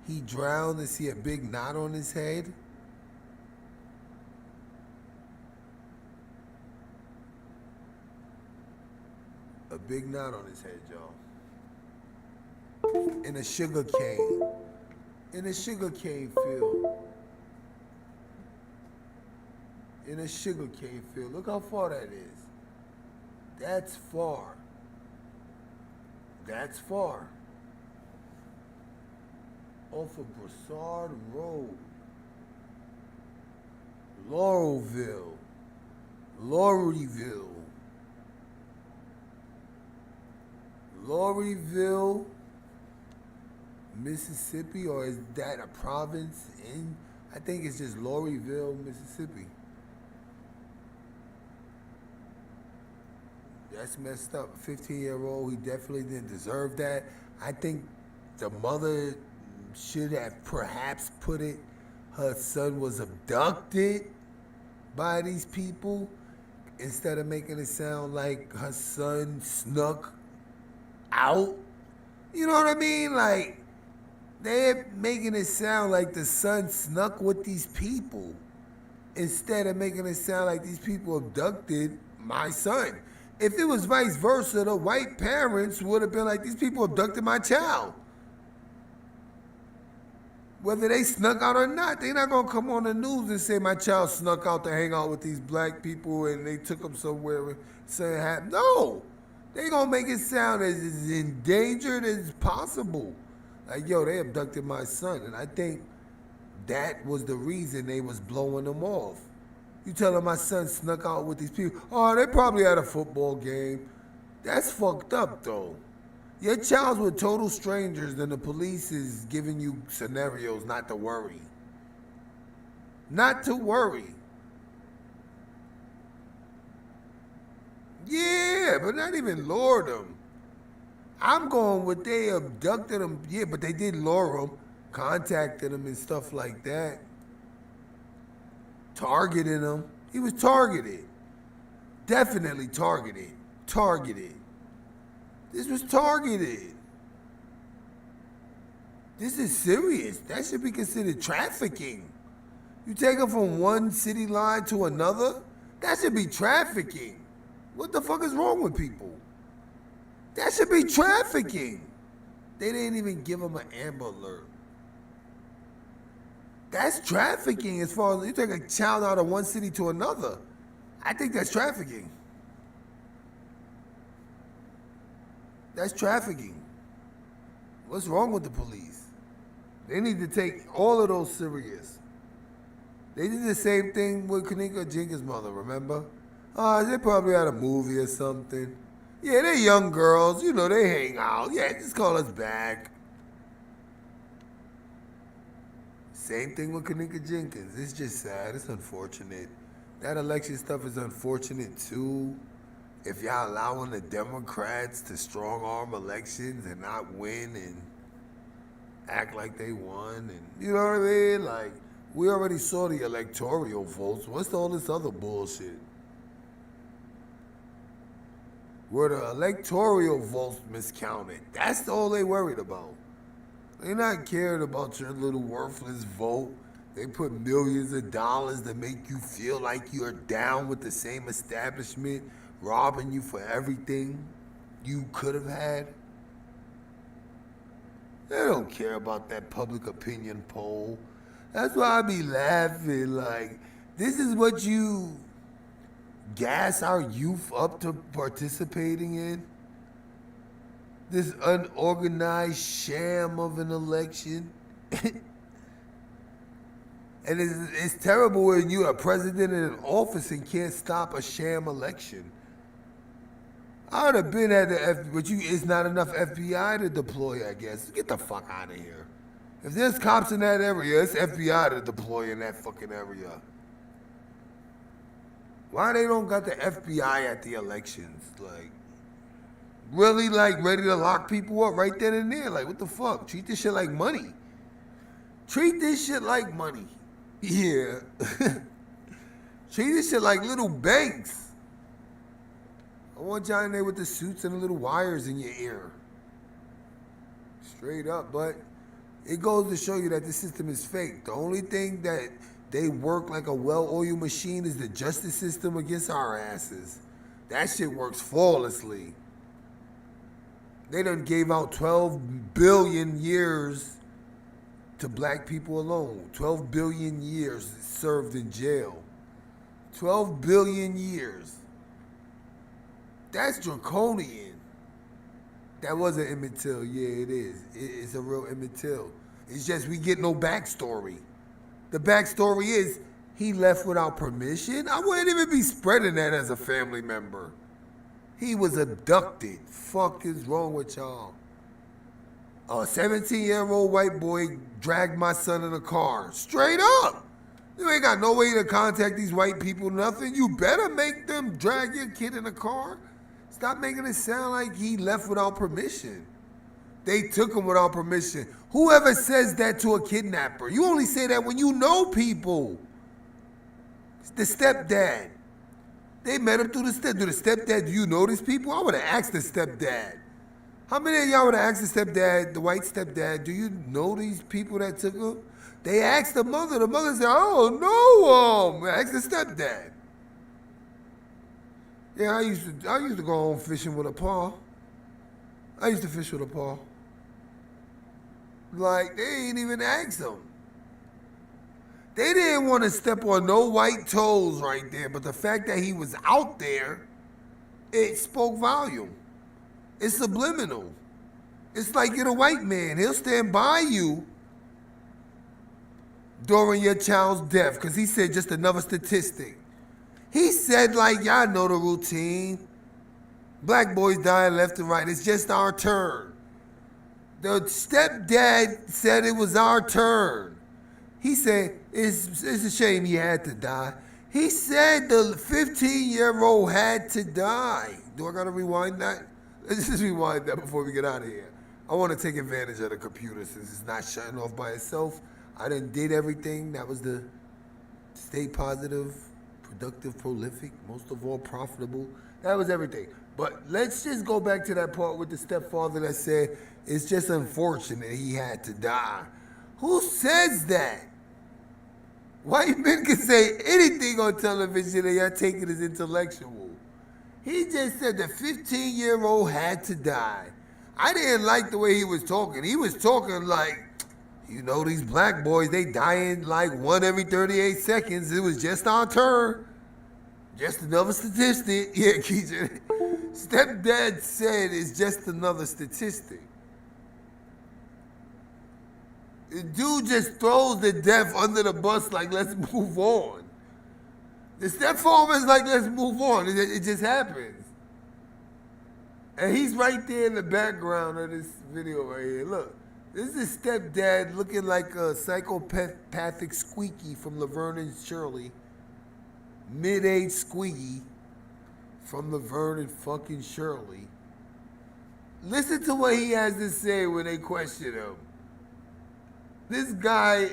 he drowned and see a big knot on his head. A big knot on his head, y'all. In a sugar cane. In a sugar cane field. In a sugar cane field. Look how far that is. That's far. That's far. Off of Broussard Road. Loureauville. Loureauville, Mississippi, or is that a province in? I think it's just Loureauville, Mississippi. That's messed up. 15-year-old, he definitely didn't deserve that. I think the mother should have perhaps put it, her son was abducted by these people, instead of making it sound like her son snuck out. You know what I mean? Like, they're making it sound like the son snuck with these people, instead of making it sound like these people abducted my son. If it was vice versa, the white parents would have been like, these people abducted my child. Whether they snuck out or not, they're not gonna come on the news and say my child snuck out to hang out with these black people and they took him somewhere and say it happened. No, they gonna make it sound as endangered as possible. Like, yo, they abducted my son, and I think that was the reason they was blowing them off. You telling my son snuck out with these people? Oh, they probably had a football game. That's fucked up, though. Your child's with total strangers, then the police is giving you scenarios not to worry. Not to worry. Yeah, but not even lure them. I'm going with they abducted him. Yeah, but they did lure him, contacted him and stuff like that. Targeting him. He was targeted. Definitely targeted. Targeted. This was targeted. This is serious. That should be considered trafficking. You take him from one city line to another? That should be trafficking. What the fuck is wrong with people? That should be trafficking. They didn't even give him an Amber Alert. That's trafficking as far as you take a child out of one city to another. I think that's trafficking. That's trafficking. What's wrong with the police? They need to take all of those serious. They did the same thing with Kanika Jenkins' mother, remember? They probably had a movie or something. Yeah, they're young girls. You know, they hang out. Yeah, just call us back. Same thing with Kanika Jenkins. It's just sad. It's unfortunate. That election stuff is unfortunate, too. If y'all allowing the Democrats to strong-arm elections and not win and act like they won, and you know what I mean? Like, we already saw the electoral votes. What's all this other bullshit? Were the electoral votes miscounted? That's all they worried about. They not cared about your little worthless vote. They put millions of dollars to make you feel like you're down with the same establishment, robbing you for everything you could have had. They don't care about that public opinion poll. That's why I be laughing. Like, this is what you gas our youth up to participating in? This unorganized sham of an election? And it's terrible when you're a president in an office and can't stop a sham election. I would have been at the FBI, but it's not enough FBI to deploy, I guess. Get the fuck out of here. If there's cops in that area, it's FBI to deploy in that fucking area. Why they don't got the FBI at the elections? Like, really, like, ready to lock people up right then and there? Like, what the fuck? Treat this shit like money. Treat this shit like money. Yeah. Treat this shit like little banks. I want y'all in there with the suits and the little wires in your ear. Straight up, but it goes to show you that the system is fake. The only thing that they work like a well-oiled machine is the justice system against our asses. That shit works flawlessly. They done gave out 12 billion years to black people alone. 12 billion years served in jail. 12 billion years. That's draconian. That wasn't Emmett Till. Yeah, it is. It's a real Emmett Till. It's just we get no backstory. The backstory is he left without permission. I wouldn't even be spreading that as a family member. He was abducted. Fuck is wrong with y'all? A 17-year-old white boy dragged my son in a car. Straight up. You ain't got no way to contact these white people, nothing. You better make them drag your kid in a car. Stop making it sound like he left without permission. They took him without permission. Whoever says that to a kidnapper, you only say that when you know people. It's the stepdad. They met him through the stepdad. Do the stepdad, do you know these people? I would have asked the stepdad. How many of y'all would have asked the stepdad, the white stepdad, do you know these people that took him? They asked the mother. The mother said, oh, no, ask the stepdad. Yeah, I used to go home fishing with a paw. I used to fish with a paw. Like, they ain't even asked him. They didn't want to step on no white toes right there, but the fact that he was out there, it spoke volume. It's subliminal. It's like you're a white man. He'll stand by you during your child's death, because he said just another statistic. He said, like, y'all know the routine. Black boys dying left and right. It's just our turn. The stepdad said it was our turn. He said, it's a shame he had to die. He said the 15-year-old had to die. Do I got to rewind that? Let's just rewind that before we get out of here. I want to take advantage of the computer since it's not shutting off by itself. I done did everything. That was the stay positive, productive, prolific, most of all profitable. That was everything. But let's just go back to that part with the stepfather that said it's just unfortunate he had to die. Who says that? White men can say anything on television and y'all take it as intellectual. He just said the 15-year-old had to die. I didn't like the way he was talking. He was talking like, you know, these black boys, they dying like one every 38 seconds. It was just our turn. Just another statistic. Yeah, Keisha. Stepdad said it's just another statistic. The dude just throws the death under the bus like, let's move on. The stepfather's like, let's move on. It just happens. And he's right there in the background of this video right here. Look, this is stepdad looking like a psychopathic Squeaky from Laverne and Shirley. Mid-age Squeaky from Laverne and fucking Shirley. Listen to what he has to say when they question him. This guy,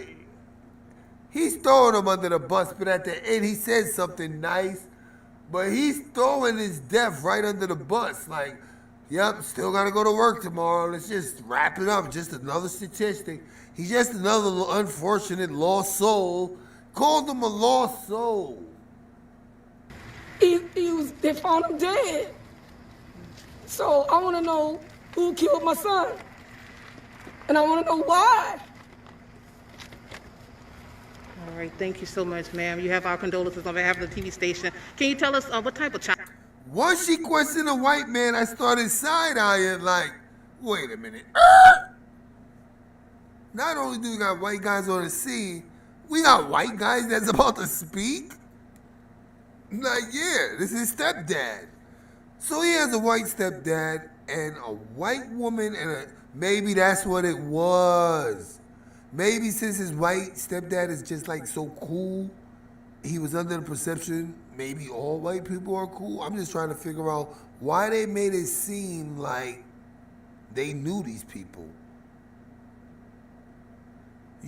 he's throwing him under the bus, but at the end he says something nice, but he's throwing his death right under the bus. Like, yep, still gotta go to work tomorrow. Let's just wrap it up. Just another statistic. He's just another unfortunate lost soul. Called him a lost soul. They found him dead. So I want to know who killed my son. And I want to know why. All right, thank you so much, ma'am. You have our condolences on behalf of the TV station. Can you tell us what type of child? Once she questioned a white man, I started side-eyeing like, wait a minute. Not only do we got white guys on the scene, we got white guys that's about to speak. Like, yeah, this is stepdad. So he has a white stepdad and a white woman, and maybe that's what it was. Maybe since his white stepdad is just like so cool, he was under the perception maybe all white people are cool. I'm just trying to figure out why they made it seem like they knew these people.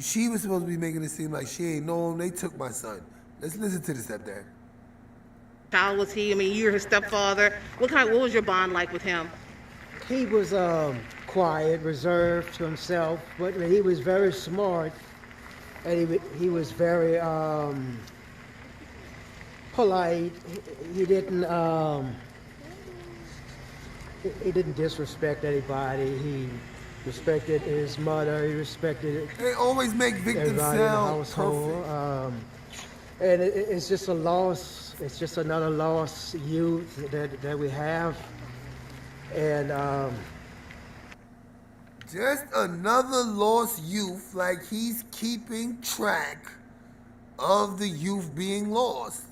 She was supposed to be making it seem like she ain't know him. They took my son. Let's listen to the stepdad. How was he? I mean, you're his stepfather. What was your bond like with him? He was quiet, reserved to himself, but he was very smart, and he was very polite. He didn't disrespect anybody. He respected his mother. He respected. They always make victims sound perfect. And it's just a loss. It's just another lost youth that we have. And just another lost youth, like he's keeping track of the youth being lost.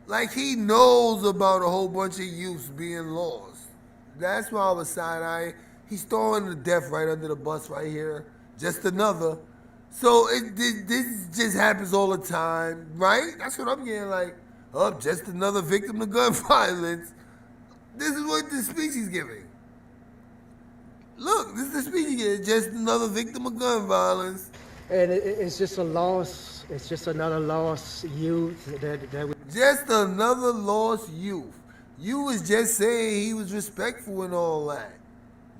Like he knows about a whole bunch of youths being lost. That's why I was side-eyeing. He's throwing the death right under the bus right here. Just another. So this just happens all the time, right? That's what I'm getting, like, just another victim of gun violence. This is what the speech he's giving. Look, this is the speech he's giving. Just another victim of gun violence. And it's just a loss. It's just another lost youth that we... Just another lost youth. You was just saying he was respectful and all that.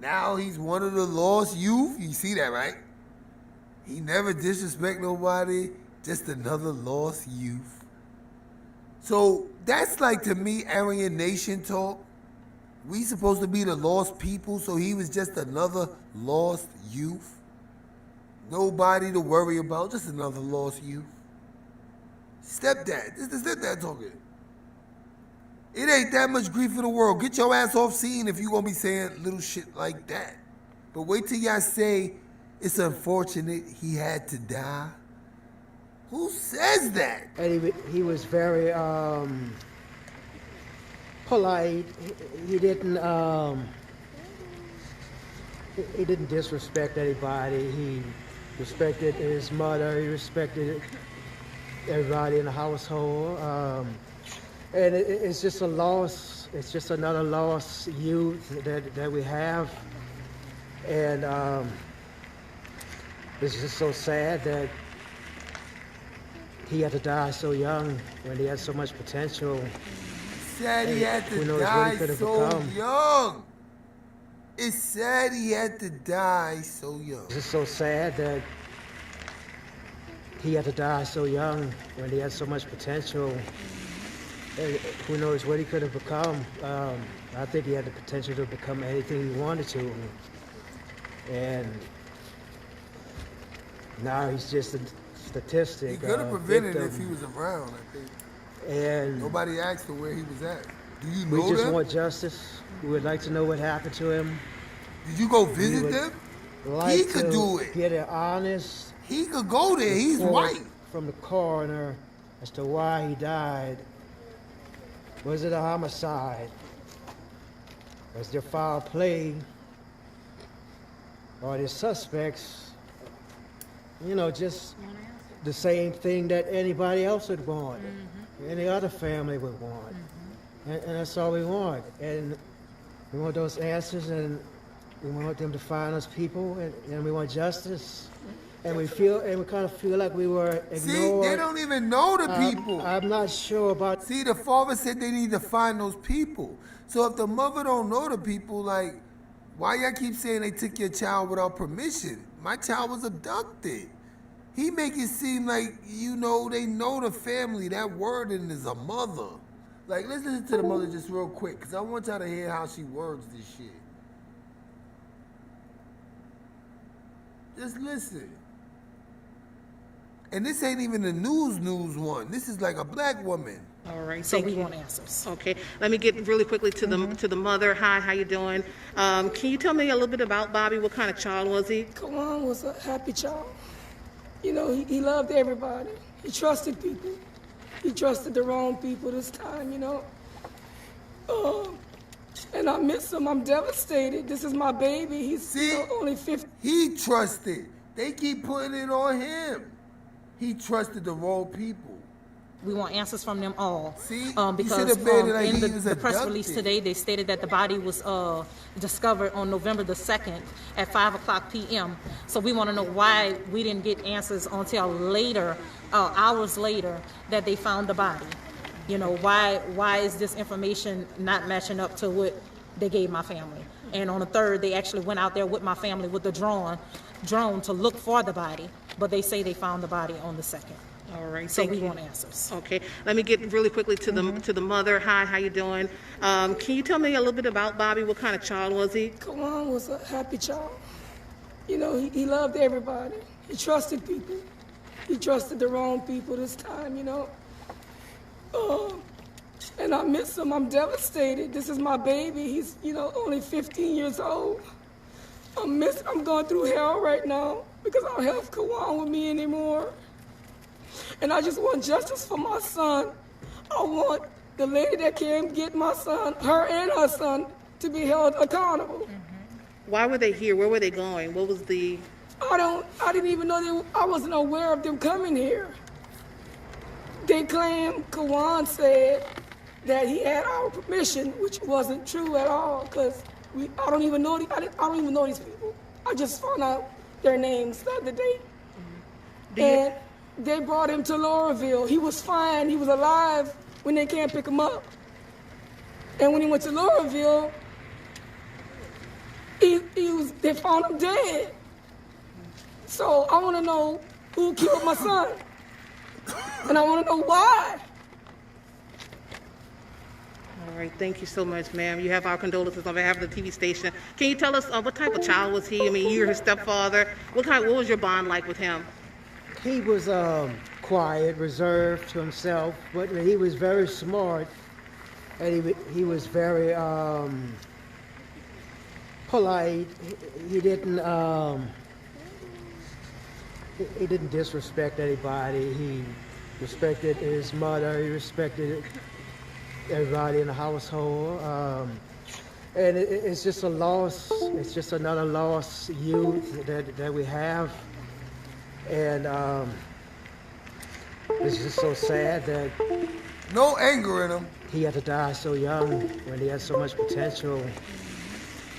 Now he's one of the lost youth. You see that, right? He never disrespect nobody. Just another lost youth. So that's like, to me, Aryan Nation talk. We supposed to be the lost people, so he was just another lost youth. Nobody to worry about, just another lost youth. Stepdad, this is the stepdad talking. It ain't that much grief in the world. Get your ass off scene if you gonna be saying little shit like that. But wait till y'all say, it's unfortunate he had to die. Who says that? And he was very polite. He didn't disrespect anybody. He respected his mother. He respected everybody in the household. And it's just a loss. It's just another lost youth that we have. And it's just so sad that he had to die so young when he had so much potential. Sad he had to die so young. It's sad he had to die so young. It's just so sad that he had to die so young when he had so much potential. And who knows what he could have become. I think he had the potential to become anything he wanted to. And now he's just a statistic. He could have prevented it victim. if he was around, I think. And nobody asked him where he was at. Do you know we just them? want justice. We would like to know what happened to him. Did you go visit them? Like He could do it. Get an honest. He could go there. He's report white. From the coroner as to why he died. Was it a homicide? Was there foul play? Or the suspects, just the same thing that anybody else would want, any other family would want. And that's all we want. And we want those answers, and we want them to find us people, and we want justice. And we kind of feel like we were ignored. See, they don't even know the people. I'm not sure about... See, the father said they need to find those people. So if the mother don't know the people, like, why y'all keep saying they took your child without permission? My child was abducted. He make it seem like, they know the family. That wording is a mother. Like, let's listen to the mother just real quick, because I want y'all to hear how she words this shit. Just listen. And this ain't even the news one. This is like a black woman. All right, so we want answers. Okay, let me get really quickly to the mother. Hi, how you doing? Can you tell me a little bit about Bobby? What kind of child was he? Quawan was a happy child. He loved everybody. He trusted people. He trusted the wrong people this time, and I miss him. I'm devastated. This is my baby. He's only 50. He trusted. They keep putting it on him. He trusted the wrong people. We want answers from them all. See, because in the press release today, they stated that the body was discovered on November the 2nd at 5:00 p.m. So we want to know why we didn't get answers until later, hours later, that they found the body. You know, why is this information not matching up to what they gave my family? And on the 3rd, they actually went out there with my family with the drone to look for the body, but they say they found the body on the 2nd. All right, So thank we you. want answers. Okay, let me get really quickly to the mother. Hi, how you doing? Can you tell me a little bit about Bobby? What kind of child was he? Quawan was a happy child. You know, he loved everybody. He trusted people. He trusted the wrong people this time, you know. And I miss him. I'm devastated. This is my baby. He's, you know, only 15 years old. I'm going through hell right now because I don't have Quawan with me anymore. And I just want justice for my son. I want the lady that came get my son, her and her son, to be held accountable. Why were they here? Where were they going? What was the... I didn't even know I wasn't aware of them coming here. They claim, Quawan said, that he had our permission, which wasn't true at all, because I don't even know these people. I just found out their names the other day. And they brought him to Loureauville. He was fine. He was alive when they can't pick him up. And when he went to Loureauville, they found him dead. So I want to know who killed my son. And I want to know why. All right, thank you so much, ma'am. You have our condolences on behalf of the TV station. Can you tell us what type of child was he? I mean, you're his stepfather. What was your bond like with him? He was quiet, reserved to himself, but he was very smart, and he was very polite. He didn't disrespect anybody. He respected his mother. He respected everybody in the household. And it's just a loss. It's just another lost youth that we have. And it's just so sad that no anger in him. He had to die so young when he had so much potential.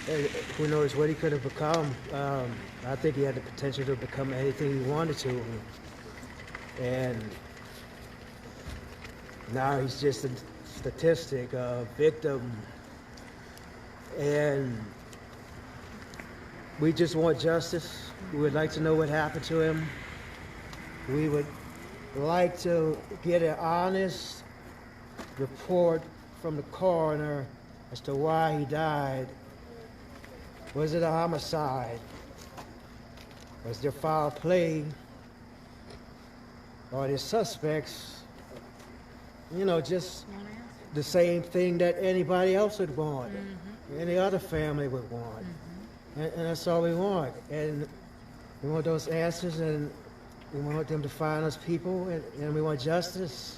And who knows what he could have become. I think he had the potential to become anything he wanted to. And now he's just a statistic, a victim. And we just want justice. We would like to know what happened to him. We would like to get an honest report from the coroner as to why he died. Was it a homicide? Was there foul play? Or the suspects, you know, just the same thing that anybody else would want, any other family would want. And that's all we want. And we want those answers, and we want them to find us people, and we want justice.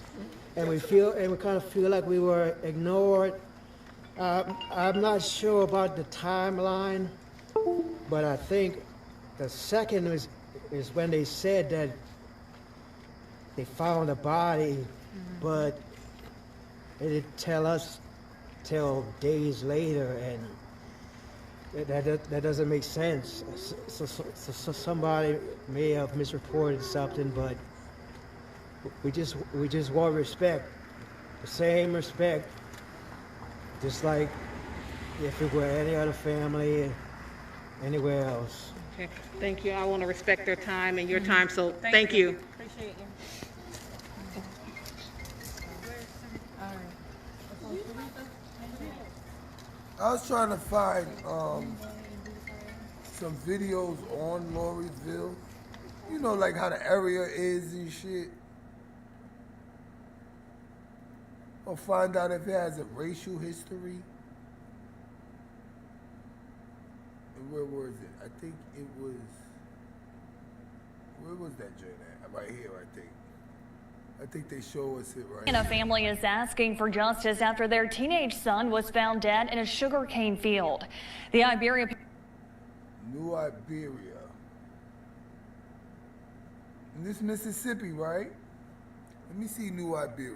And we kind of feel like we were ignored. I'm not sure about the timeline, but I think the second is when they said that they found a body, but they didn't tell us till days later, and that doesn't make sense. So somebody may have misreported something, but we just want respect, the same respect, just like if it were any other family anywhere else. Okay, thank you. I want to respect their time and your time, so thank you. Appreciate you. I was trying to find some videos on Loureauville. You know, like how the area is and shit. Or find out if it has a racial history. And where was it? I think it was... Where was that joint at? Right here, I think. I think they show us it right Louisiana Family is asking for justice after their teenage son was found dead in a sugarcane field. The Iberia... New Iberia. And this Mississippi, right? Let me see New Iberia.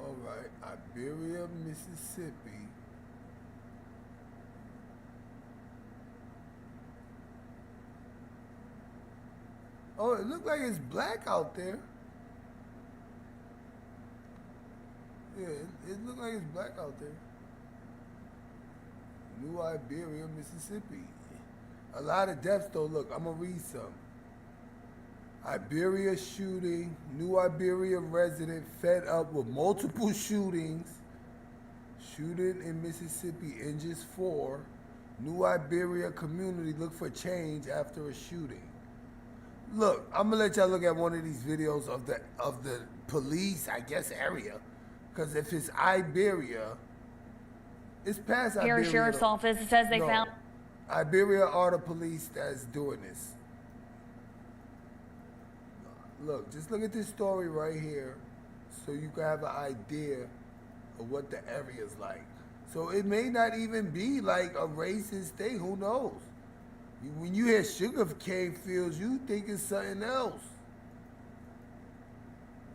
All right, Iberia, Mississippi. Oh, it looks like it's black out there. Yeah, it looks like it's black out there. New Iberia, Mississippi. A lot of deaths though. Look, I'm gonna read some. Iberia shooting. New Iberia resident fed up with multiple shootings. Shooting in Mississippi injures 4. New Iberia community look for change after a shooting. Look, I'm gonna let y'all look at one of these videos of the police, I guess, area. Because if it's Iberia, it's past Iberia. Harris Sheriff's Office says they found. Iberia are the police that's doing this. Look, just look at this story right here so you can have an idea of what the area is like. So it may not even be like a racist thing, who knows? When you hear sugar cane fields, you think it's something else.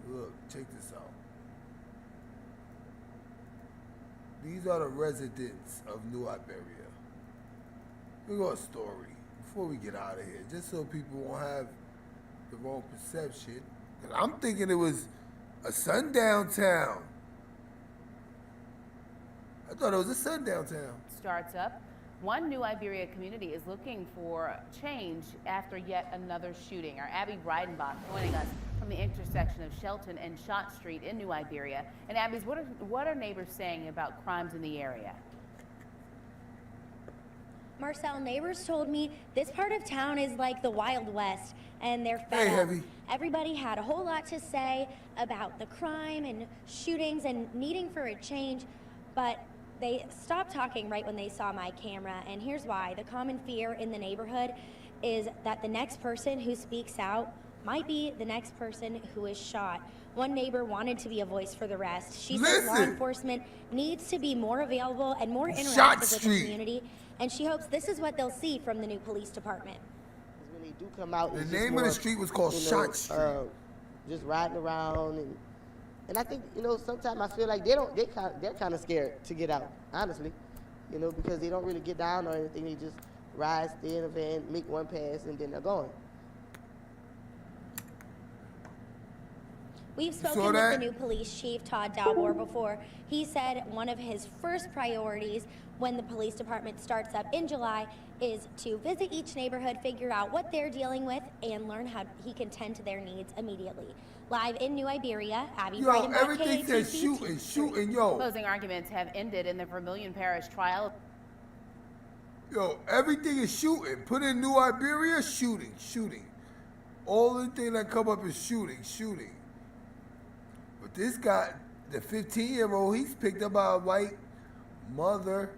Look, check this out. These are the residents of New Iberia. We got a story before we get out of here, just so people won't have the wrong perception. 'Cause I'm thinking it was a sundown town. I thought it was a sundown town. Starts up. One New Iberia community is looking for change after yet another shooting. Our Abby Breidenbach joining us from the intersection of Shelton and Shott Street in New Iberia. And Abby's, what are neighbors saying about crimes in the area? Marcel, neighbors told me this part of town is like the Wild West, and they're fed up. Heavy. Everybody had a whole lot to say about the crime and shootings and needing for a change, but they stopped talking right when they saw my camera, and here's why. The common fear in the neighborhood is that the next person who speaks out might be the next person who is shot. One neighbor wanted to be a voice for the rest. She said law enforcement needs to be more available and more interactive with the community, and she hopes this is what they'll see from the new police department. When they do come out, the name of the street was called Shott Street. Just riding around, and I think, sometimes I feel like they're kind of scared to get out, honestly, because they don't really get down or anything. They just ride, stay in a van, make one pass, and then they're gone. We've spoken with the new police chief, Todd Dalbor, before. He said one of his first priorities when the police department starts up in July is to visit each neighborhood, figure out what they're dealing with, and learn how he can tend to their needs immediately. Live in New Iberia, Abby Breidenbach, everything says shooting, yo. Closing arguments have ended in the Vermilion Parish trial. Yo, everything is shooting. Put in New Iberia, shooting. All the thing that come up is shooting. But this guy, the 15-year-old, he's picked up by a white mother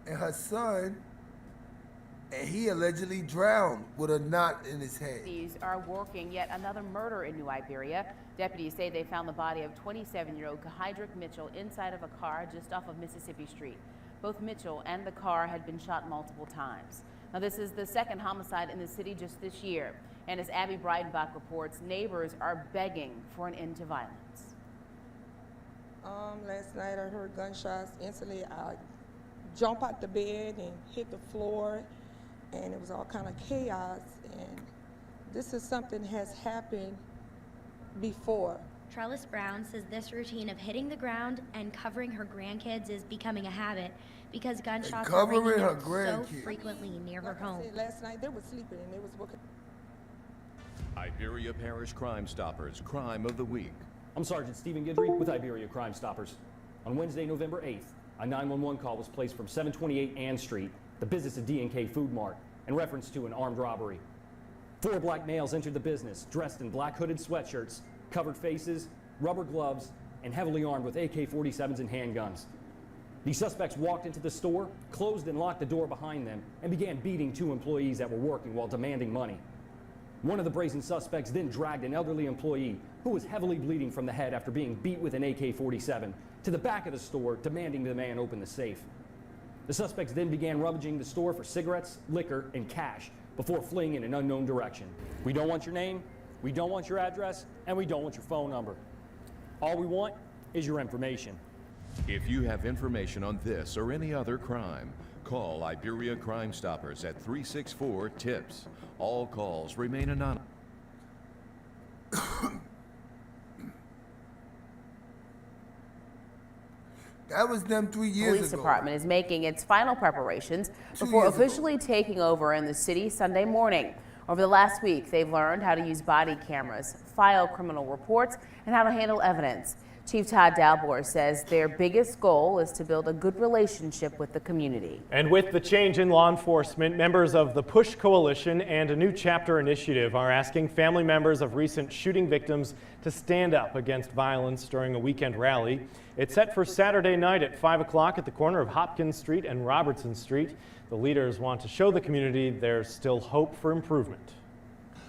and her son, and he allegedly drowned with a knot in his head. These are working yet another murder in New Iberia. Deputies say they found the body of 27-year-old Kahydrick Mitchell inside of a car just off of Mississippi Street. Both Mitchell and the car had been shot multiple times. Now, this is the second homicide in the city just this year. And as Abby Breidenbach reports, neighbors are begging for an end to violence. Last night I heard gunshots. Instantly I jumped out the bed and hit the floor, and it was all kind of chaos. And this is something has happened before. Trellis Brown says this routine of hitting the ground and covering her grandkids is becoming a habit because gunshots are ringing out so frequently near her home. Last night they were sleeping and they was working. Iberia Parish Crime Stoppers Crime of the Week. I'm Sergeant Stephen Guidry with Iberia Crime Stoppers. On Wednesday, November 8th, a 911 call was placed from 728 Ann Street, the business of D&K Food Mart, in reference to an armed robbery. 4 black males entered the business dressed in black hooded sweatshirts, covered faces, rubber gloves, and heavily armed with AK-47s and handguns. The suspects walked into the store, closed and locked the door behind them, and began beating 2 employees that were working while demanding money. One of the brazen suspects then dragged an elderly employee who who was heavily bleeding from the head after being beat with an AK-47, to the back of the store, demanding the man open the safe. The suspects then began rummaging the store for cigarettes, liquor, and cash before fleeing in an unknown direction. We don't want your name, we don't want your address, and we don't want your phone number. All we want is your information. If you have information on this or any other crime, call Iberia Crime Stoppers at 364-TIPS. All calls remain anonymous. That was them 3 years Police ago. Department is making its final preparations before officially taking over in the city Sunday morning. Over the last week, they've learned how to use body cameras, file criminal reports, and how to handle evidence. Chief Todd Dalbor says their biggest goal is to build a good relationship with the community. And with the change in law enforcement, members of the Push Coalition and a New Chapter initiative are asking family members of recent shooting victims to stand up against violence during a weekend rally. It's set for Saturday night at 5 o'clock at the corner of Hopkins Street and Robertson Street. The leaders want to show the community there's still hope for improvement.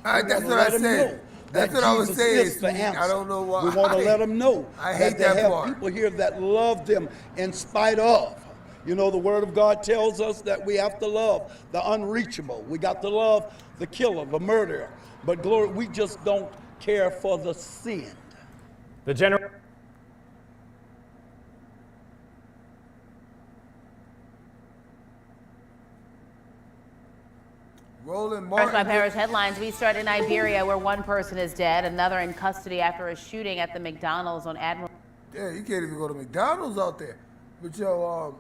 That's what I said. That's what I was saying. I don't know why. We want to let them know I hate that they that have part. people here that love them in spite of. You know, the Word of God tells us that we have to love the unreachable. We got to love the killer, the murderer. But glory, we just don't care for the sin. The general. First, my Paris headlines. We start in Iberia, where one person is dead, another in custody after a shooting at the McDonald's on Admiral. Yeah, you can't even go to McDonald's out there. But yo,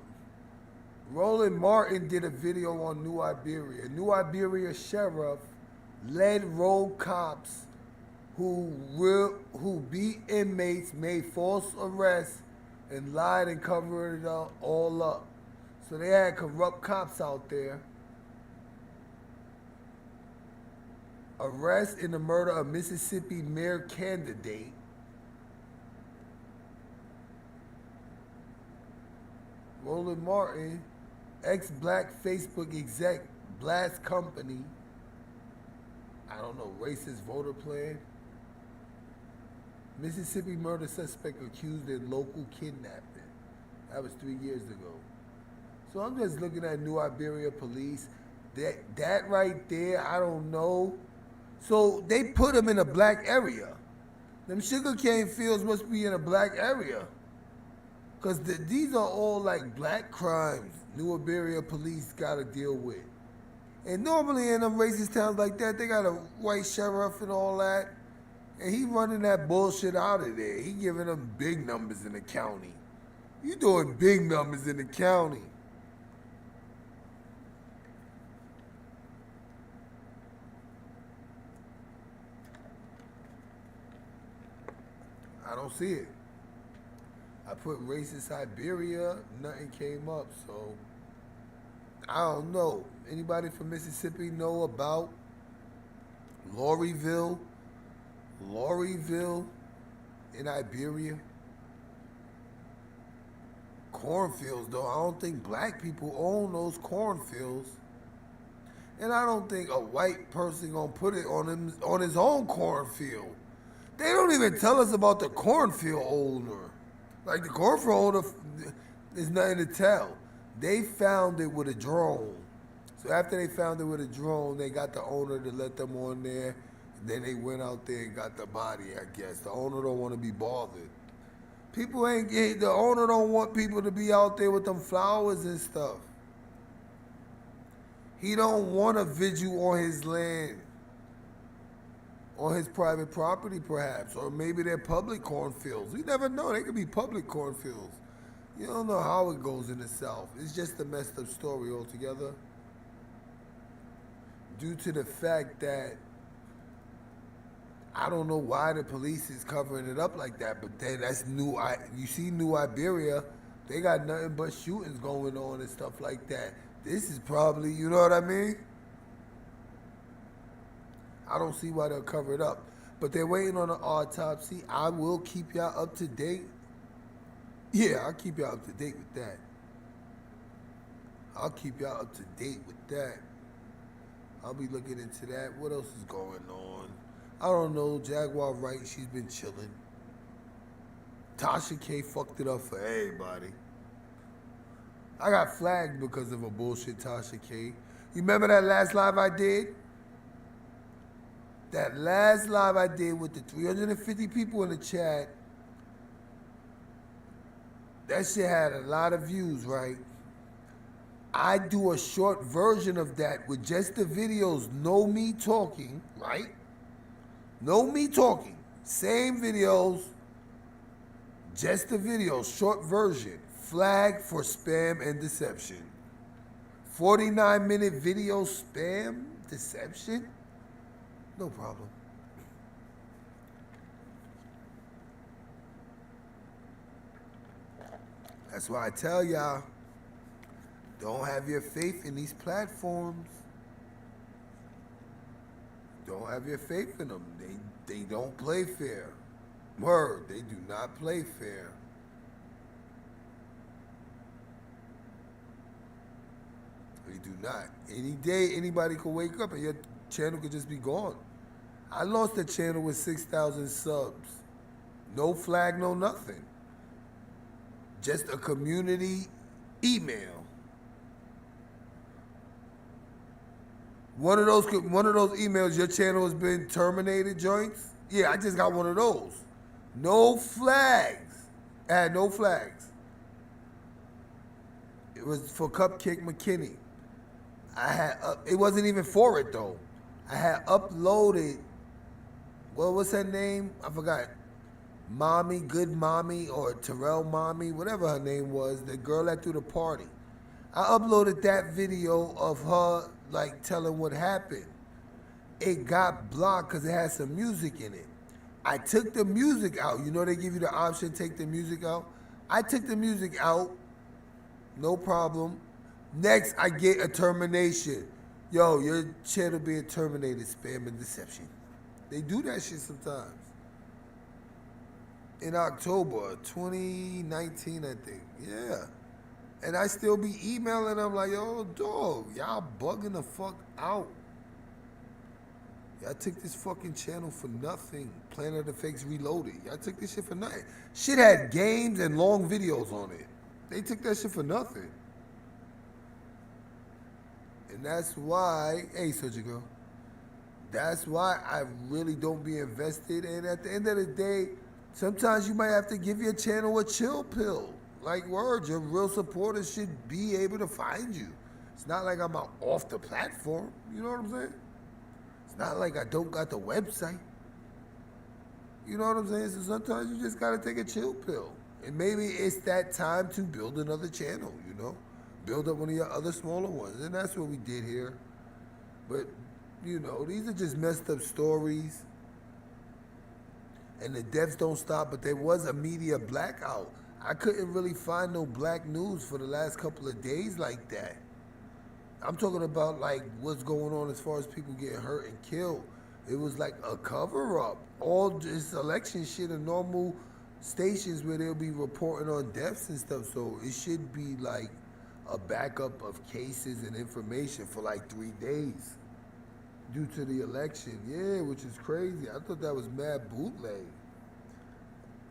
Roland Martin did a video on New Iberia. New Iberia sheriff led road cops who beat inmates, made false arrests, and lied and covered it all up. So they had corrupt cops out there. Arrest in the murder of Mississippi mayor candidate. Roland Martin, ex-black Facebook exec, blast company. I don't know, racist voter plan. Mississippi murder suspect accused in local kidnapping. That was 3 years ago. So I'm just looking at New Iberia police. That right there, I don't know. So they put them in a black area. Them sugarcane fields must be in a black area. Because these are all like black crimes New Iberia police got to deal with. And normally in them racist towns like that, they got a white sheriff and all that. And he running that bullshit out of there. He giving them big numbers in the county. You doing big numbers in the county. I don't see it. I put racist Iberia, nothing came up, so I don't know. Anybody from Mississippi know about Loureauville in Iberia? Cornfields, though. I don't think black people own those cornfields. And I don't think a white person gonna put it on his own cornfield. They don't even tell us about the cornfield owner. Like the cornfield owner, there's nothing to tell. They found it with a drone. So after they found it with a drone, they got the owner to let them on there. And then they went out there and got the body, I guess. The owner don't want to be bothered. The owner don't want people to be out there with them flowers and stuff. He don't want a vigil on his land. On his private property, perhaps, or maybe they're public cornfields. We never know. They could be public cornfields. You don't know how it goes in the South. It's just a messed up story altogether. Due to the fact that I don't know why the police is covering it up like that, but then that's new. You see New Iberia, they got nothing but shootings going on and stuff like that. This is probably, you know what I mean? I don't see why they'll cover it up. But they're waiting on an autopsy. I will keep y'all up to date. Yeah, I'll keep y'all up to date with that. I'll keep y'all up to date with that. I'll be looking into that. What else is going on? I don't know, Jaguar Wright, she's been chilling. Tasha K fucked it up for everybody. I got flagged because of a bullshit Tasha K. You remember that last live I did? That last live I did with the 350 people in the chat, that shit had a lot of views, right? I do a short version of that with just the videos, no me talking, right? No me talking. Same videos, just the videos, short version. Flag for spam and deception. 49-minute video spam, deception? No problem. That's why I tell y'all, don't have your faith in these platforms. Don't have your faith in them. They don't play fair. Word, they do not play fair. They do not. Any day, anybody could wake up and your channel could just be gone. I lost a channel with 6,000 subs. No flag, no nothing. Just a community email. One of those emails, your channel has been terminated, joints? Yeah, I just got one of those. No flags. I had no flags. It was for Cupcake McKinney. It wasn't even for it though. I had uploaded, what's her name? I forgot. Mommy, Good Mommy, or Terrell Mommy, whatever her name was, the girl that threw the party. I uploaded that video of her like telling what happened. It got blocked because it had some music in it. I took the music out. You know they give you the option, take the music out? I took the music out, no problem. Next, I get a termination. Yo, your channel being terminated, spam and deception. They do that shit sometimes. In October 2019, I think, yeah. And I still be emailing them like, yo, dog, y'all bugging the fuck out. Y'all took this fucking channel for nothing. Planet of the Fakes Reloaded. Y'all took this shit for nothing. Shit had games and long videos on it. They took that shit for nothing. And that's why, hey, Soja Girl, that's why I really don't be invested. And at the end of the day, sometimes you might have to give your channel a chill pill. Like words, your real supporters should be able to find you. It's not like I'm out off the platform. You know what I'm saying? It's not like I don't got the website. You know what I'm saying? So sometimes you just gotta take a chill pill. And maybe it's that time to build another channel, you know? Build up one of your other smaller ones. And that's what we did here. But, you know, these are just messed up stories. And the deaths don't stop, but there was a media blackout. I couldn't really find no black news for the last couple of days like that. I'm talking about like what's going on as far as people getting hurt and killed. It was like a cover-up. All just election shit and normal stations where they'll be reporting on deaths and stuff. So it should be like a backup of cases and information for like 3 days due to the election. Yeah, which is crazy. I thought that was mad bootleg.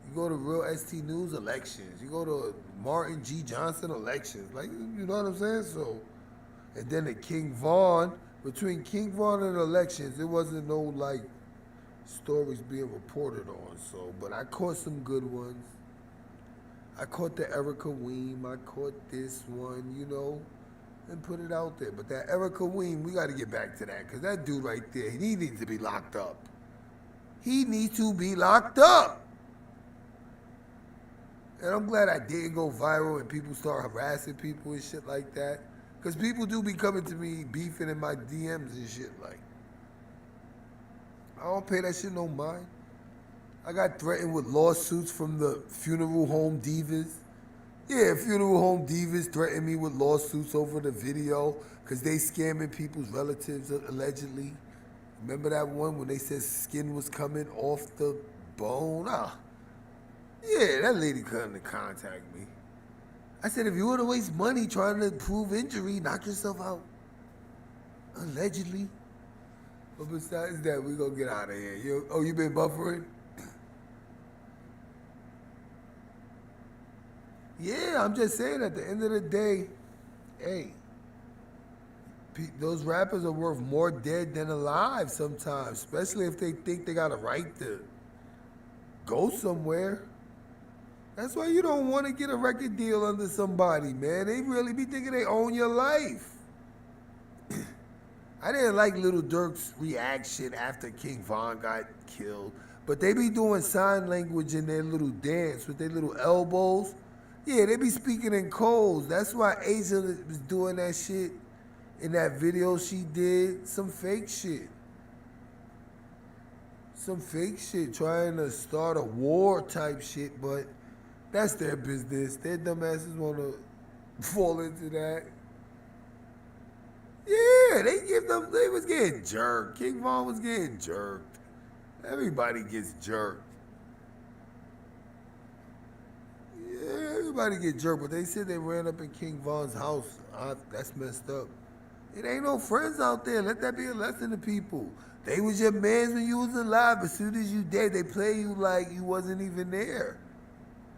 You go to Real ST News, elections. You go to Martin G. Johnson, elections. Like, you know what I'm saying? So, and then the King Vaughn, between King Vaughn and elections, there wasn't no like stories being reported on. So, but I caught some good ones. I caught the Erica Weem. I caught this one, you know, and put it out there. But that Erica Weem, we got to get back to that because that dude right there, he needs to be locked up. He needs to be locked up. And I'm glad I didn't go viral and people start harassing people and shit like that. Because people do be coming to me beefing in my DMs and shit like. I don't pay that shit no mind. I got threatened with lawsuits from the funeral home divas. Yeah, funeral home divas threatened me with lawsuits over the video because they scamming people's relatives allegedly. Remember that one when they said skin was coming off the bone? Yeah, that lady couldn't contact me. I said, if you want to waste money trying to prove injury, knock yourself out. Allegedly. But besides that, we gonna get out of here. You been buffering? Yeah, I'm just saying at the end of the day, hey, those rappers are worth more dead than alive sometimes, especially if they think they got a right to go somewhere. That's why you don't want to get a record deal under somebody, man. They really be thinking they own your life. I didn't like Lil Durk's reaction after King Von got killed, but they be doing sign language in their little dance with their little elbows. Yeah, they be speaking in codes. That's why Asia was doing that shit in that video she did. Some fake shit. Some fake shit, trying to start a war type shit, but that's their business. Their dumbasses want to fall into that. Yeah, they was getting jerked. King Von was getting jerked. Everybody gets jerked. Yeah, everybody get jerked, but they said they ran up in King Von's house. That's messed up. It ain't no friends out there. Let that be a lesson to people. They was your mans when you was alive. As soon as you dead, they play you like you wasn't even there.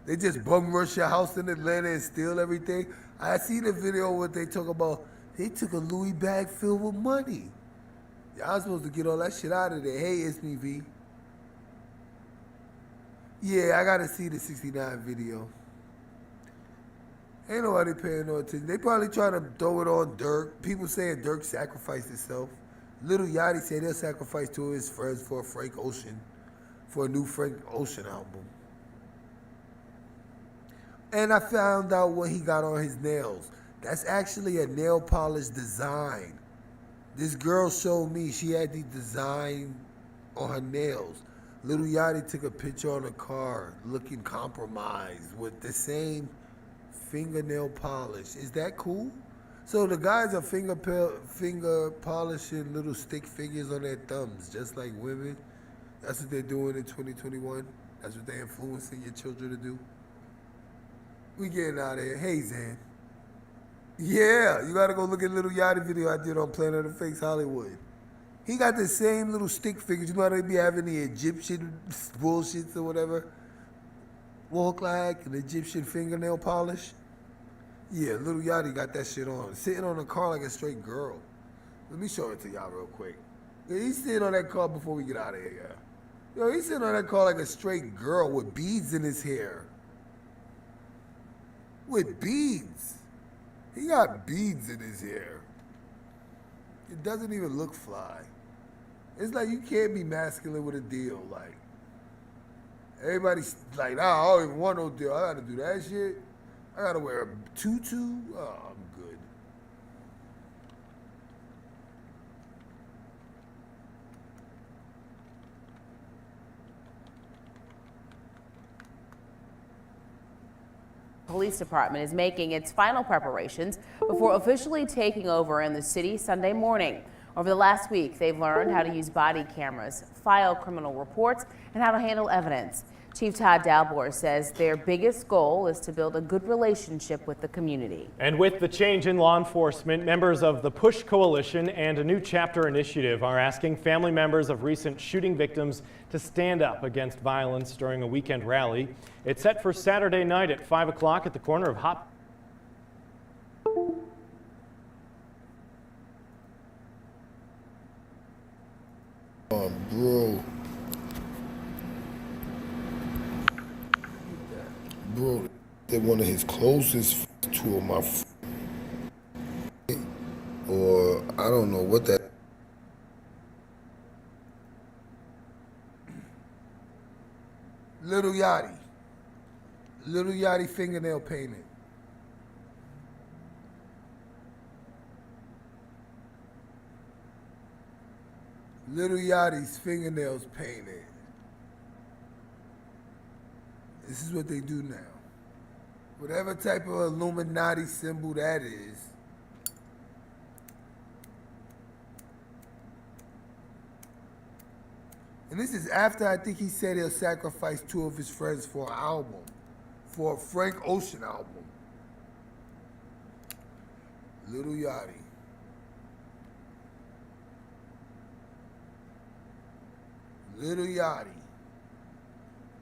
They just bum rush your house in Atlanta and steal everything. I see the video where they talk about they took a Louis bag filled with money. Y'all supposed to get all that shit out of there. Hey, it's me, V. Yeah, I gotta see the 69 video. Ain't nobody paying no attention. They probably trying to throw it on Dirk. People saying Dirk sacrificed himself. Lil Yachty said he'll sacrifice two of his friends for a new Frank Ocean album. And I found out what he got on his nails. That's actually a nail polish design. This girl showed me she had the design on her nails. Lil Yachty took a picture on a car looking compromised with the same fingernail polish. Is that cool? So the guys are finger polishing little stick figures on their thumbs, just like women. That's what they're doing in 2021. That's what they're influencing your children to do. We getting out of here. Hey, Zan. Yeah, you gotta go look at Lil Yachty video I did on Planet of the Fakes Hollywood. He got the same little stick figures. You know how they be having the Egyptian bullshits or whatever? Walk like an Egyptian fingernail polish. Yeah, Lil Yachty got that shit on. Sitting on a car like a straight girl. Let me show it to y'all real quick. Yeah, he's sitting on that car before we get out of here, yeah. Yo, he's sitting on that car like a straight girl with beads in his hair. With beads. He got beads in his hair. It doesn't even look fly. It's like you can't be masculine with a deal. Like, everybody's like, nah, I don't even want no deal. I gotta do that shit. I gotta wear a tutu. Oh, I'm good. Police Department is making its final preparations before officially taking over in the city Sunday morning. Over the last week, they've learned how to use body cameras, file criminal reports, and how to handle evidence. Chief Todd Dalbor says their biggest goal is to build a good relationship with the community. And with the change in law enforcement, members of the PUSH Coalition and a new chapter initiative are asking family members of recent shooting victims to stand up against violence during a weekend rally. It's set for Saturday night at 5 o'clock at the corner of Hot. Bro, they're one of his closest to my or I don't know what that. Lil Yachty fingernail painting. Lil Yachty's fingernails painted. This is what they do now. Whatever type of Illuminati symbol that is. And this is after I think he said he'll sacrifice two of his friends for an album. For a Frank Ocean album. Lil Yachty. Little Yachty.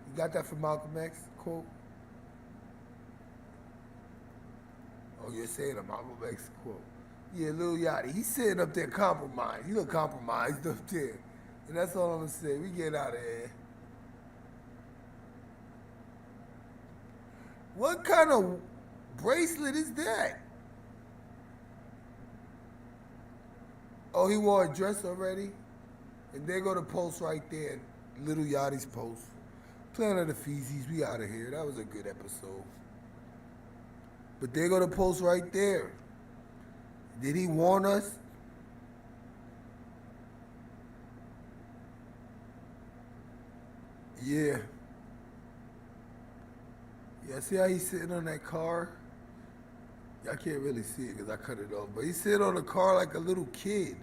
You got that from Malcolm X quote? Oh, you're saying a Malcolm X quote. Yeah, Lil Yachty. He's sitting up there compromised. He look compromised up there. And that's all I'm going to say. We get out of here. What kind of bracelet is that? Oh, he wore a dress already? And there go the post right there. Little Yachty's post. Planet of the Feezies. We out of here. That was a good episode. But there go the post right there. Did he warn us? Yeah. Yeah, see how he's sitting on that car? I can't really see it because I cut it off. But he's sitting on the car like a little kid.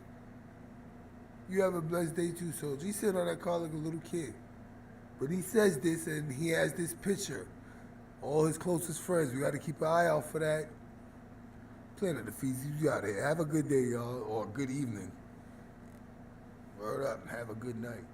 You have a blessed day too, soldier. He's sitting on that car like a little kid. But he says this and he has this picture. All his closest friends. We got to keep an eye out for that. Planet of the Feezies, you out here. Have a good day, y'all, or a good evening. Word up. Have a good night.